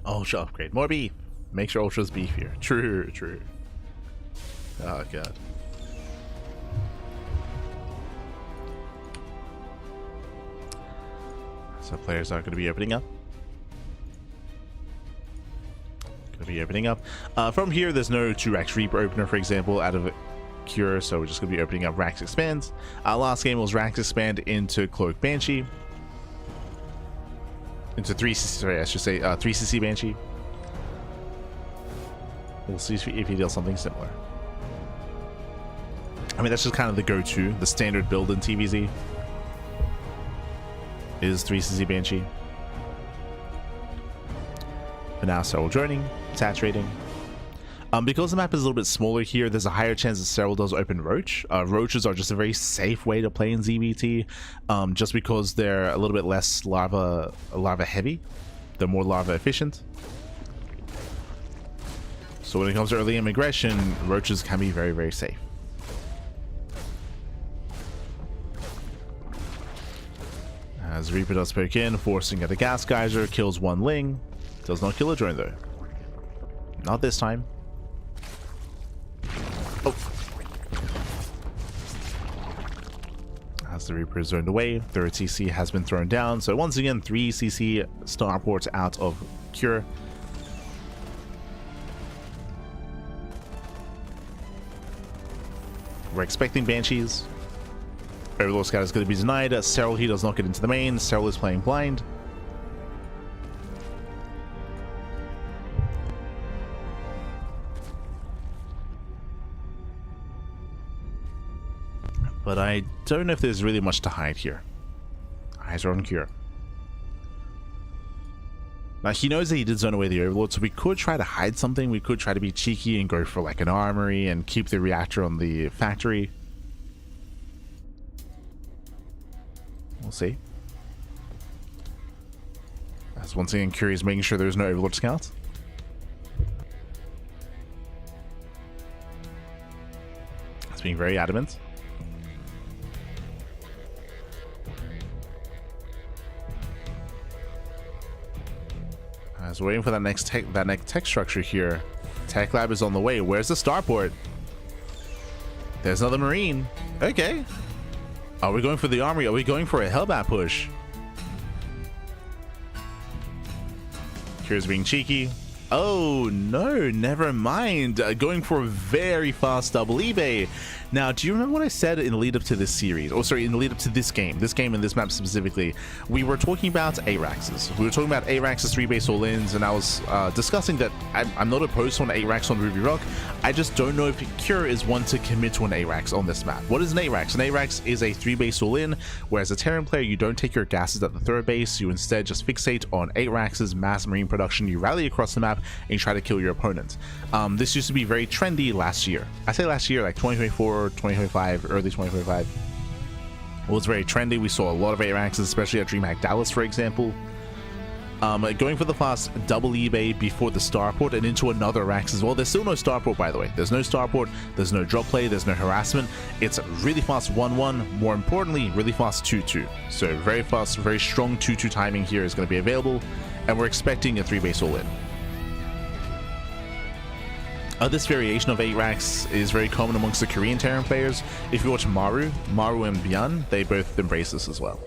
Ultra upgrade. More beef. Make sure Ultra's beefier. True, true. Oh, God. So players are going to be opening up. From here, there's no 2-Rax Reaper opener, for example, out of Cure, so we're just going to be opening up Rax Expand. Last game was Rax Expand into Cloak Banshee. Into 3cc Banshee. We'll see if he does something similar. I mean, that's just kind of the go-to, the standard build in TVZ is 3cc Banshee. For now, Serral joining, saturating. Because the map is a little bit smaller here, there's a higher chance that Serral does open Roach. Roaches are just a very safe way to play in ZVT, just because they're a little bit less lava heavy. They're more lava efficient. So when it comes to early game aggression, Roaches can be very, very safe. As Reaper does poke in, forcing at a gas geyser, kills one Ling. Does not kill a drone though. Not this time. Oh. As the Reaper is zoned away, third CC has been thrown down. So once again, 3cc starports out of Cure. We're expecting Banshees. Overlord Scout is going to be denied. Serral, he does not get into the main. Serral is playing blind. But I don't know if there's really much to hide here. Eyes are on Cure. Now, he knows that he did zone away the Overlord, so we could try to hide something. We could try to be cheeky and go for like an armory and keep the reactor on the factory. We'll see. As once again, Cure is making sure there's no Overlord Scouts. That's being very adamant. As we're waiting for that next tech structure here. Tech lab is on the way. Where's the starport? There's another Marine. Okay. Are we going for the armory? Are we going for a Hellbat push? Cure's being cheeky. Oh no, never mind. Going for a very fast double eBay. Now, do you remember what I said in the lead up to this series? Oh, sorry, in the lead up to this game and this map specifically. We were talking about A-Raxes. We were talking about A-Raxes 3-base all-ins, and I was discussing that I'm not opposed to an A-Rax on Ruby Rock. I just don't know if Cure is one to commit to an A-Rax on this map. What is an A-Rax? An A-Rax is a 3-base all-in, whereas a Terran player, you don't take your gases at the 3rd base. You instead just fixate on A-Raxes, mass marine production. You rally across the map and you try to kill your opponent. This used to be very trendy last year. I say last year, like 2024, 2025, early 2025. It was very trendy. We saw a lot of A-Raxes, especially at DreamHack Dallas, for example. Going for the fast double eBay before the starport and into another Rax as well. There's still no starport, by the way. There's no starport, there's no drop play, there's no harassment. It's really fast 1-1, more importantly, really fast 2-2. So very fast, very strong 2-2 timing here is going to be available, and we're expecting a 3-base all-in. This variation of 8-Rax is very common amongst the Korean Terran players. If you watch Maru and Byun, they both embrace this as well.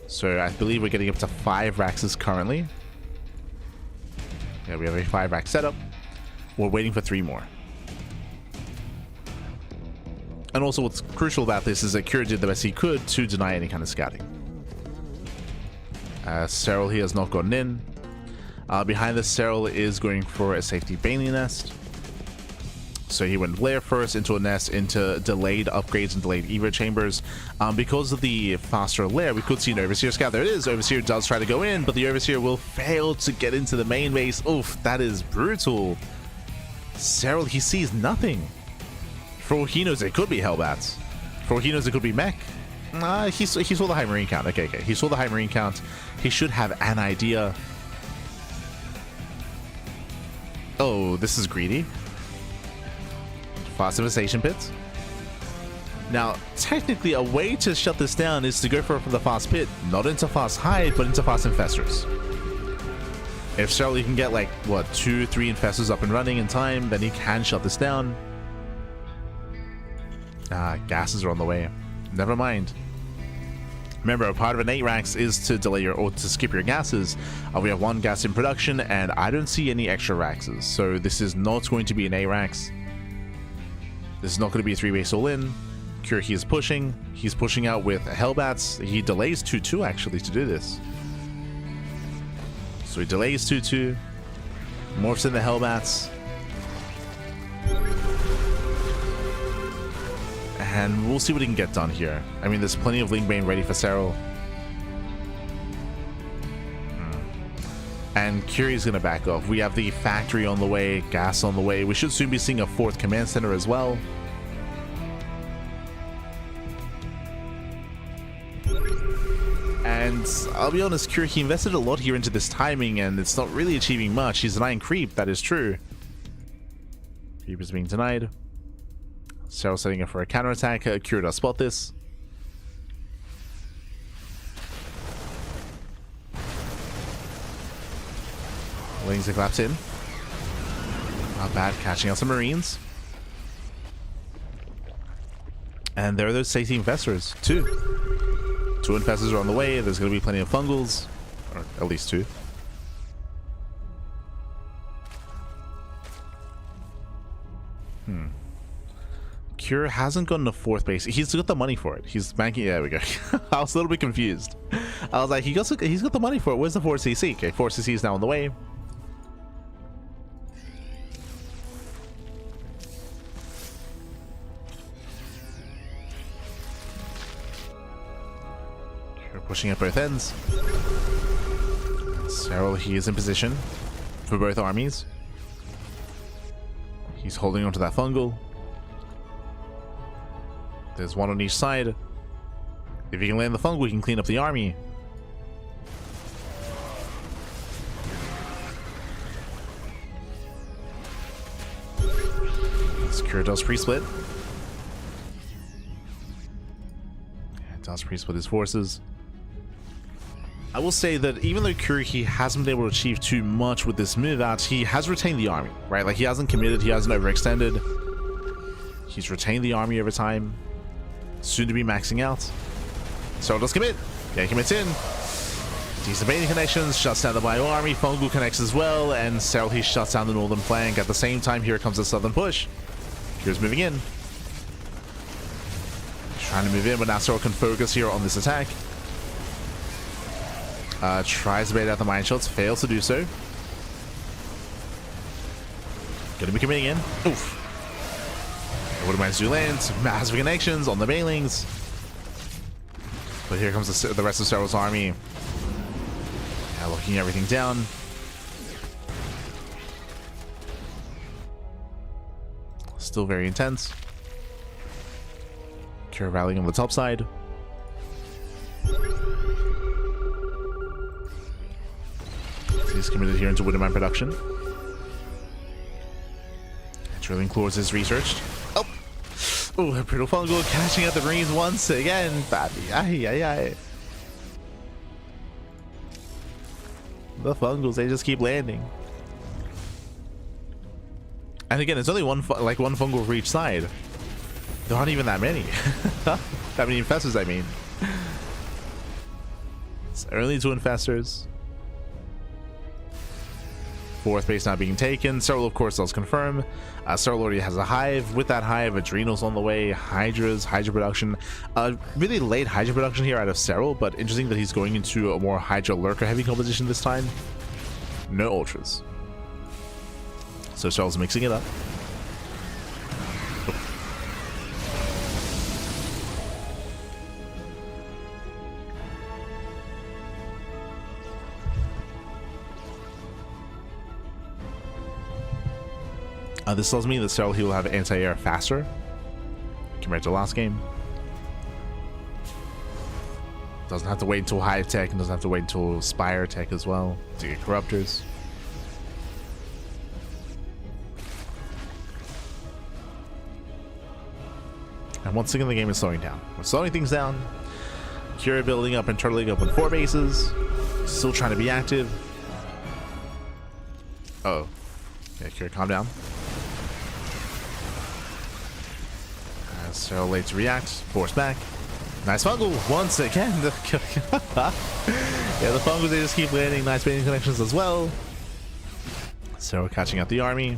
So I believe we're getting up to 5 Raxes currently. Yeah, we have a 5-Rax setup. We're waiting for 3 more. And also what's crucial about this is that Cure did the best he could to deny any kind of scouting. Serral here has not gotten in. Behind this, Serral is going for a safety Bailey nest. So he went lair first, into a nest, into delayed upgrades and delayed Evo chambers. Because of the faster lair, we could see an Overseer scout. There it is. Overseer does try to go in, but the Overseer will fail to get into the main base. Oof, that is brutal. Serral, he sees nothing. For all he knows, it could be Hellbats. For all he knows, it could be mech. He saw the high marine count. Okay. He saw the high marine count. He should have an idea. Oh, this is greedy. Fast infestation pit. Now, technically, a way to shut this down is to go for the fast pit, not into fast hide, but into fast infestors. If Serral can get like what 2-3 infestors up and running in time, then he can shut this down. Gases are on the way. Never mind. Remember, a part of an 8-Rax is to delay or to skip your gases. We have 1 gas in production, and I don't see any extra Raxes, so this is not going to be an 8-Rax. This is not going to be a 3-base all-in. Cure, he is pushing. He's pushing out with Hellbats. He delays 2-2 actually to do this. So he delays 2-2. Morphs in the Hellbats. And we'll see what he can get done here. I mean, there's plenty of Lingbane ready for Serral. And Curie's going to back off. We have the factory on the way, gas on the way. We should soon be seeing a 4th command center as well. And I'll be honest, Cure, he invested a lot here into this timing, and it's not really achieving much. He's denying creep, that is true. Creep is being denied. Serral setting up for a counterattack. Cure does spot this. Wings to collapse in. Not bad, catching out some Marines. And there are those safety infestors. 2 infestors are on the way. There's going to be plenty of fungals. Or at least 2. Cure hasn't gotten a 4th base. He's got the money for it. He's banking. Yeah, there we go. I was a little bit confused. I was like, he's got the money for it. Where's the 4CC? Okay, 4CC is now on the way. Pushing at both ends. Serral, he is in position for both armies. He's holding onto that fungal. There's 1 on each side. If he can land the fungal, he can clean up the army. Secure does pre-split. It does pre-split his forces. I will say that even though Cure, he hasn't been able to achieve too much with this move out, he has retained the army, right? Like, he hasn't committed, he hasn't overextended. He's retained the army over time. Soon to be maxing out. So does commit. Yeah, he commits in. Decent baiting connections, shuts down the Bio army, Fungal connects as well, and Serral, he shuts down the northern flank. At the same time, here comes the southern push. Here's moving in. Trying to move in, but now Serral can focus here on this attack. Tries to bait out the mine shots, fails to do so. Gonna be coming in. Oof. What do Zoun lands? Massive connections on the bailings. But here comes the rest of Serral's army. Locking everything down. Still very intense. Cure rallying on the top side. He's committed here into Widowmine production. Drilling Claws is researched. Oh! Oh, Brutal Fungal catching out the greens once again. Badly. Ay, ay, ay. The Fungals, they just keep landing. And again, it's only one fungal for each side. There aren't even that many. That many infestors, I mean. It's only 2 infestors. 4th base not being taken. Serral, of course, does confirm. Serral already has a hive. With that hive, Adrenals on the way. Hydra production. Really late Hydra production here out of Serral, but interesting that he's going into a more Hydra Lurker heavy composition this time. No Ultras. So Serral's mixing it up. This tells me that Serral, he will have anti-air faster compared to last game. Doesn't have to wait until Hive Tech, and doesn't have to wait until Spire Tech as well to get Corruptors. And once again, the game is slowing down. We're slowing things down. Cure building up and turtling up on 4 bases. Still trying to be active. Oh. Yeah, Cure, calm down. Serral late to react, force back. Nice Fungal once again. Yeah, the Fungals, they just keep landing. Nice baiting connections as well. Serral catching out the army.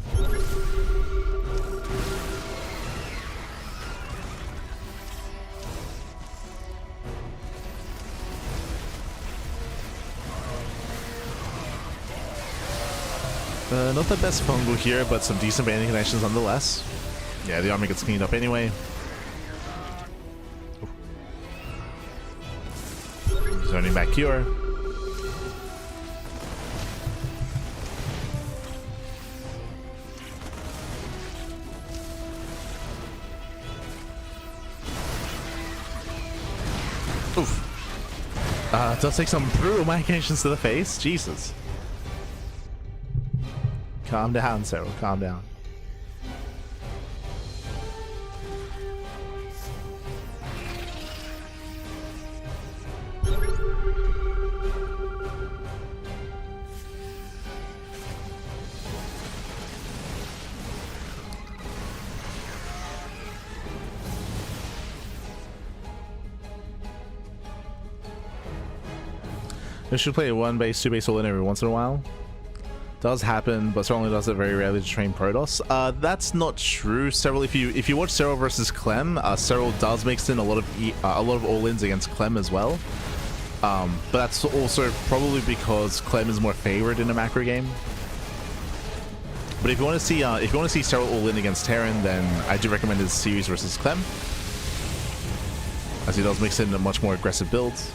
Not the best Fungal here, but some decent baiting connections nonetheless. Yeah, the army gets cleaned up anyway. Zoning back Cure. Oof. Does take some brutal modifications to the face. Jesus. Calm down, Serral. Calm down. They should play a 1 base, 2 base all in every once in a while. Does happen, but certainly does it very rarely to train Protoss. That's not true. Serral, if you watch Serral versus Clem, Serral does mix in a lot of all-ins against Clem as well. But that's also probably because Clem is more favored in a macro game. But if you want to see Serral all in against Terran, then I do recommend his series versus Clem, as he does mix in a much more aggressive builds.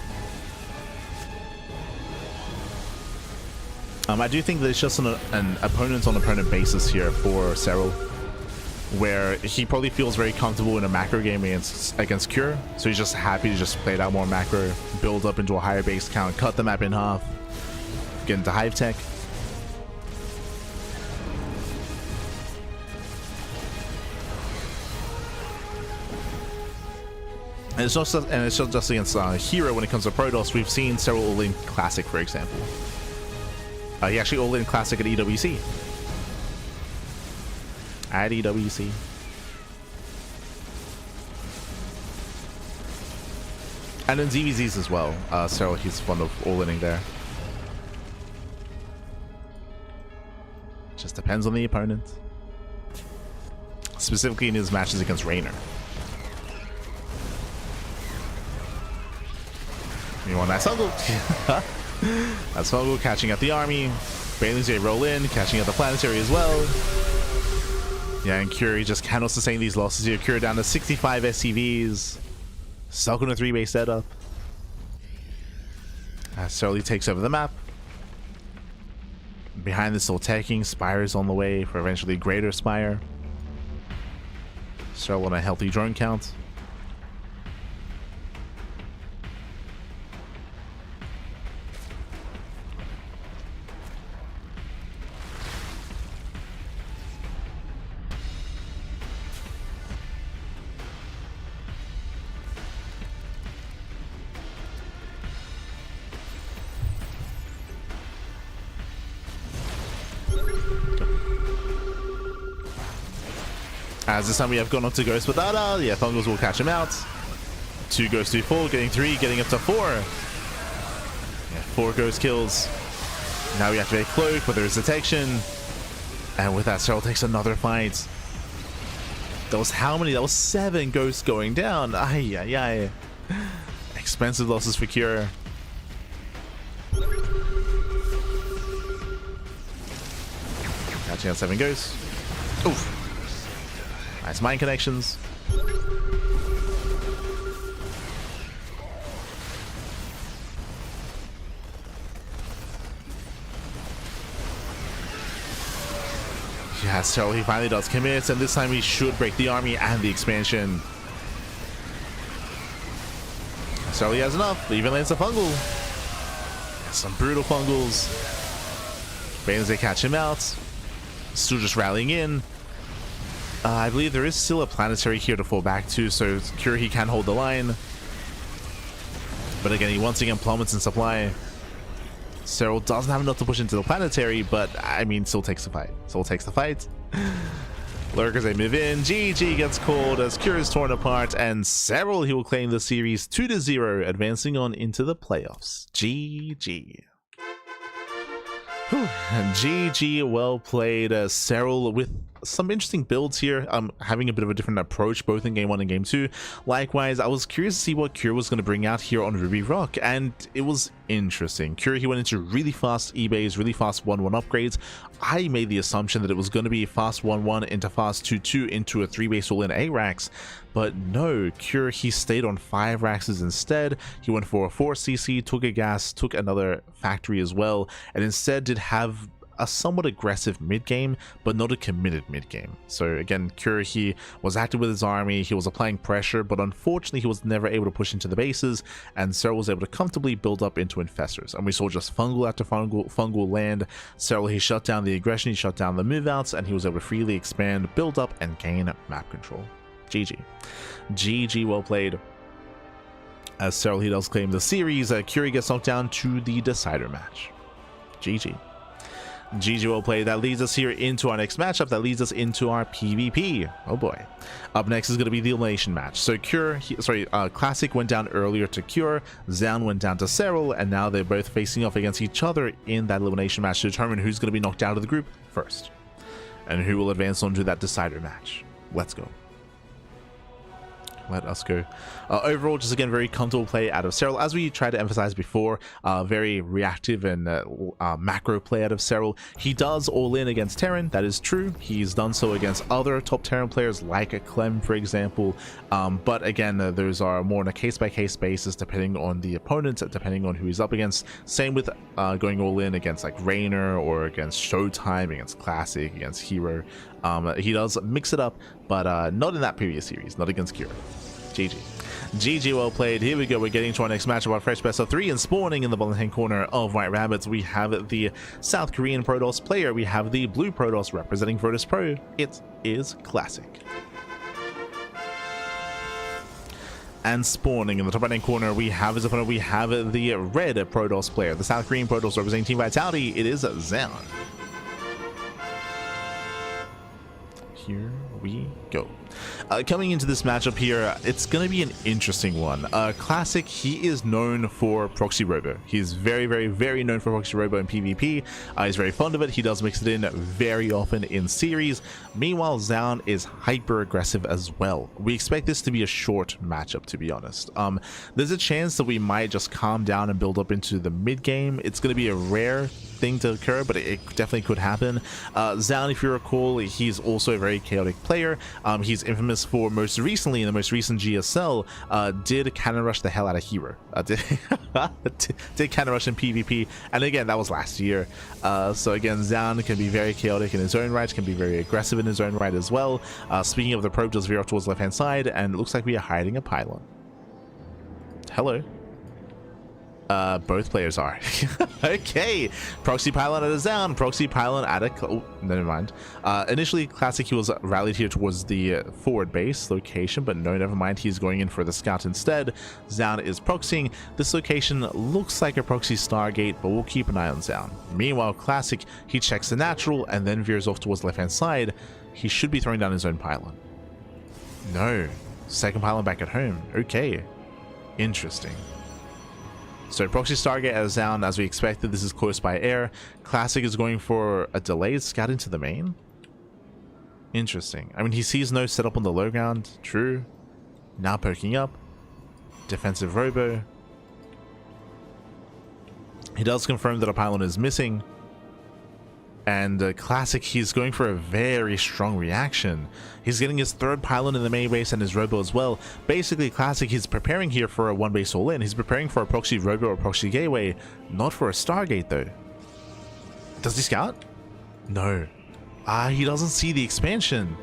I do think that it's just an opponent-on-opponent basis here for Serral, where he probably feels very comfortable in a macro game against Cure, so he's just happy to just play it out more macro, build up into a higher base count, cut the map in half, get into Hive Tech. And it's not just against Hero when it comes to Protoss. We've seen Serral all in Classic, for example. He actually all in Classic at EWC. At EWC. And in ZVZs as well. Serral, he's fond of all-inning there. Just depends on the opponent. Specifically in his matches against Raynor. You want that Fungal? That's Fungal catching at the army. Bailey's a roll in, catching at the planetary as well. Yeah, and Curie just cannot sustain these losses here. Curie down to 65 SCVs. Stuck on a 3-base setup. As Serral takes over the map. Behind this, still attacking. Spire's on the way for eventually Greater Spire. Serral on a healthy drone count. As this time we have gone up to Ghost with Dada. Yeah, Thungles will catch him out. 2 Ghost to 4, getting 3, getting up to 4. Yeah, 4 Ghost kills. Now we activate Cloak, but there's detection. And with that, Serral takes another fight. That was how many? That was 7 Ghosts going down. Ay, ay, ay. Expensive losses for Cure. Catching out 7 Ghosts. Oof. Nice mind connections. Yeah, so he finally does commit, and this time he should break the army and the expansion. So he has enough, even lands a fungal. Some brutal fungals. Bailey's they catch him out. Still just rallying in. I believe there is still a planetary here to fall back to, so Cure he can hold the line. But again, he once again plummets in supply. Serral doesn't have enough to push into the planetary, but I mean, still takes the fight. Still takes the fight. Lurkers they move in. GG gets called as Cure is torn apart, and Serral he will claim the series 2-0, advancing on into the playoffs. GG. Whew. GG, well played. Serral with some interesting builds here, having a bit of a different approach both in game 1 and game 2. Likewise, I was curious to see what Cure was going to bring out here on Ruby Rock, and it was interesting. Cure he went into really fast ebays, really fast 1-1 upgrades. I made the assumption that it was going to be fast 1-1 into fast 2-2 into a 3-base all-in A-Rax, but no, Cure he stayed on 5 Raxes instead. He went for a 4 CC, took a gas, took another factory as well, and instead did have a somewhat aggressive mid-game, but not a committed mid-game. So again, Cure he was active with his army, he was applying pressure, but unfortunately he was never able to push into the bases, and Serral was able to comfortably build up into infestors. And we saw just fungal after fungal land. Serral he shut down the aggression, he shut down the move-outs, and he was able to freely expand, build up, and gain map control. GG. GG, well played. As Serral he does claim the series, Cure gets knocked down to the decider match. GG. GG, well played. That leads us here into our next matchup. That leads us into our PvP. Oh boy. Up next is going to be the elimination match. So Classic went down earlier to Cure, Zoun went down to Serral, and now they're both facing off against each other in that elimination match to determine who's going to be knocked out of the group first, and who will advance on to that decider match. Let's go. Let us go. Overall, just again, very comfortable play out of Serral. As we tried to emphasize before, very reactive and macro play out of Serral. He does all in against Terran, that is true. He's done so against other top Terran players like a Clem, for example. But again, those are more on a case-by-case basis, depending on the opponent, depending on who he's up against. Same with going all in against like Raynor or against Showtime, against Classic, against Hero. He does mix it up, but not in that previous series, not against Cure. GG. GG, well played. Here we go. We're getting to our next match of our fresh best of 3, and spawning in the bottom hand corner of White Rabbits, we have the South Korean Protoss player. We have the blue Protoss representing Protoss Pro. It is Classic. And spawning in the top right hand corner, we have as a opponent, we have the red Protoss player, the South Korean Protoss representing Team Vitality. It is Zoun. Here we go. Coming into this matchup here, it's going to be an interesting one. Classic, he is known for proxy robo. He's very known for proxy robo in PvP. He's very fond of it. He does mix it in very often in series. Meanwhile, Zoun is hyper aggressive as well. We expect this to be a short matchup, to be honest. There's a chance that we might just calm down and build up into the mid game. It's going to be a rare thing to occur, but it definitely could happen. Zoun, if you recall, he's also a very chaotic player. He's infamous for most recently in the most recent GSL did cannon rush the hell out of hero. Did cannon rush in PvP, and again that was last year. So again, Zoun can be very chaotic in his own right, can be very aggressive in his own right as well. Speaking of the probe, does veer off towards left hand side, and it looks like we are hiding a pylon. Hello. Both players are. Okay, proxy pylon at a Zoun, proxy pylon at a... Oh, never mind. Initially, Classic, he was rallied here towards the forward base location, but no, never mind. He's going in for the scout instead. Zoun is proxying. This location looks like a proxy Stargate, but we'll keep an eye on Zoun. Meanwhile, Classic, he checks the natural and then veers off towards left-hand side. He should be throwing down his own pylon. No. Second pylon back at home. Okay. Interesting. So proxy Stargate at Zoun, as we expected. This is close by air. Classic is going for a delayed scout into the main. Interesting. I mean, he sees no setup on the low ground. True. Now poking up. Defensive robo. He does confirm that a pylon is missing. And Classic, he's going for a very strong reaction. He's getting his third pylon in the main base and his robo as well. Basically, Classic, he's preparing here for a one base all in. He's preparing for a proxy robo or proxy gateway, not for a Stargate though. Does he scout? No. He doesn't see the expansion.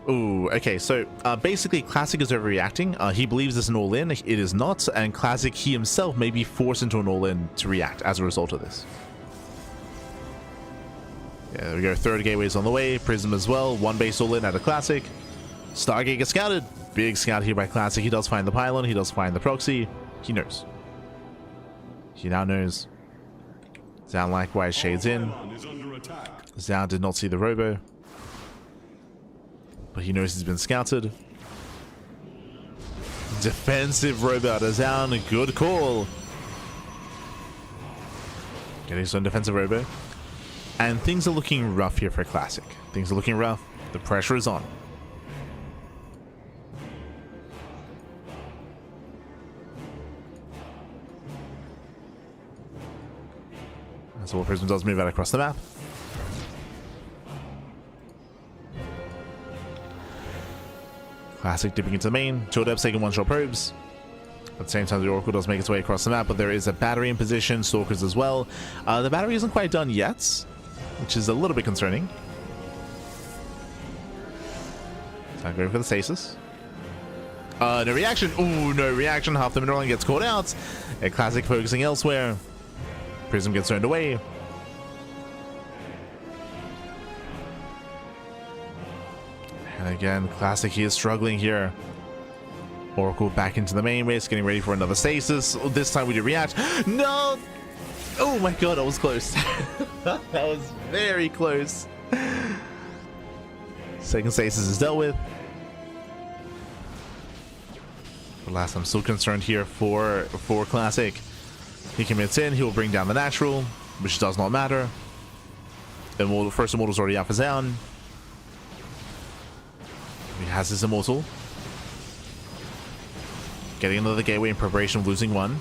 Ooh, okay, so basically Classic is overreacting. He believes it's an all-in. It is not, and Classic, he himself may be forced into an all-in to react as a result of this. Yeah, there we go. Third gateway's on the way. Prism as well. One base all in at a Classic. Stargate gets scouted. Big scout here by Classic. He does find the pylon. He does find the proxy. He knows. He now knows. Zoun likewise shades in. Zoun did not see the robo, but he knows he's been scouted. Defensive robo out of Zoun. Good call. Getting some defensive robo. And things are looking rough here for Classic. Things are looking rough. The pressure is on. So Prism does move out across the map. Classic dipping into the main. Chodeb's taking one-shot probes. At the same time, the Oracle does make its way across the map, but there is a battery in position. Stalkers as well. The battery isn't quite done yet, which is a little bit concerning. Time going for the stasis. No reaction. Ooh, no reaction. Half the mineral gets caught out. A Classic focusing elsewhere. Prism gets turned away. And again, Classic, he is struggling here. Oracle back into the main base, getting ready for another stasis. This time we do react. No! Oh my god, that was close. That was very close. Second stasis is dealt with. But last, I'm still concerned here for Classic. He commits in, he will bring down the natural, which does not matter. The first immortal's already out for Zoun. He has his immortal. Getting another gateway in preparation of losing one.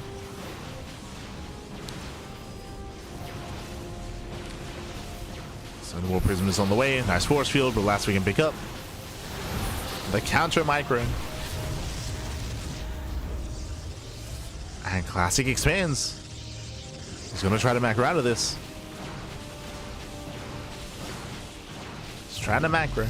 So the War Prism is on the way. Nice force field, but last we can pick up. The counter micro. And Classic expands. He's going to try to macro out of this. He's trying to macro.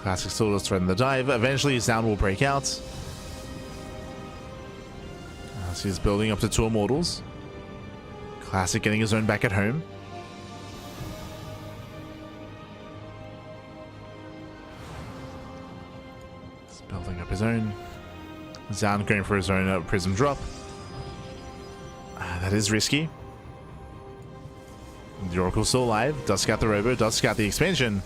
Classic still does threaten the dive. Eventually, Zoun will break out. So he's building up to 2 Immortals. Classic getting his own back at home. He's building up his own. Zoun going for his own Prism drop. That is risky. The Oracle's still alive. Does scout the Robo. Does scout the expansion.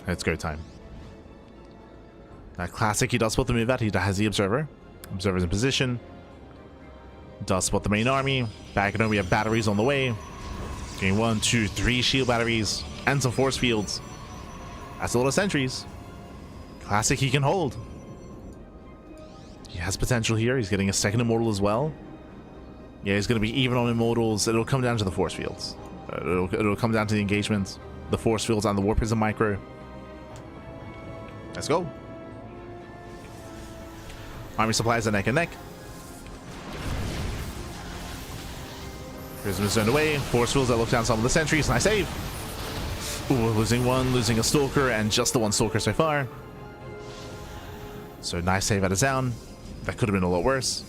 It's go time. Classic, he does spot the move out. He has the Observer. Observer's in position. Does spot the main army. Back at home, we have batteries on the way. Getting 1, 2, 3 shield batteries. And some force fields. That's a lot of sentries. Classic, he can hold. He has potential here. He's getting a second Immortal as well. Yeah, he's going to be even on Immortals. It'll come down to the force fields. It'll come down to the engagements. The force fields on the War Prism micro. Let's go. Army supplies are neck and neck. Prism is zoned away. Force fields that look down some of the sentries. Nice save. Ooh, losing 1, losing a Stalker, and just the 1 Stalker so far. So nice save out of Zoun. That could have been a lot worse.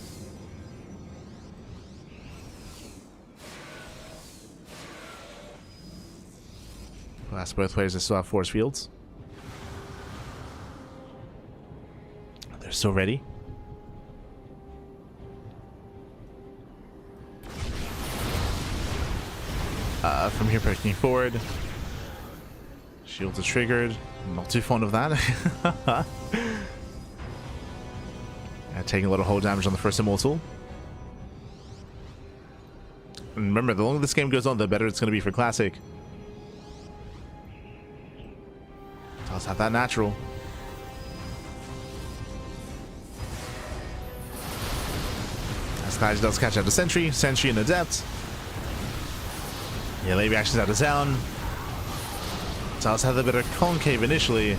Blast both players that still have force fields. They're still ready. From here, poking forward. Shields are triggered. Not too fond of that. Taking a lot of hull damage on the first Immortal. And remember, the longer this game goes on, the better it's going to be for Classic. Does have that natural. As Clash does catch out a Sentry. Sentry and Adept. Yeah, late reactions out of Zoun. Does have the better concave initially.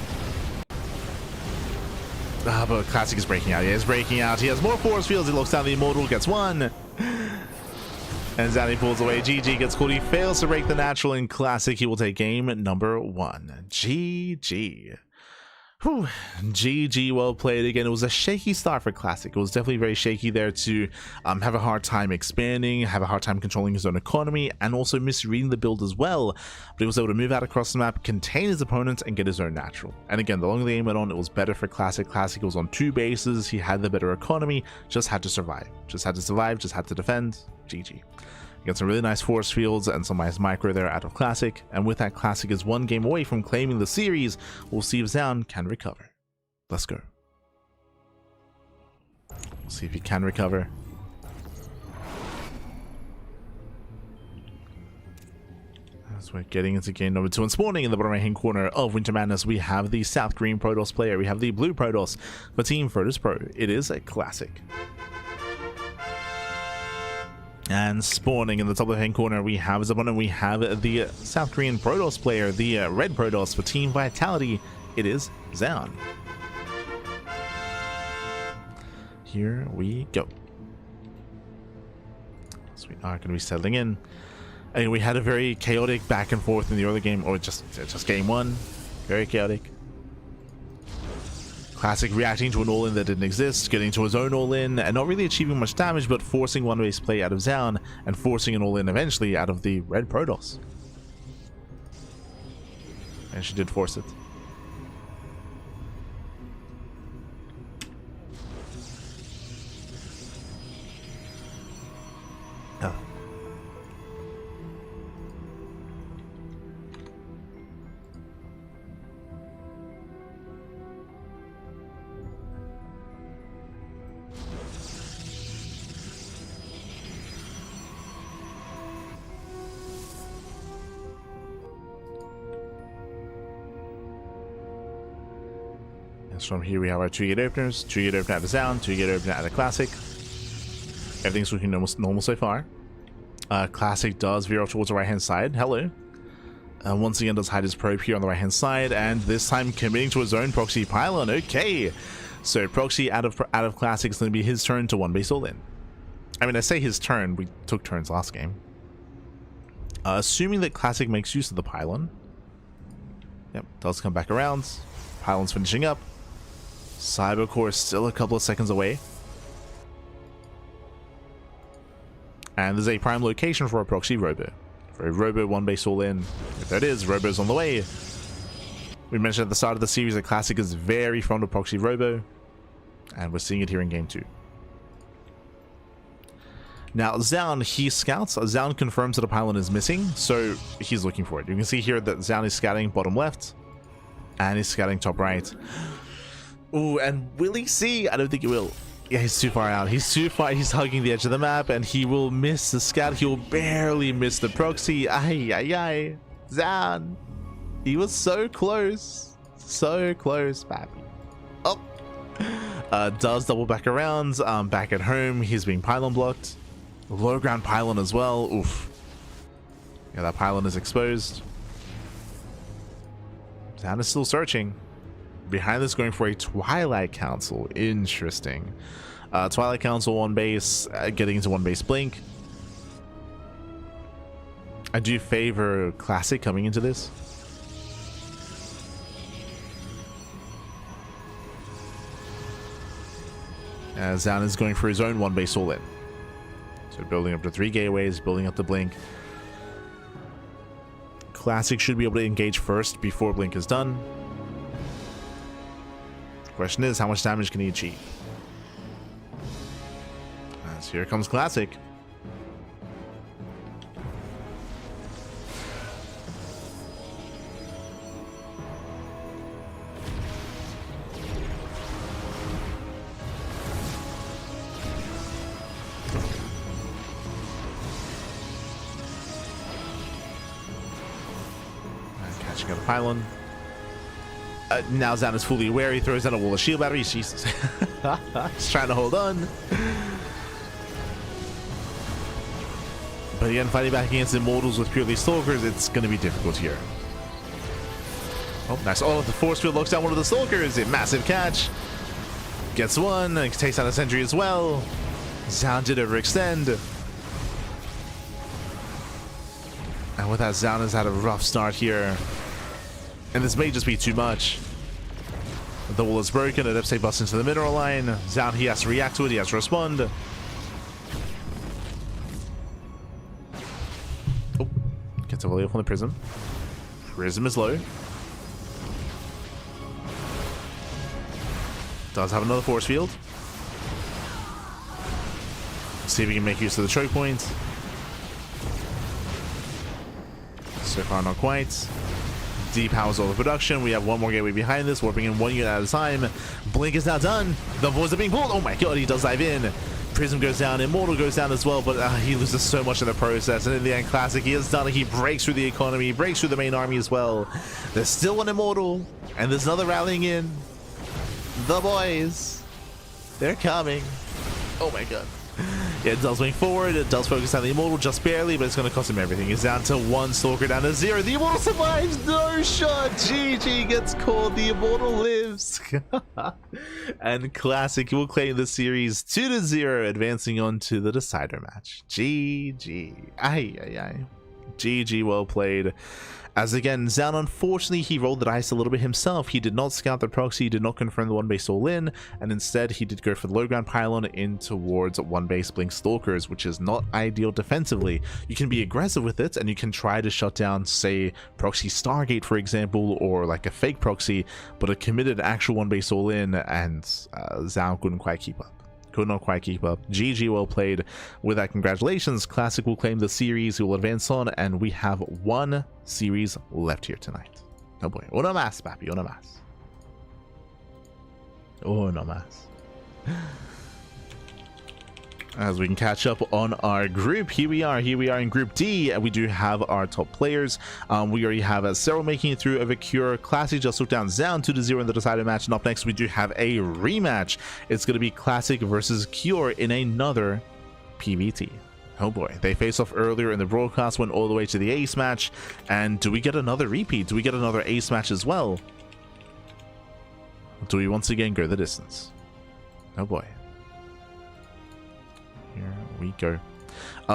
But Classic is breaking out. He is breaking out. He has more force fields. He looks down the Immortal, gets 1. And Zanny pulls away. GG gets caught. He fails to break the natural in Classic. He will take game number 1. GG. Whew. GG, well played. Again, it was a shaky start for Classic. It was definitely very shaky there to have a hard time expanding, have a hard time controlling his own economy, and also misreading the build as well. But he was able to move out across the map, contain his opponents, and get his own natural. And again, the longer the game went on, it was better for Classic. Classic was on 2 bases. He had the better economy, just had to survive. Just had to defend. GG. Got some really nice force fields and some nice micro there out of Classic, and with that, Classic is 1 game away from claiming the series. We'll see if Zoun can recover. Let's go. We'll see if he can recover. As we're getting into game number 2 and spawning in the bottom right hand corner of Winter Madness, we have the South Green Protoss player. We have the Blue Protoss for Team Protoss Pro. It is a Classic. And spawning in the top left-hand corner, we have his opponent. We have the South Korean Protoss player, the Red Protoss for Team Vitality. It is Zoun. Here we go. So we are going to be settling in. And we had a very chaotic back and forth in the early game, or just game 1. Very chaotic. Classic reacting to an all-in that didn't exist, getting to his own all-in, and not really achieving much damage, but forcing one-base play out of Zoun, and forcing an all-in eventually out of the Red Protoss. And she did force it. Oh. From here we have our 2-gate openers, 2-gate opener out of Zoun, 2-gate opener out of Classic. Everything's looking normal so far. Classic does veer off towards the right hand side. Hello. Once again does hide his probe here on the right hand side, and this time committing to his own proxy pylon. Okay, so proxy out of Classic is going to be his turn to 1-base all in. I mean, I say his turn, we took turns last game. Assuming that Classic makes use of the pylon. Yep, does come back around. Pylon's finishing up. Cybercore is still a couple of seconds away. And there's a prime location for a proxy Robo. For a Robo one base all in. If that is, Robo's on the way. We mentioned at the start of the series that Classic is very fond of proxy Robo. And we're seeing it here in game 2. Now, Zoun, he scouts. Zoun confirms that a pylon is missing, so he's looking for it. You can see here that Zoun is scouting bottom left, and he's scouting top right. Ooh, and will he see? I don't think he will. Yeah, he's too far out. He's too far. He's hugging the edge of the map, and he will miss the scout. He will barely miss the proxy. Ay, ay, ay. Zoun. He was so close. So close, papi. Oh. Does double back around. Back at home, he's being pylon blocked. Low ground pylon as well. Oof. Yeah, that pylon is exposed. Zoun is still searching. Behind this, going for a Twilight Council. Interesting. Twilight Council on base, getting into one base blink. I do favor Classic coming into this. Zoun is going for his own one base all in. So building up to 3 gateways, building up the blink. Classic should be able to engage first before blink is done. Question is, how much damage can he achieve? As here comes Classic. Catching out a pylon. Now Zoun is fully aware. He throws out a wall of shield batteries. Jesus. He's trying to hold on. But again, fighting back against Immortals with purely Stalkers, it's going to be difficult here. Oh, nice. Oh, the force field locks down one of the Stalkers. A massive catch. Gets one. Takes out a sentry as well. Zoun did overextend. And with that, Zoun has had a rough start here. And this may just be too much. The wall is broken. An Epsay busts into the mineral line. Zoun, he has to react to it. He has to respond. Oh, gets a volley off on the Prism. Prism is low. Does have another force field. See if we can make use of the choke point. So far, not quite. Depowers all the production. We have one more gateway behind this, warping in 1 unit at a time. Blink is now done. The boys are being pulled. Oh my god, he does dive in. Prism goes down. Immortal goes down as well, but he loses so much in the process. And in the end, Classic, he has done it. He breaks through the economy. He breaks through the main army as well. There's still one Immortal, and there's another rallying in. The boys, they're coming. Oh my god. Yeah, it does wing forward. It does focus on the Immortal just barely, but it's going to cost him everything. He's down to 1 Stalker, down to 0. The Immortal survives. No shot. GG gets called. The Immortal lives. And Classic will claim the series 2-0, advancing on to the decider match. GG. Ay, ay, ay. GG, well played. As again, Zoun, unfortunately, he rolled the dice a little bit himself. He did not scout the proxy, he did not confirm the one base all in, and instead he did go for the low ground pylon in towards one base blink Stalkers, which is not ideal defensively. You can be aggressive with it, and you can try to shut down, say, proxy Stargate, for example, or like a fake proxy, but a committed actual one base all in, and Zoun couldn't quite keep up. Could not quite keep up. GG, well played. With that, congratulations. Classic will claim the series. He will advance on, and we have 1 series left here tonight. Oh boy. Una más, papi. Una más. Una más. As we can catch up on our group, here we are in Group D, and we do have our top players. We already have Serral making it through over Cure. Classic just took down Zoun 2-0 in the decider match, and up next we do have a rematch. It's going to be Classic versus Cure in another PvT. Oh boy, they faced off earlier in the broadcast, went all the way to the ace match, and do we get another repeat? Do we get another ace match as well? Do we once again go the distance? Oh boy. Here we go.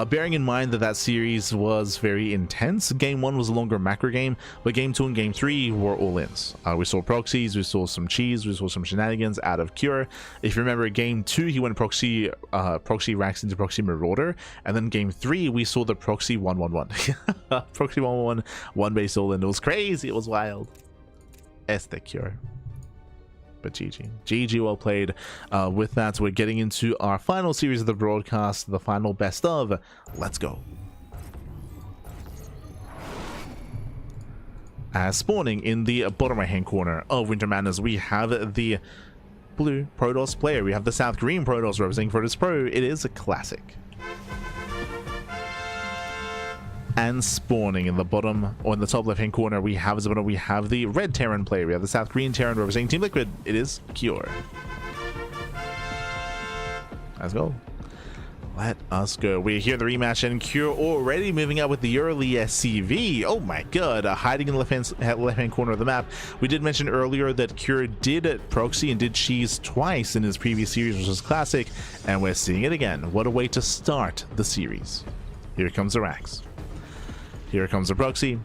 Bearing in mind that that series was very intense, game 1 was a longer macro game, but game 2 and game 3 were all-ins. We saw proxies, we saw some cheese, we saw some shenanigans out of Cure. If you remember, game 2 he went proxy racks into proxy marauder, and then game 3 we saw the proxy 111. Proxy 111 one base all-in. It was crazy, it was wild. Este Cure. But GG well played. With that, we're getting into our final series of the broadcast, the final best of. Let's go. Spawning in the bottom right hand corner of Winter Madness, we have the blue Protoss player. We have the South Green Protoss representing Protoss Pro. It is a classic. And spawning in the bottom, or in the top left hand corner, we have the red Terran player. We have the South Green Terran representing Team Liquid. It is Cure. Let's go. Let us go. We're here in the rematch, and Cure already moving up with the early SCV. Oh my god, hiding in the left hand corner of the map. We did mention earlier that Cure did proxy and did cheese twice in his previous series, which was classic, and we're seeing it again. What a way to start the series. Here comes the racks. Here comes the proxy.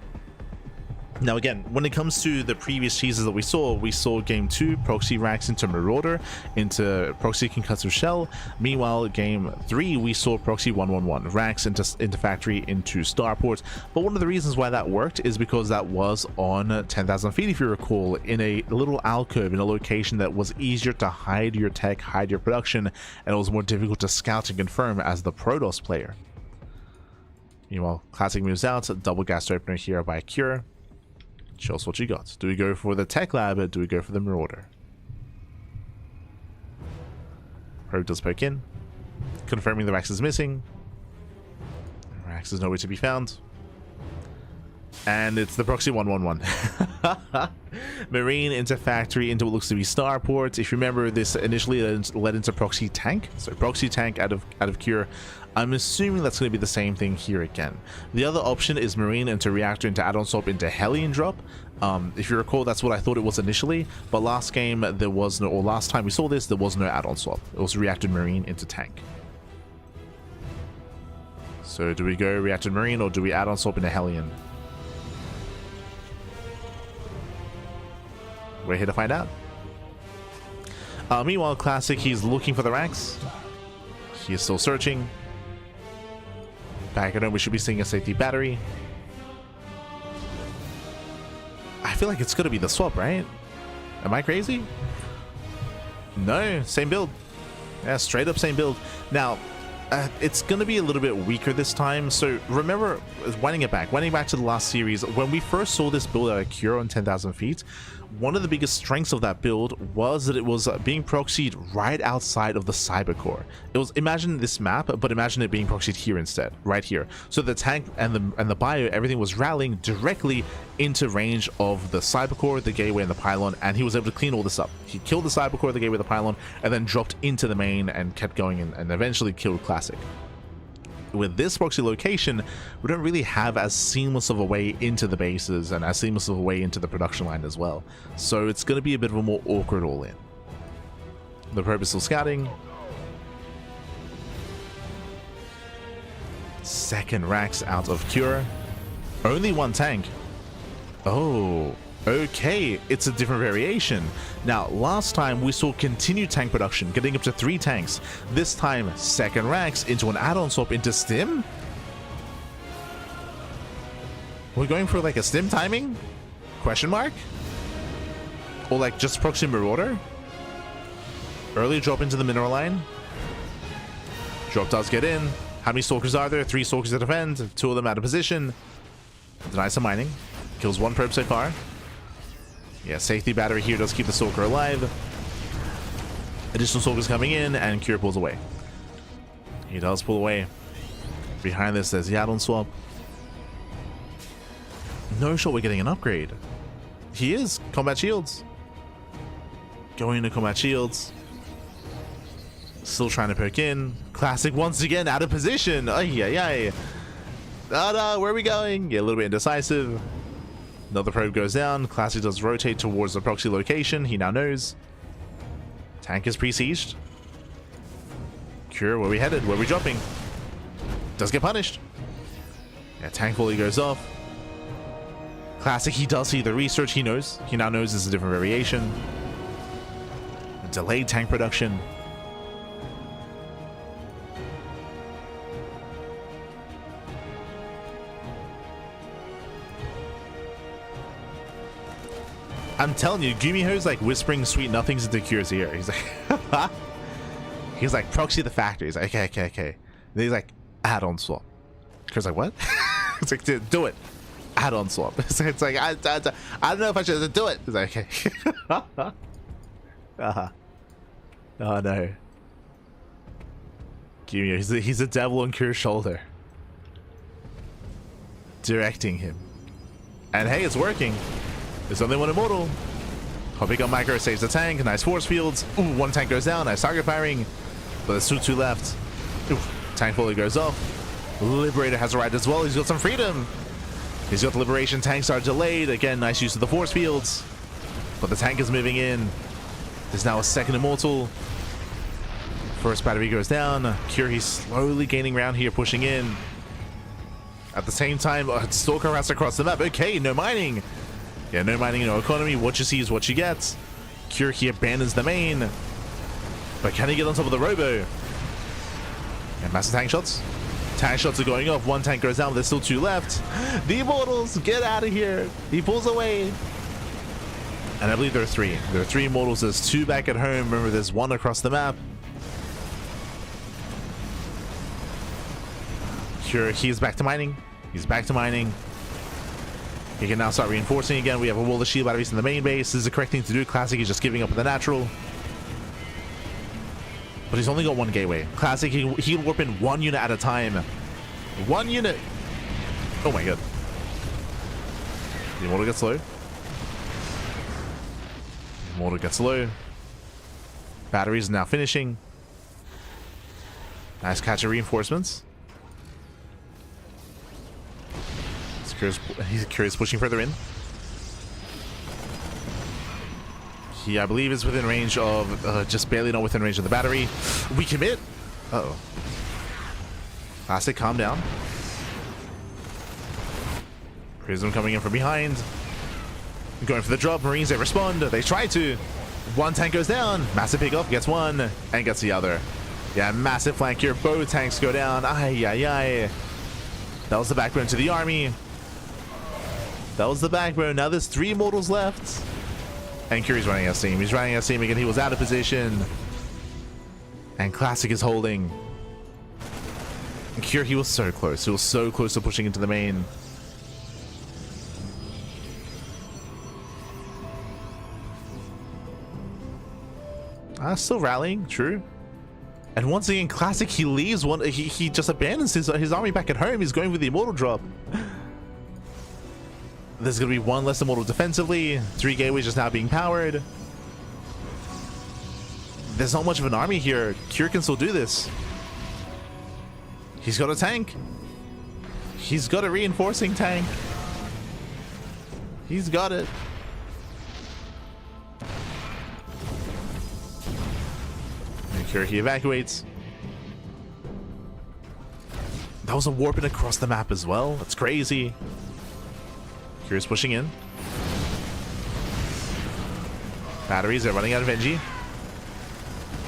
Now again, when it comes to the previous cheeses that we saw game 2 proxy racks into Marauder, into proxy concussive shell. Meanwhile, game 3 we saw proxy 111 racks into factory, into starport. But one of the reasons why that worked is because that was on 10,000 feet, if you recall, in a little alcove, in a location that was easier to hide your tech, hide your production, and it was more difficult to scout and confirm as the Protoss player. Meanwhile, classic moves out, double gas opener here by Cure. Show us what you got. Do we go for the tech lab, or do we go for the marauder? Probe does poke in, confirming the Rax is missing. Rax is nowhere to be found. And it's the proxy 111. Marine into factory, into what looks to be starport. If you remember, this initially led into proxy tank. So proxy tank out of Cure. I'm assuming that's going to be the same thing here again. The other option is Marine into reactor, into add-on swap, into Hellion drop. If you recall, that's what I thought it was initially, but last game there was no, or last time we saw this, there was no add-on swap. It was reactor Marine into tank. So do we go reactor Marine, or do we add-on swap into Hellion? We're here to find out. Meanwhile, Classic, he's looking for the racks. He is still searching. Back at home, we should be seeing a safety battery. I feel like it's gonna be the swap, right? Am I crazy? No, same build. Yeah, straight up same build. Now, it's gonna be a little bit weaker this time. So remember, winding back to the last series, when we first saw this build at a Cure on 10,000 feet, one of the biggest strengths of that build was that it was being proxied right outside of the cyber core. It was, imagine this map, but imagine it being proxied here instead, right here. So the tank and the bio, everything was rallying directly into range of the cyber core, the gateway, and the pylon, and he was able to clean all this up. He killed the cyber core, the gateway, the pylon, and then dropped into the main and kept going, and eventually killed Classic. With this proxy location, we don't really have as seamless of a way into the bases and as seamless of a way into the production line as well. So it's going to be a bit of a more awkward all-in. The probe is still scouting. Second racks out of Cure. Only one tank. Oh, okay. It's a different variation. Now, last time we saw continued tank production, getting up to 3 tanks. This time, second racks into an add-on swap into stim? We're going for like a stim timing? Question mark? Or like just proxy marauder? Early drop into the mineral line. Drop does get in. How many stalkers are there? 3 stalkers to defend. 2 of them out of position. Denies some mining. Kills 1 probe so far. Yeah, safety battery here does keep the stalker alive. Additional stalkers coming in, and Cure pulls away. He does pull away. Behind this, there's the add-on swap. No shot we're getting an upgrade. He is. Combat shields. Going to combat shields. Still trying to poke in. Classic once again out of position. Ay, ay, ay. Oh no, where are we going? Yeah, a little bit indecisive. Another probe goes down. Classic does rotate towards the proxy location. He now knows. Tank is pre-sieged. Cure, where are we headed? Where are we dropping? Does get punished. Yeah, tank fully goes off. Classic, he does see the research. He knows. He now knows it's a different variation. Delayed tank production. I'm telling you, Gumiho's like whispering sweet nothings into Kyo's ear. He's like, he's like, proxy the factory. He's like, okay. Then he's like, add-on swap. Kyo's like, what? It's like, do it. Add-on swap. It's like, I don't know if I should do it. He's like, okay. Oh no. Gumio, he's a devil on Kyo's shoulder. Directing him. And hey, it's working. There's only one immortal. Hopping on micro saves the tank. Nice force fields. Ooh, one tank goes down. Nice target firing. But there's two left. Ooh, tank fully goes off. Liberator has arrived as well. He's got some freedom. He's got the liberation. Tanks are delayed. Again, nice use of the force fields. But the tank is moving in. There's now a second immortal. First battery goes down. Curie slowly gaining ground here, pushing in. At the same time, Stalker has to cross the map. Okay, no mining. Yeah, no mining, no economy. What you see is what you get. Curie abandons the main. But can he get on top of the robo? And massive tank shots. Tank shots are going off. One tank goes down, but there's still two left. The immortals, get out of here. He pulls away. And I believe there are three. There are three immortals. There's two back at home. Remember, there's one across the map. Sure, he's back to mining. He's back to mining. He can now start reinforcing again. We have a wall of shield batteries in the main base. This is the correct thing to do. Classic is just giving up with the natural. But he's only got one gateway. Classic, he'll warp in one unit at a time. One unit. Oh my god. The immortal gets low. Immortal gets low. Batteries are now finishing. Nice catch of reinforcements. He's curious, pushing further in. He, I believe, is within range of, just barely not within range of the battery. We commit. Uh-oh. Classic, calm down. Prism coming in from behind. Going for the drop. Marines, they respond. They try to. One tank goes down. Massive pickoff, gets one and gets the other. Yeah, massive flank here. Both tanks go down. Ay. That was the backbone to the army. That was the backbone. Now there's three immortals left. And Curie's running out of steam. He's running out of steam again. He was out of position. And Classic is holding. And Curie, he was so close. He was so close to pushing into the main. Still rallying, true. And once again, Classic, he leaves one. He just abandons his army back at home. He's going with the immortal drop. There's gonna be one less immortal defensively. 3 gateways just now being powered. There's not much of an army here. Cure can still do this. He's got a tank. He's got a reinforcing tank. He's got it. And Cure, he evacuates. That was a warping across the map as well. That's crazy. Cure's pushing in. Batteries are running out of energy.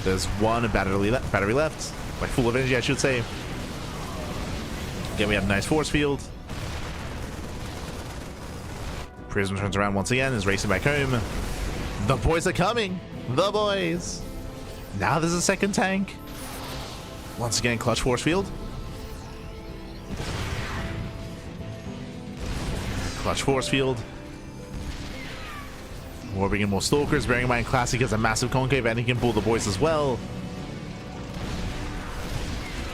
There's one battery left. Like full of energy, I should say. Again, we have a nice force field. Prism turns around once again, is racing back home. The boys are coming. The boys. Now there's a second tank. Once again, clutch force field. Clutch force field. Warping in more stalkers, bearing in mind Classic has a massive concave and he can pull the boys as well.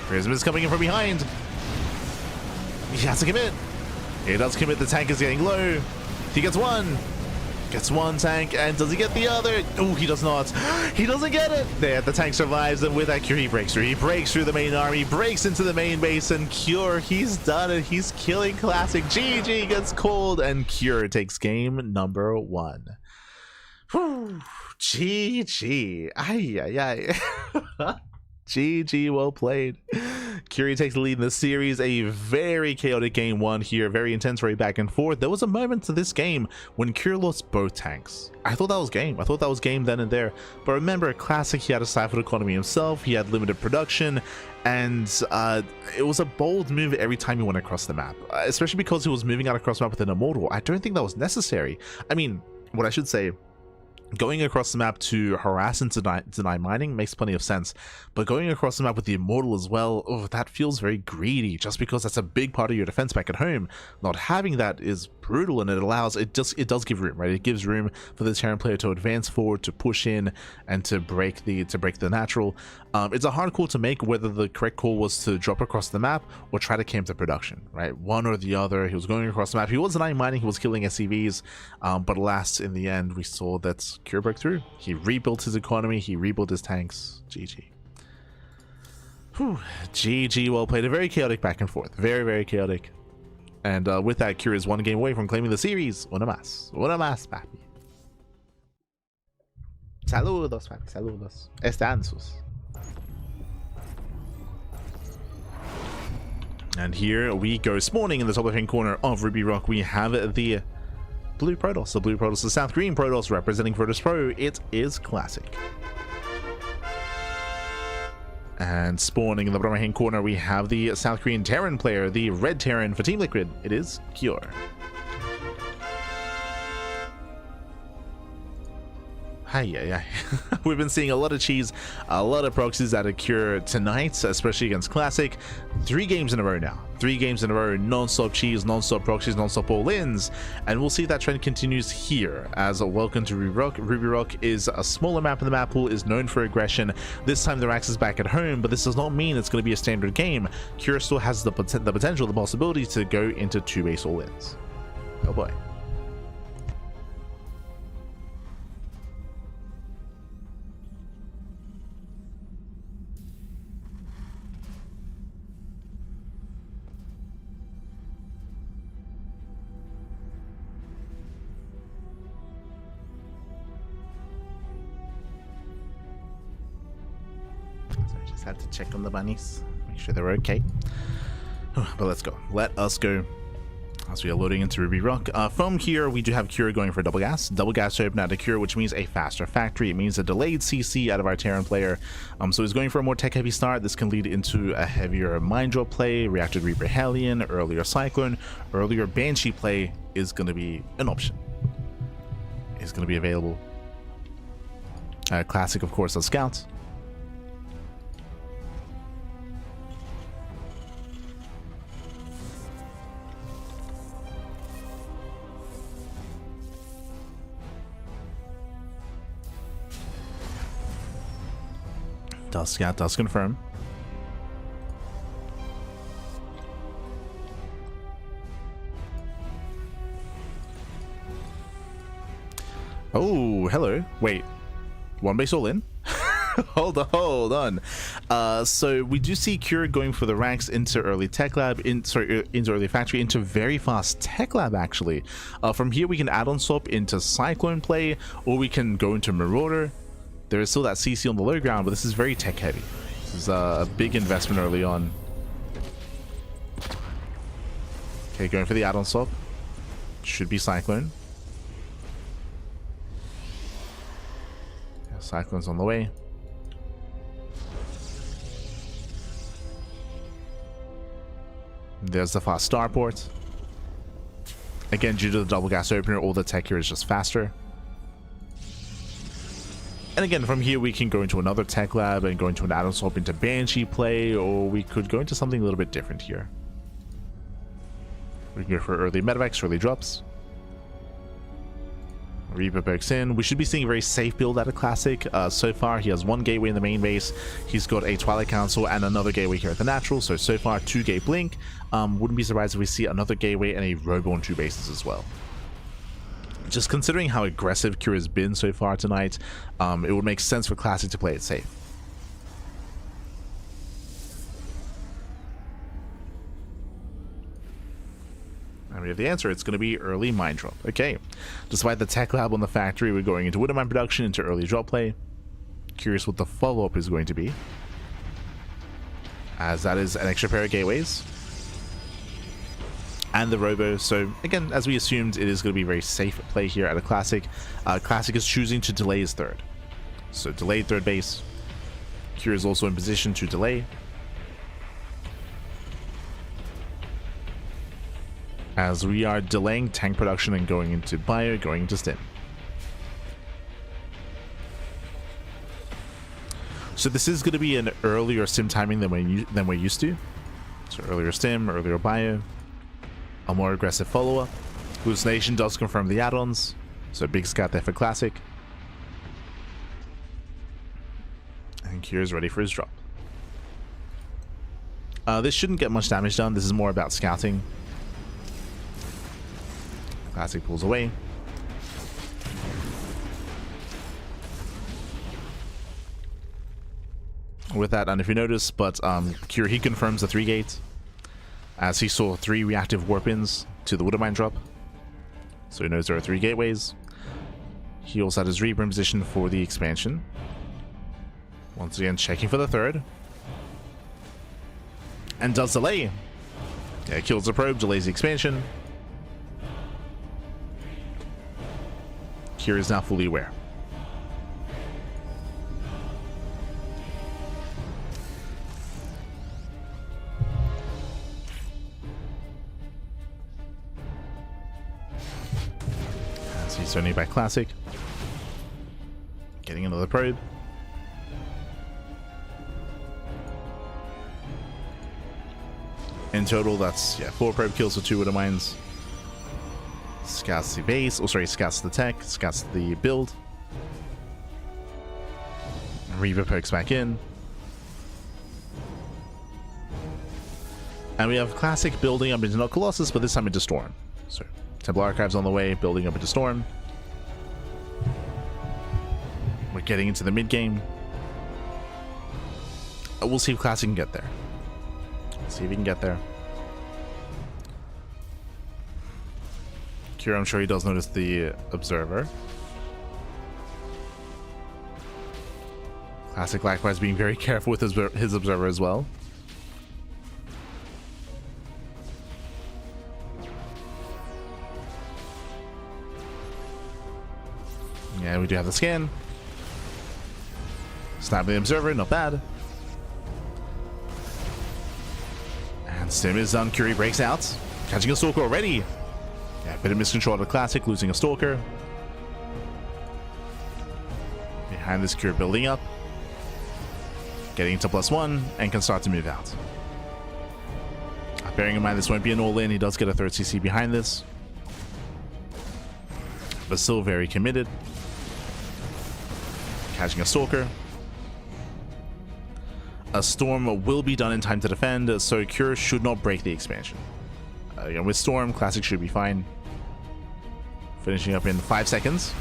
Prism is coming in from behind. He has to commit. He does commit. The tank is getting low. He gets one. Gets one tank, and does he get the other? Oh, he does not. He doesn't get it. There, the tank survives, and with that Cure, he breaks through. He breaks through the main army, breaks into the main base, and Cure, he's done it. He's killing Classic. GG gets called, and Cure takes game number 1. Whew. GG. Ay. GG, well played. Curie takes the lead in the series. A very chaotic game one here, very intense, very back and forth. There was a moment to this game when Curie lost both tanks. I thought that was game. I thought that was game then and there. But remember, Classic, he had a siphoned economy himself. He had limited production, and it was a bold move every time he went across the map, especially because he was moving out across the map with an Immortal. I don't think that was necessary. I mean, what I should say, going across the map to harass and deny mining makes plenty of sense, but going across the map with the Immortal as well, oh, that feels very greedy, just because that's a big part of your defense back at home. Not having that is brutal, and it does give room, right? It gives room for the Terran player to advance forward, to push in, and to break the natural. It's a hard call to make whether the correct call was to drop across the map or try to camp to production, right? One or the other. He was going across the map. He was denying mining. He was killing SCVs, but alas, in the end, we saw that Cure broke through. He rebuilt his economy. He rebuilt his tanks. GG. Whew. GG, well played. A very chaotic back and forth. Very, very chaotic. And with that, Cure is one game away from claiming the series. Una más, papi. Saludos, papi, saludos. Estanzos. And here we go. Spawning in the top left-hand corner of Ruby Rock, we have the blue Protoss. The blue Protoss, the South Green Protoss, representing Protoss Pro. It is Classic. And spawning in the bottom right-hand corner, we have the South Korean Terran player, the red Terran for Team Liquid. It is Cure. Hi. We've been seeing a lot of cheese, a lot of proxies out of Cure tonight, especially against Classic. 3 games in a row now. 3 games in a row, non-stop cheese, non-stop proxies, non-stop all-ins. And we'll see if that trend continues here, as welcome to Ruby Rock. Ruby Rock is a smaller map in the map pool, is known for aggression. This time the Rax is back at home, but this does not mean it's going to be a standard game. Cure still has the potential, the possibility to go into 2 base all-ins. Oh boy. Had to check on the bunnies, make sure they're okay. But let's go. Let us go. As we are loading into Ruby Rock. From here, we do have Cure going for double gas to open out a Cure, which means a faster factory. It means a delayed CC out of our Terran player. So he's going for a more tech heavy start. This can lead into a heavier Mind Drop play, Reactive Reaper Hellion, earlier Cyclone, earlier Banshee play is going to be an option. Is going to be available. Classic, of course, as Scout. Scout does confirm. Oh, hello. Wait. 1 base all in? hold on. So we do see Cure going for the ranks into early tech lab, into early factory, into very fast tech lab actually. From here we can add on swap into Cyclone play, or we can go into Marauder. There is still that CC on the low ground, but this is very tech heavy. This is a big investment early on. Okay, going for the add-on swap. Should be Cyclone. Yeah, Cyclone's on the way. There's the fast starport. Again, due to the double gas opener, all the tech here is just faster. And again, from here we can go into another tech lab and go into an add-on swap into Banshee play, or we could go into something a little bit different here. We can go for early medevacs, early drops. Reaper pokes in. We should be seeing a very safe build out of Classic. So far, he has 1 gateway in the main base. He's got a Twilight Council and another gateway here at the natural. So far, 2 gate blink. Wouldn't be surprised if we see another gateway and a robo on 2 bases as well. Just considering how aggressive Cure has been so far tonight, it would make sense for Classic to play it safe. And we have the answer. It's going to be early Mind Drop. Okay. Despite the tech lab on the factory, we're going into Widowmine production, into early drop play. Curious what the follow-up is going to be. as that is an extra pair of gateways. And the Robo. So again, as we assumed, it is going to be a very safe play here at a Classic. Classic is choosing to delay his third. So delayed third base. Kira is also in position to delay. As we are delaying tank production and going into bio, going into stim. So this is going to be an earlier stim timing than we're used to. So earlier stim, earlier bio, a more aggressive follow-up. Hallucination does confirm the add-ons, so big scat there for Classic. And Kira's ready for his drop. This shouldn't get much damage done. This is more about scouting. Classic pulls away. With that, and if you notice, but Kira, he confirms the 3 gate, as he saw 3 reactive warp-ins to the Woodermine drop. So he knows there are 3 gateways. He also had his Reaper in position for the expansion. Once again, checking for the 3rd. And does delay. Yeah, kills the probe, delays the expansion. Kira is now fully aware. As he's turning back Classic. Getting another probe. In total, that's 4 probe kills with 2 Widow Mines. Scouts the base, scouts the tech, scouts the build. Reaver pokes back in. And we have Classic building up into not Colossus, but this time into Storm. So Templar Archives on the way, building up into Storm. We're getting into the mid game. We'll see if Classic can get there. See if he can get there. Kira, I'm sure he does notice the Observer. Classic likewise being very careful with his Observer as well. Yeah, we do have the scan. Snap the Observer, not bad. And Stim is done. Curie breaks out. Catching a Stalker already. Yeah, a bit of miscontrol of the Classic, losing a Stalker. Behind this, Curie building up. Getting into +1 and can start to move out. Bearing in mind this won't be an all-in, he does get a 3rd CC behind this. But still very committed. Catching a Stalker. A Storm will be done in time to defend, so Cure should not break the expansion. With Storm, Classic should be fine. Finishing up in 5 seconds.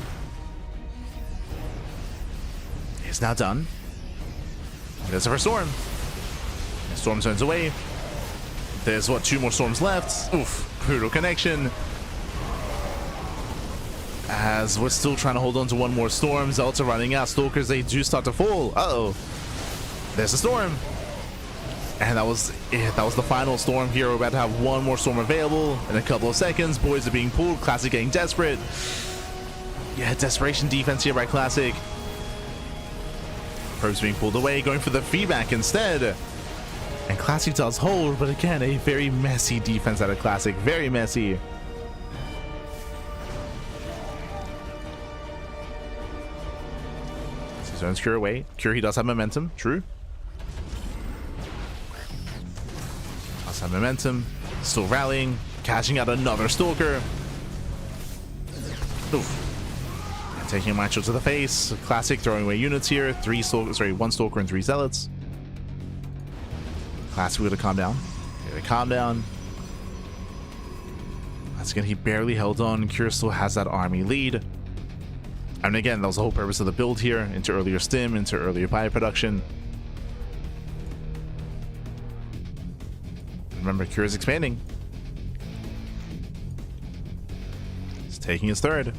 It's now done. There's our Storm. Storm turns away. There's 2 more Storms left. Oof, brutal connection. As we're still trying to hold on to 1 more Storm. Zelta running out. Stalkers, they do start to fall. Uh-oh. There's a Storm. And that was it. That was the final Storm here. We're about to have 1 more Storm available in a couple of seconds. Boys are being pulled. Classic getting desperate. Yeah, desperation defense here by Classic. Probes being pulled away, going for the feedback instead. And Classic does hold, but again, a very messy defense out of Classic. Very messy. Zones Cure away. Cure, he does have momentum. True. Does have momentum. Still rallying. Catching out another Stalker. Oof. And taking a Macho to the face. Classic throwing away units here. 1 Stalker and 3 Zealots. Classic, we gotta calm down. We gotta calm down. That's again, he barely held on. Cure still has that army lead. And again, that was the whole purpose of the build here, into earlier stim, into earlier bio production. Remember, Cure is expanding. He's taking his 3rd.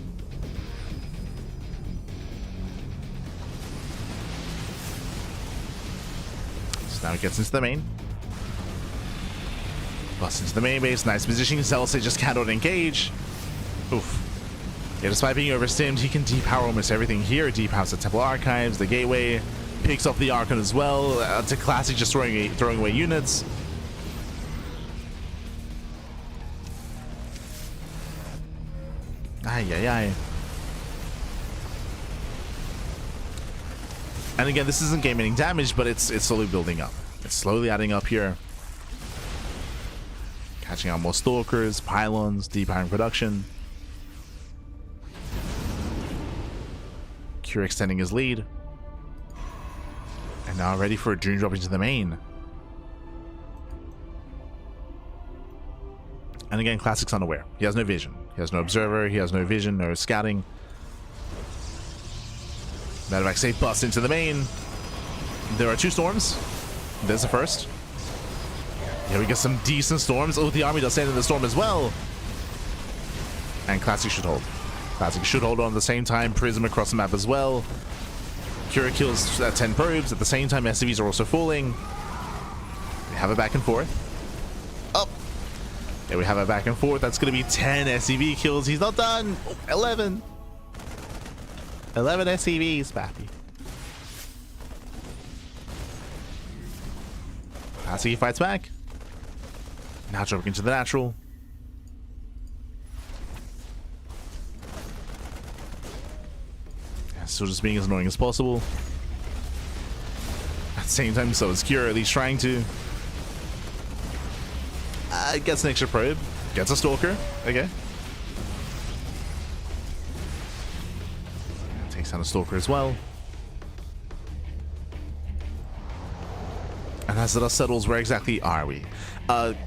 Now he gets into the main. Busts into the main base. Nice positioning. Zealous just cannot engage. Oof. Yeah, despite being overstimmed, he can depower almost everything here. Depowers the Temple Archives, the Gateway. Picks up the Archon as well. To Classic just throwing away units. Ay, ay, ay. And again, this isn't game-ending damage, but it's slowly building up. It's slowly adding up here. Catching out more Stalkers, Pylons, depowering production. Cure extending his lead. And now ready for a Dream Drop into the main. And again, Classic's unaware. He has no vision. He has no observer. He has no vision, no scouting. Medevac safe bust into the main. There are 2 storms. There's the first. Yeah, we get some decent storms. Oh, the army does stand in the storm as well. And Classic should hold. Classic should hold on at the same time. Prism across the map as well. Cura kills 10 probes. At the same time, SCVs are also falling. We have a back and forth. Up. Yeah, we have a back and forth. That's going to be 10 SCV kills. He's not done. Oh, 11. 11 SCVs, Pappy. Classic fights back. Now jumping into the natural. Yeah, still just being as annoying as possible. At the same time, so is Cure, at least trying to. Gets an extra probe. Gets a Stalker. Okay. Takes down a Stalker as well. And as the dust settles, where exactly are we?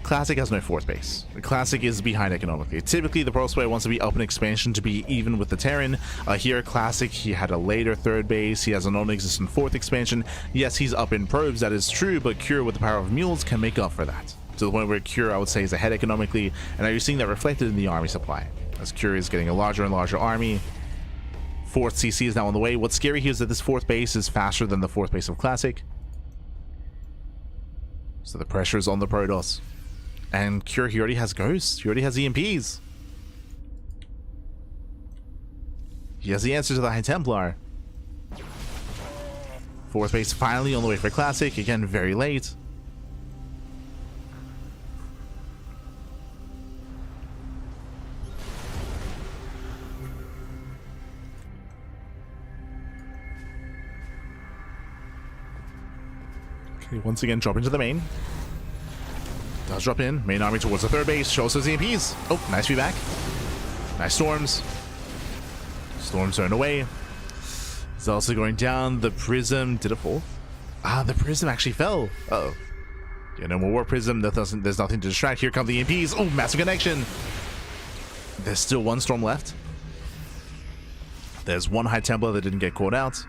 Classic has no 4th base. Classic is behind economically. Typically, the Pro player wants to be up in expansion to be even with the Terran. Here, Classic, he had a later 3rd base. He has a non-existent 4th expansion. Yes, he's up in probes, that is true, but Cure with the power of mules can make up for that. To the point where Cure, I would say, is ahead economically. And now you're seeing that reflected in the army supply. As Cure is getting a larger and larger army. 4th CC is now on the way. What's scary here is that this 4th base is faster than the 4th base of Classic. So the pressure is on the Protoss. And Cure, he already has Ghosts. He already has EMPs. He has the answer to the High Templar. 4th base finally on the way for Classic. Again, very late. Okay, once again, drop into the main. Does drop in. Main army towards the 3rd base. Shows those EMPs. Oh, nice feedback. Nice storms. Storms are away. It's also going down. The Prism. Did it fall? Ah, the Prism actually fell. Uh-oh. Yeah, no more War Prism. There's nothing to distract. Here come the EMPs. Oh, massive connection. There's still 1 storm left. There's 1 High Templar that didn't get caught out.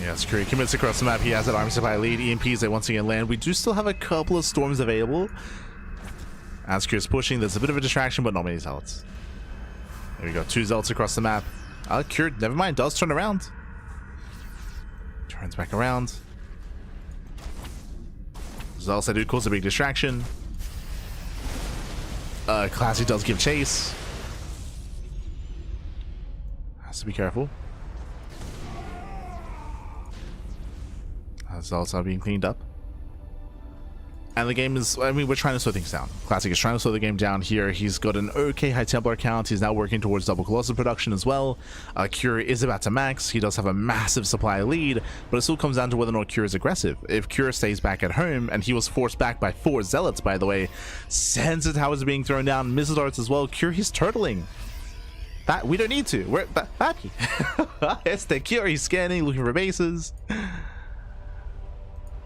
Yes, Curry commits across the map. He has that army supply lead. EMPs, they once again land. We do still have a couple of storms available. As Curry's pushing, there's a bit of a distraction, but not many zealots. There we go, 2 zealots across the map. Curry, never mind, does turn around. Turns back around. Zealots, that do cause a big distraction. Classy does give chase. Has to be careful. Zealots are being cleaned up. And the game is, I mean, we're trying to slow things down. Classic is trying to slow the game down here. He's got an okay High Templar count. He's now working towards double Colossus production as well. Cure is about to max. He does have a massive supply lead, but it still comes down to whether or not Cure is aggressive. If Cure stays back at home, and he was forced back by 4 zealots, by the way, sensor towers are being thrown down, missile darts as well. Cure, he's turtling. That we don't need to. We're happy. It's the Cure. He's scanning, looking for bases.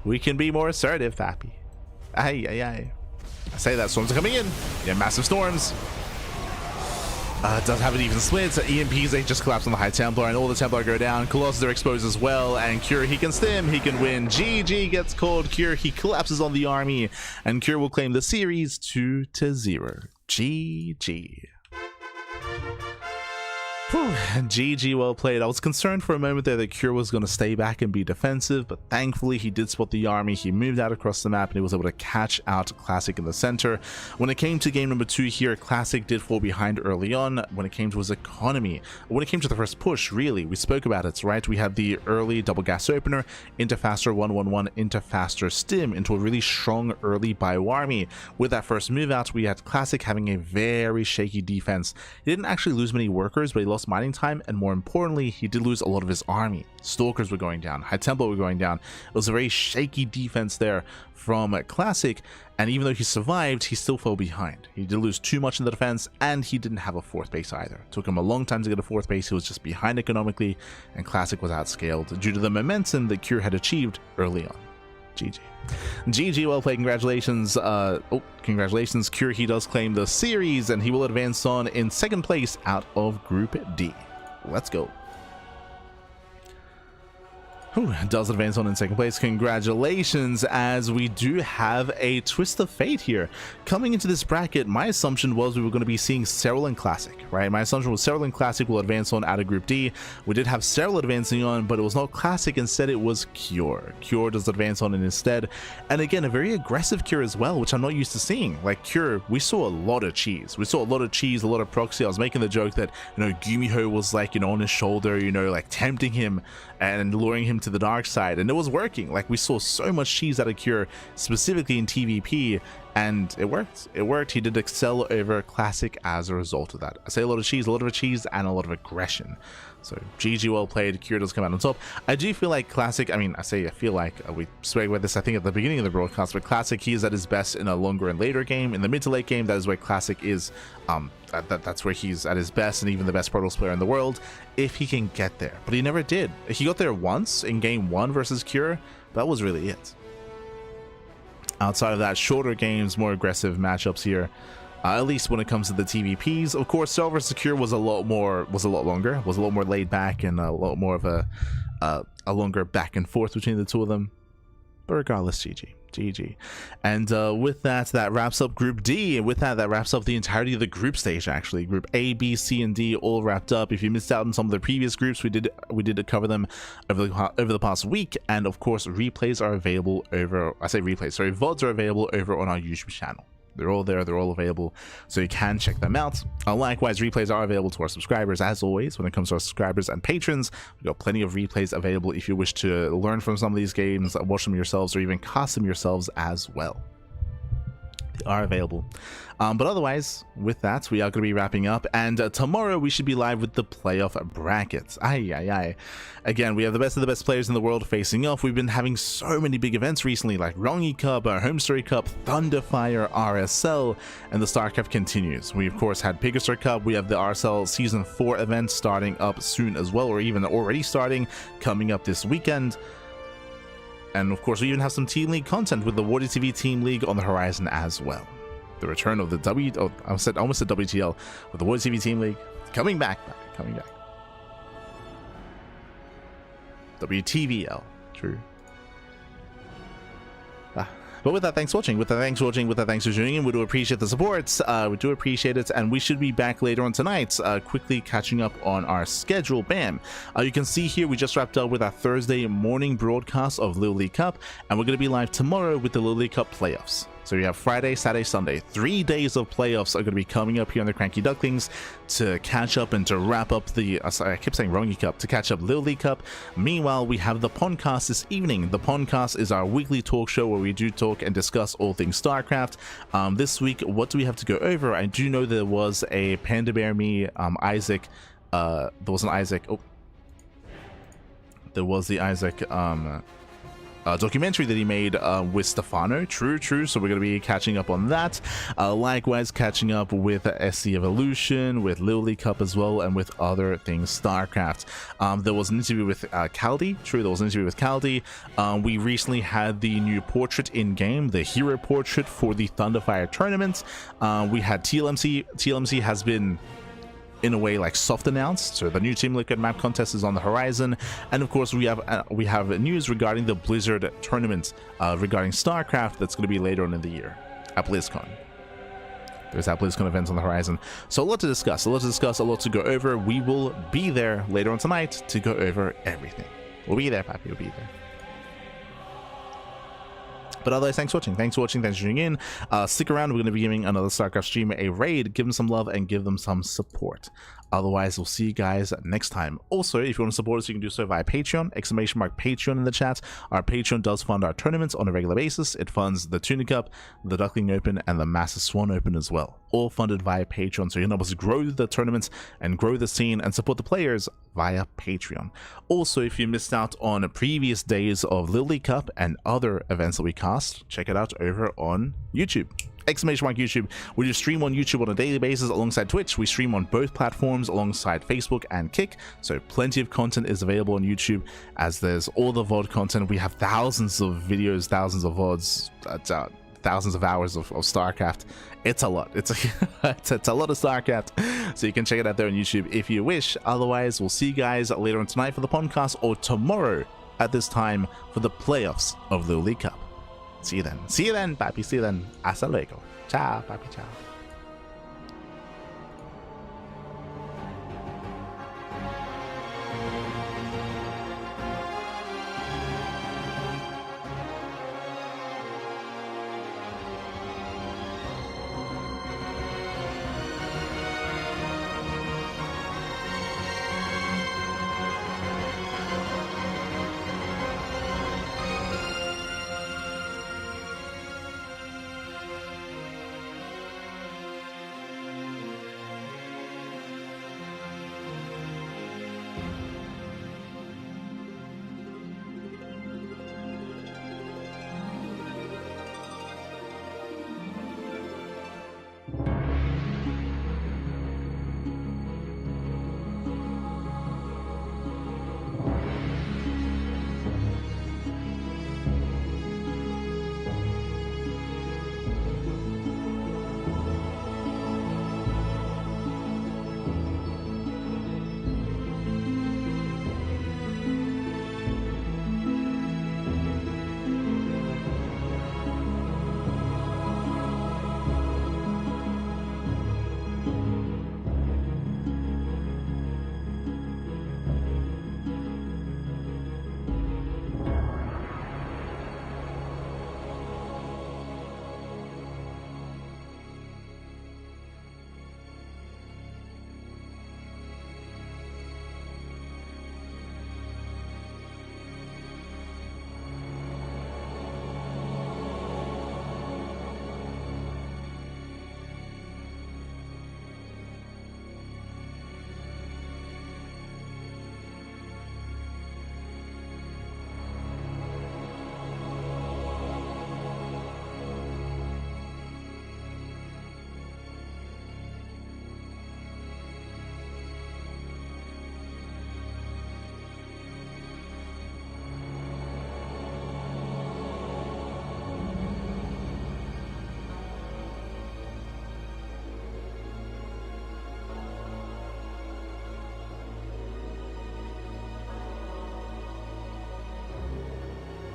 We can be more assertive, Pappy. Aye, aye, aye. I say that storms are coming in. Yeah, massive storms. Does have an even split. EMPs, they just collapse on the High Templar, and all the Templar go down. Colossus are exposed as well, and Cure, he can stim, he can win. GG gets called. Cure, he collapses on the army, and Cure will claim the series 2-0. GG. Whew, GG, well played. I was concerned for a moment there that Cure was going to stay back and be defensive, but thankfully he did spot the army. He moved out across the map and he was able to catch out Classic in the center. When it came to game number 2 here, Classic did fall behind early on when it came to his economy. When it came to the first push, really, we spoke about it, right? We had the early double gas opener into faster 1-1-1 into faster stim into a really strong early bio army. With that first move out, we had Classic having a very shaky defense. He didn't actually lose many workers, but he lost mining time, and more importantly, he did lose a lot of his army. Stalkers were going down, High Templar were going down. It was a very shaky defense there from Classic, and even though he survived, he still fell behind. He did lose too much in the defense, and he didn't have a 4th base either. It took him a long time to get a 4th base. He was just behind economically, and Classic was outscaled due to the momentum that Cure had achieved early on. GG. GG, well played. Congratulations. Congratulations. Cure, he does claim the series, and he will advance on in 2nd place out of Group D. Let's go. Does advance on in 2nd place. Congratulations, as we do have a twist of fate here. Coming into this bracket, my assumption was we were going to be seeing Serral and Classic, right? My assumption was Serral and Classic will advance on out of Group D. We did have Serral advancing on, but it was not Classic. Instead, it was Cure. Cure does advance on instead. And again, a very aggressive Cure as well, which I'm not used to seeing. Like Cure, we saw a lot of cheese. We saw a lot of cheese, a lot of proxy. I was making the joke that, you know, Gumiho was like, you know, on his shoulder, you know, like tempting him and luring him to the dark side, and it was working. Like, we saw so much cheese out of Cure, specifically in TVP, and it worked. It worked. He did excel over Classic as a result of that. I say a lot of cheese, and a lot of aggression. So GG, well played. Cure does come out on top. I do feel like Classic, I mean, I feel like we spoke about this, I think, at the beginning of the broadcast, but Classic, he is at his best in a longer and later game. In the mid to late game, that is where Classic is, that's where he's at his best, and even the best Protoss player in the world, if he can get there. But he never did. He got there once in game 1 versus Cure. That was really it. Outside of that, shorter games, more aggressive matchups here. At least when it comes to the TVPs. Of course, Serral vs Cure was a lot longer, was a lot more laid back, and a lot more of a longer back and forth between the two of them. But regardless, GG. And with that wraps up Group D. And with that wraps up the entirety of the group stage, actually. Group A, B, C, and D all wrapped up. If you missed out on some of the previous groups, we did cover them over the past week. And of course, replays are available over, I say replays, sorry, VODs are available over on our YouTube channel. They're all there, they're all available, so you can check them out. Likewise, replays are available to our subscribers, as always. When it comes to our subscribers and patrons, we've got plenty of replays available if you wish to learn from some of these games, watch them yourselves, or even cast them yourselves as well. They are available. But otherwise, with that, we are going to be wrapping up, and tomorrow we should be live with the playoff brackets. Again, we have the best of the best players in the world facing off. We've been having so many big events recently, like Rongi Cup, Homestory Cup, Thunderfire, RSL, and the StarCraft continues. We, of course, had Pegasus Cup. We have the RSL Season 4 event starting up soon as well, or even already starting, coming up this weekend. And of course, we even have some Team League content with the Warrior TV Team League on the horizon as well. The return of the I almost said WTL, with the Warrior TV Team League coming back. WTVL, true. But with that, thanks for watching. With that, thanks for tuning in. We do appreciate the support. We do appreciate it, and we should be back later on tonight, quickly catching up on our schedule. Bam! You can see here we just wrapped up with our Thursday morning broadcast of LiuLi Cup, and we're going to be live tomorrow with the LiuLi Cup playoffs. So we have Friday, Saturday, Sunday. 3 days of playoffs are going to be coming up here on the CranKy Ducklings to catch up and to wrap up the, sorry, I keep saying Rongi Cup, to catch up LiuLi Cup. Meanwhile, we have the Podcast this evening. The Podcast is our weekly talk show where we do talk and discuss all things StarCraft. This week, what do we have to go over? I do know there was a Panda Bear Me, Isaac, there was an Isaac, oh, there was the Isaac, documentary that he made with Stefano. True. So we're going to be catching up on that. Likewise, catching up with SC Evolution, with LiuLi Cup as well, and with other things StarCraft. There was an interview with Caldi. True, there was an interview with Caldi. We recently had the new portrait in game, the hero portrait for the Thunderfire tournament. We had TLMC. TLMC has been, in a way, like soft announced, so the new Team Liquid map contest is on the horizon, and of course we have news regarding the Blizzard tournament regarding StarCraft that's going to be later on in the year at BlizzCon. There's that BlizzCon event on the horizon, so a lot to discuss, a lot to go over. We will be there later on tonight to go over everything. We'll be there, Pappy, we'll be there. But otherwise, thanks for watching, thanks for tuning in. Stick around, we're going to be giving another StarCraft streamer a raid. Give them some love and give them some support. Otherwise, we'll see you guys next time. Also, if you want to support us, you can do so via Patreon, !Patreon in the chat. Our Patreon does fund our tournaments on a regular basis. It funds the Tuna Cup, the Duckling Open, and the Master Swan Open as well. All funded via Patreon, so you can help us grow the tournaments and grow the scene and support the players via Patreon. Also, if you missed out on previous days of LiuLi Cup and other events that we cast, check it out over on YouTube. !YouTube. We just stream on YouTube on a daily basis alongside Twitch. We stream on both platforms alongside Facebook and Kick, so plenty of content is available on YouTube, as there's all the VOD content. We have thousands of videos, thousands of VODs, thousands of hours of StarCraft. It's a lot. It's a lot of StarCraft, so you can check it out there on YouTube if you wish. Otherwise, we'll see you guys later on tonight for the podcast, or tomorrow at this time for the playoffs of LiuLi Cup. See you then, papi, see you then. Hasta luego. Ciao, papi, ciao.